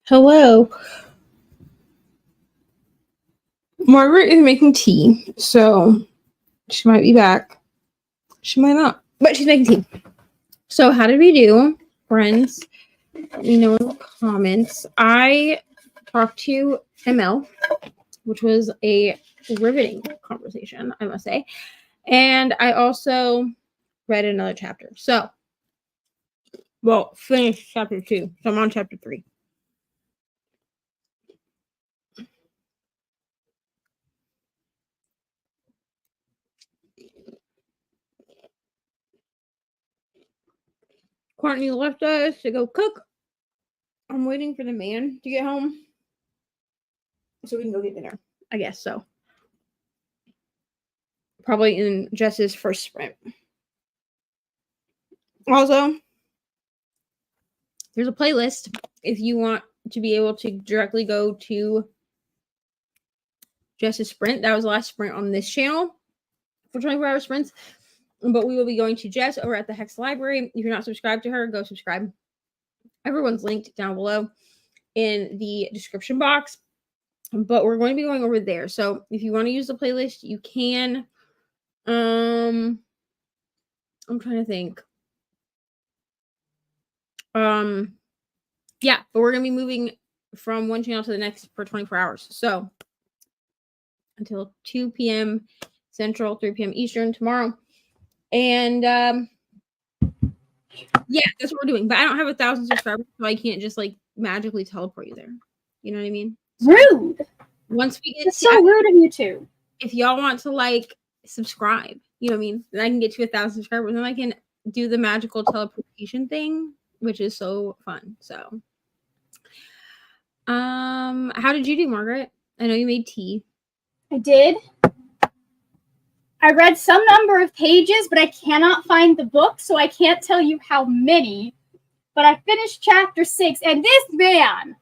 Hello. Margaret is making tea, so she might be back. She might not, but she's making tea. So how did we do, friends? Let me know in the comments. I talked to ML, which was a riveting conversation, I must say. And I also read another chapter. So, well, finished chapter 2. So I'm on chapter 3. Courtney left us to go cook. I'm waiting for the man to get home so we can go get dinner. I guess so. Probably in Jess's first sprint. Also, there's a playlist if you want to be able to directly go to Jess's sprint. That was the last sprint on this channel for 24-hour sprints. But we will be going to Jess over at the Hex Library. If you're not subscribed to her, go subscribe. Everyone's linked down below in the description box. But we're going to be going over there. So if you want to use the playlist, you can. I'm trying to think. Yeah, but we're gonna be moving from one channel to the next for 24 hours. So until 2 p.m. Central, 3 p.m. Eastern tomorrow. And yeah, that's what we're doing. But I don't have 1,000 subscribers, so I can't just like magically teleport you there. You know what I mean? So, Rude. once we get It's so rude of you two. If y'all want to like subscribe, you know what I mean? Then I can get to 1,000 subscribers, and I can do the magical teleportation thing, which is so fun. So how did you do, Margaret? I know you made tea. I did. I read some number of pages, but I cannot find the book, so I can't tell you how many. But I finished chapter 6, and this man,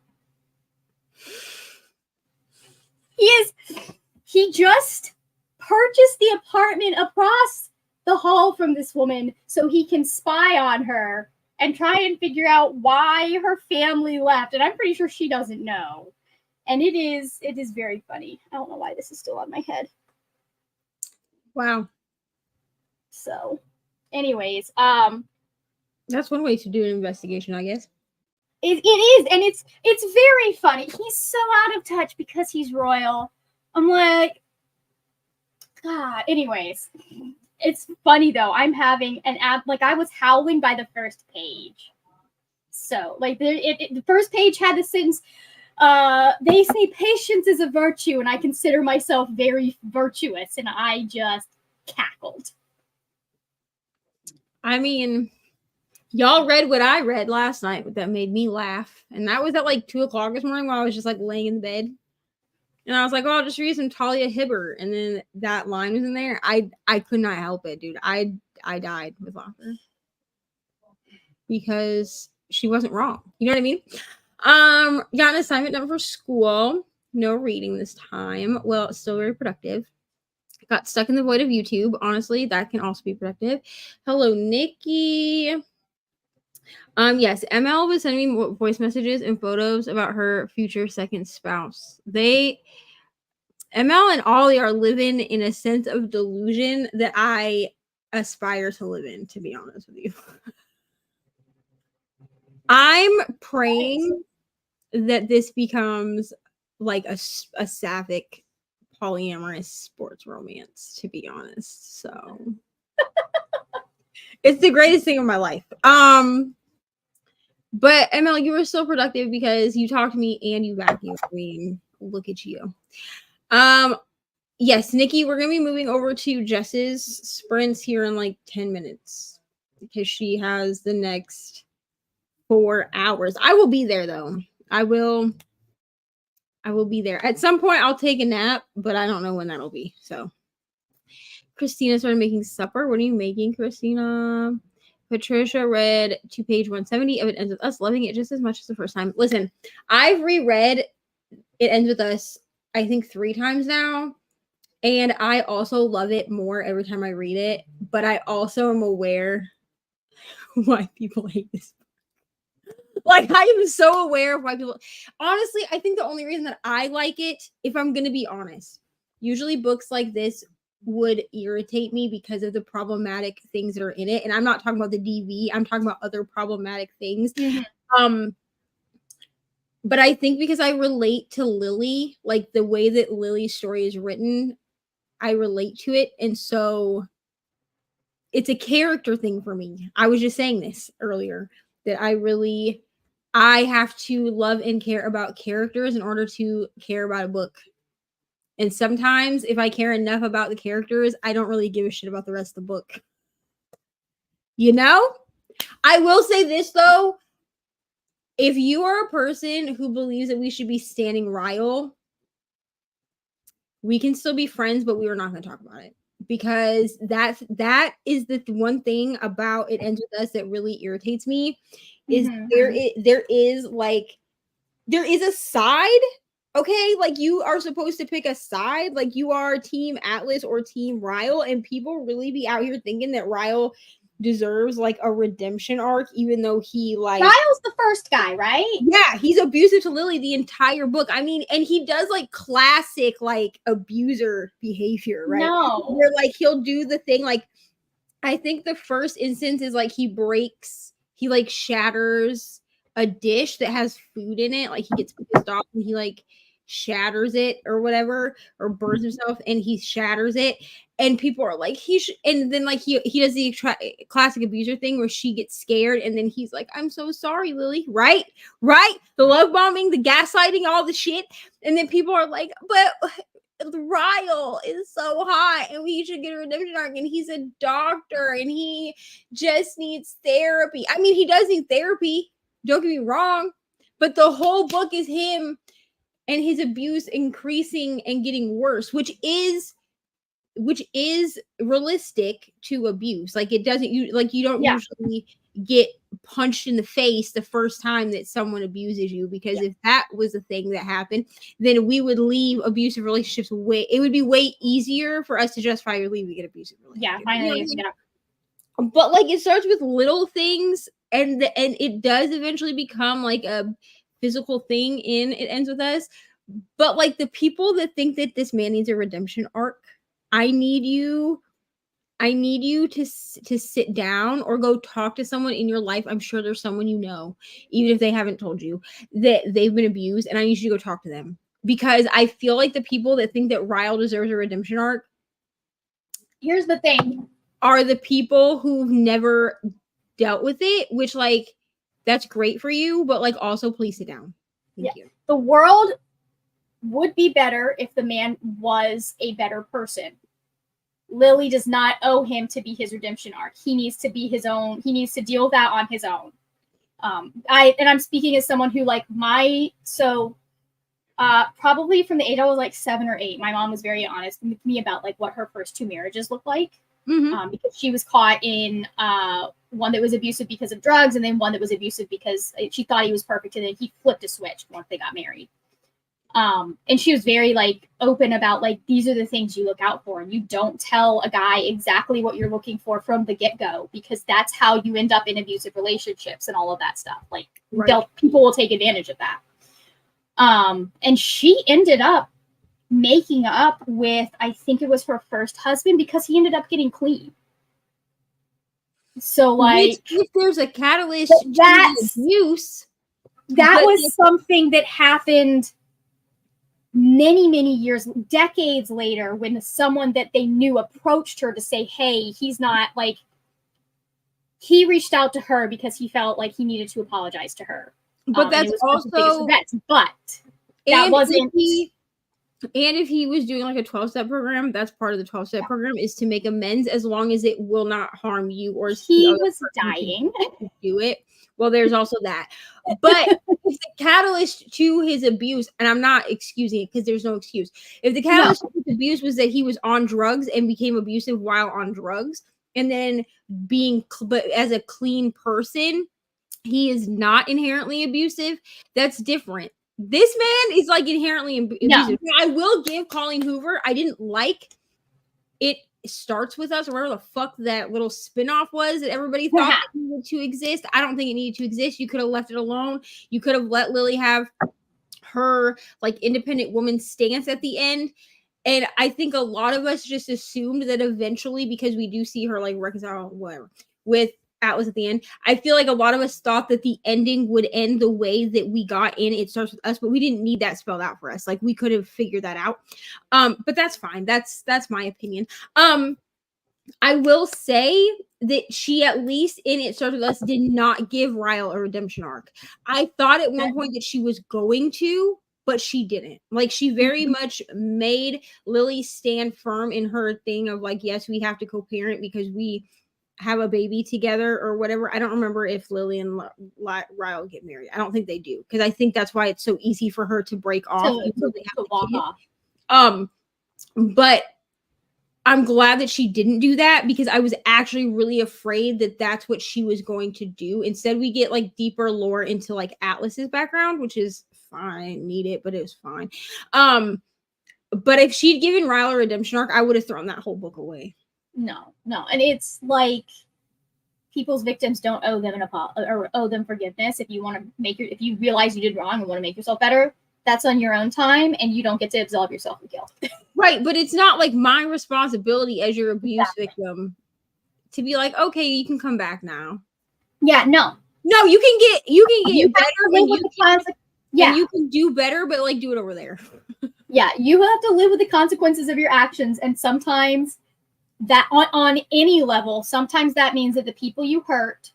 he just purchased the apartment across the hall from this woman so he can spy on her and try and figure out why her family left. And I'm pretty sure she doesn't know. And it is very funny. I don't know why this is still on my head. Wow. So, anyways, that's one way to do an investigation, I guess. It is, and it's very funny. He's so out of touch because he's royal. I'm like, God. Anyways, it's funny though. I'm having an like I was howling by the first page. So like the first page had the sentence. They say patience is a virtue, and I consider myself very virtuous, and I just cackled. I mean, y'all read what I read last night that made me laugh, and that was at like 2:00 this morning while I was just like laying in the bed, and I was like, "Oh, I'll just read some Talia Hibbert," and then that line was in there. I could not help it, dude. I died with laughter because she wasn't wrong. You know what I mean? Got an assignment done for school. No reading this time. Well, it's still very productive. Got stuck in the void of YouTube. Honestly, that can also be productive. Hello, Nikki. Yes, ML was sending me voice messages and photos about her future second spouse. ML and Ollie are living in a sense of delusion that I aspire to live in, to be honest with you. I'm praying that this becomes like a sapphic polyamorous sports romance, to be honest. So it's the greatest thing of my life. But ML, you were so productive because you talked to me and you vacuumed. I mean, look at you. Yes, Nikki, we're gonna be moving over to Jess's sprints here in like 10 minutes because she has the next 4 hours. I will be there though. I will be there. At some point I'll take a nap, but I don't know when that'll be. So Christina started making supper. What are you making, Christina? Patricia read to page 170 of It Ends With Us, loving it just as much as the first time. Listen, I've reread It Ends With Us, I think 3 times now. And I also love it more every time I read it. But I also am aware why people hate this. Like, I am so aware of why people. Honestly, I think the only reason that I like it, if I'm going to be honest, usually books like this would irritate me because of the problematic things that are in it. And I'm not talking about the DV, I'm talking about other problematic things. But I think because I relate to Lily, like the way that Lily's story is written, I relate to it. And so it's a character thing for me. I was just saying this earlier that I have to love and care about characters in order to care about a book. And sometimes if I care enough about the characters, I don't really give a shit about the rest of the book. You know? I will say this though. If you are a person who believes that we should be standing Ryle, we can still be friends, but we are not going to talk about it. Because that is the one thing about It Ends With Us that really irritates me is there is a side, okay? Like you are supposed to pick a side, like you are Team Atlas or Team Ryle, and people really be out here thinking that Ryle deserves like a redemption arc, even though he like Ryle's the first guy, right? Yeah, he's abusive to Lily the entire book. I mean, and he does like classic like abuser behavior, right? No. Where like he'll do the thing like I think the first instance is like he like shatters a dish that has food in it. Like he gets pissed off and he like shatters it or whatever, or burns himself and he shatters it. And people are like, and then like he does the classic abuser thing where she gets scared and then he's like, I'm so sorry, Lily. Right? The love bombing, the gaslighting, all the shit. And then people are like, but Ryle is so hot and we should get a redemption arc and he's a doctor and he just needs therapy. I mean, he does need therapy. Don't get me wrong. But the whole book is him and his abuse increasing and getting worse, which is realistic to abuse. Like it doesn't you don't usually get punched in the face the first time that someone abuses you, because if that was a thing that happened, then we would leave abusive relationships it would be way easier for us to justify leaving an abusive relationship. Yeah, finally. But like it starts with little things and it does eventually become like a physical thing in It Ends With Us. But like the people that think that this man needs a redemption arc, I need you to sit down or go talk to someone in your life. I'm sure there's someone you know, even if they haven't told you, that they've been abused, and I need you to go talk to them. Because I feel like the people that think that Ryle deserves a redemption arc, here's the thing, are the people who've never dealt with it, which like that's great for you, but like also please sit down. Thank you. The world would be better if the man was a better person. Lily does not owe him to be his redemption arc. He needs to be his own. He needs to deal with that on his own. I'm speaking as someone who like probably from the age I was like 7 or 8, my mom was very honest with me about like what her first 2 marriages looked like. Because she was caught in one that was abusive because of drugs, and then one that was abusive because she thought he was perfect, and then he flipped a switch once they got married. And she was very like open about like, these are the things you look out for, and you don't tell a guy exactly what you're looking for from the get-go, because that's how you end up in abusive relationships and all of that stuff. Like people will take advantage of that. And she ended up making up with, I think it was her first husband, because he ended up getting clean. So like, if there's a catalyst to abuse, that was something that happened many years, decades later, when someone that they knew approached her to say, hey, he's not like, he reached out to her because he felt like he needed to apologize to her. But that's also, but that wasn't. And if he was doing like a 12-step program, that's part of the 12-step program, is to make amends as long as it will not harm you or he was dying to do it. Well, there's also that. But if the catalyst to his abuse, and I'm not excusing it because there's no excuse. If the catalyst to his abuse was that he was on drugs and became abusive while on drugs, and then but as a clean person, he is not inherently abusive, that's different. This man is like inherently abusive. I will give Colleen Hoover, I didn't like it Starts With Us, or whatever the fuck that little spinoff was that everybody thought that needed to exist. I don't think it needed to exist. You could have left it alone. You could have let Lily have her like independent woman stance at the end. And I think a lot of us just assumed that eventually, because we do see her like reconcile whatever with Atlas at the end, I feel like a lot of us thought that the ending would end the way that we got in It Starts With Us, but we didn't need that spelled out for us. Like we could have figured that out. But that's fine. That's my opinion. I will say that she, at least in It Starts With Us, did not give Ryle a redemption arc. I thought at one point that she was going to, but she didn't. Like, she very much made Lily stand firm in her thing of like, yes, we have to co-parent because we have a baby together or whatever. I don't remember if Lily and Ryle get married. I don't think they do, because I think that's why it's so easy for her to break off. To walk off. But I'm glad that she didn't do that, because I was actually really afraid that that's what she was going to do. Instead, we get like deeper lore into like Atlas's background, which is fine. Need it, but it was fine. But if she'd given Ryle a redemption arc, I would have thrown that whole book away. No. And it's like people's victims don't owe them or owe them forgiveness. If you want to if you realize you did wrong and want to make yourself better, that's on your own time, and you don't get to absolve yourself of guilt. Right, but it's not like my responsibility as your abuse victim to be like, okay, you can come back now. Yeah, no, you can get better, and you can do better, but like do it over there. Yeah, you have to live with the consequences of your actions, and sometimes that on any level, sometimes that means that the people you hurt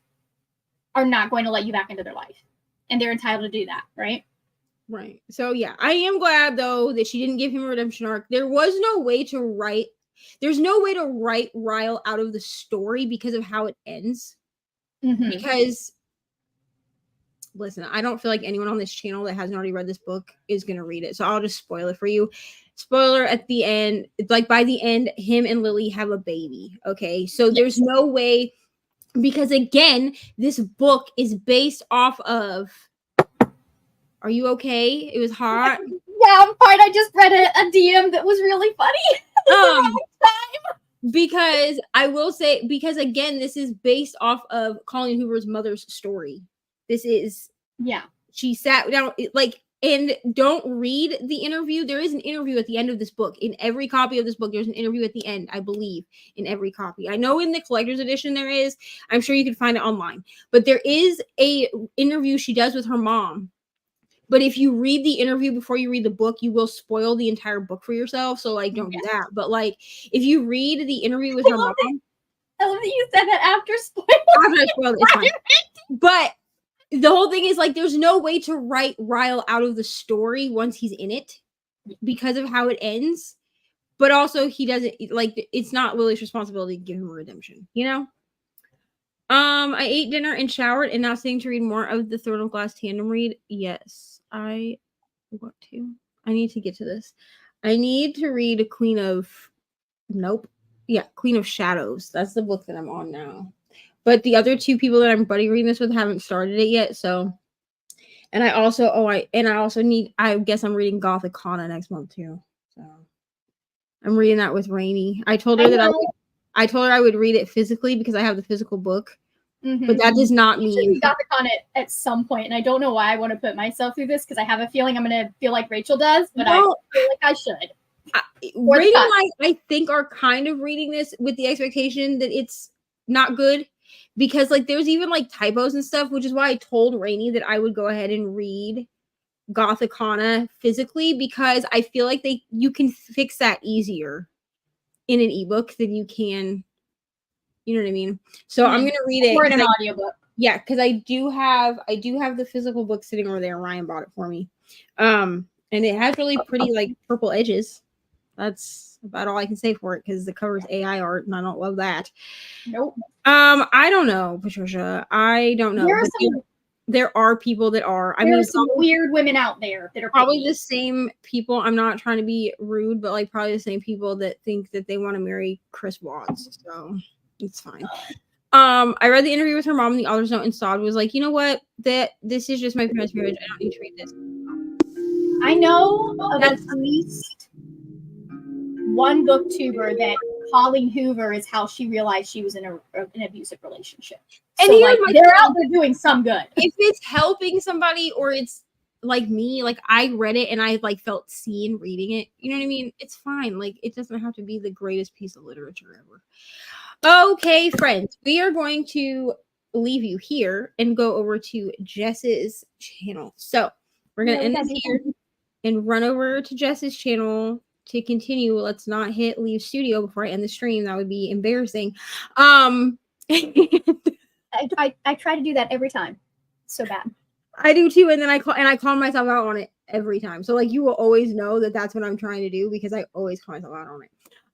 are not going to let you back into their life, and they're entitled to do that, right? Right. So yeah, I am glad though that she didn't give him a redemption arc. There's no way to write Ryle out of the story because of how it ends. Mm-hmm. Because listen, I don't feel like anyone on this channel that hasn't already read this book is gonna read it. So I'll just spoil it for you. Spoiler at the end, like by the end, him and Lily have a baby. Okay. So there's no way, because again, this book is based off of. Are you okay? It was hot. Yeah, I'm fine. I just read a DM that was really funny. Because I will say, because again, this is based off of Colleen Hoover's mother's story. This is, she sat down, and don't read the interview. There is an interview at the end of this book. In every copy of this book, there's an interview at the end, I believe, in every copy. I know in the collector's edition there is. I'm sure you can find it online. But there is a interview she does with her mom. But if you read the interview before you read the book, you will spoil the entire book for yourself. So, like, don't do that. But, like, if you read the interview with her mom. I love that you said that after spoiling. After I spoiled it, it's fine. But the whole thing is, like, there's no way to write Ryle out of the story once he's in it because of how it ends. But also, he doesn't, like, it's not Lily's responsibility to give him a redemption, you know? I ate dinner and showered and now sitting to read more of the Throne of Glass tandem read. Yes, I want to. I need to get to this. I need to read Queen of Shadows. That's the book that I'm on now. But the other two people that I'm buddy reading this with haven't started it yet. So, and I guess I'm reading Gothic Hana next month too. So I'm reading that with Rainey. I told her I would read it physically because I have the physical book. Mm-hmm. But that does not mean you got on it at some point, and I don't know why I want to put myself through this because I have a feeling I'm going to feel like Rachel does, but I feel like I should. Rainey and I think are kind of reading this with the expectation that it's not good because like there's even like typos and stuff, which is why I told Rainey that I would go ahead and read Gothic Hana physically because I feel like you can fix that easier in an ebook than you can. You know what I mean? So I'm gonna read it. Or in an audiobook. Yeah, because I do have the physical book sitting over there. Ryan bought it for me. And it has really pretty like purple edges. That's about all I can say for it because the cover's AI art and I don't love that. Nope. I don't know, Patricia. I don't know. There are people that are. There are some weird women out there that are probably the same people. I'm not trying to be rude, but like probably the same people that think that they want to marry Chris Watts. So it's fine. I read the interview with her mom in the author's note and Sod was like, you know what? This is just my parents' marriage. I don't need to read this. I know of at least one booktuber that Colleen Hoover is how she realized she was in an abusive relationship. And So here's like my they're thing. out there doing some good. If it's helping somebody or it's like me, like I read it and I like felt seen reading it, you know what I mean? It's fine. Like it doesn't have to be the greatest piece of literature ever. Okay, friends, we are going to leave you here and go over to Jess's channel. So we're gonna end this here and run over to Jess's channel to continue. Let's not hit leave studio before I end the stream. That would be embarrassing. I try to do that every time. So bad. I do too, and then I call myself out on it every time. So like you will always know that that's what I'm trying to do because I always call myself out on it.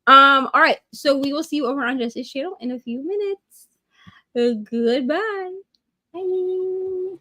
All right, so we will see you over on Jess's channel in a few minutes. Goodbye. Bye.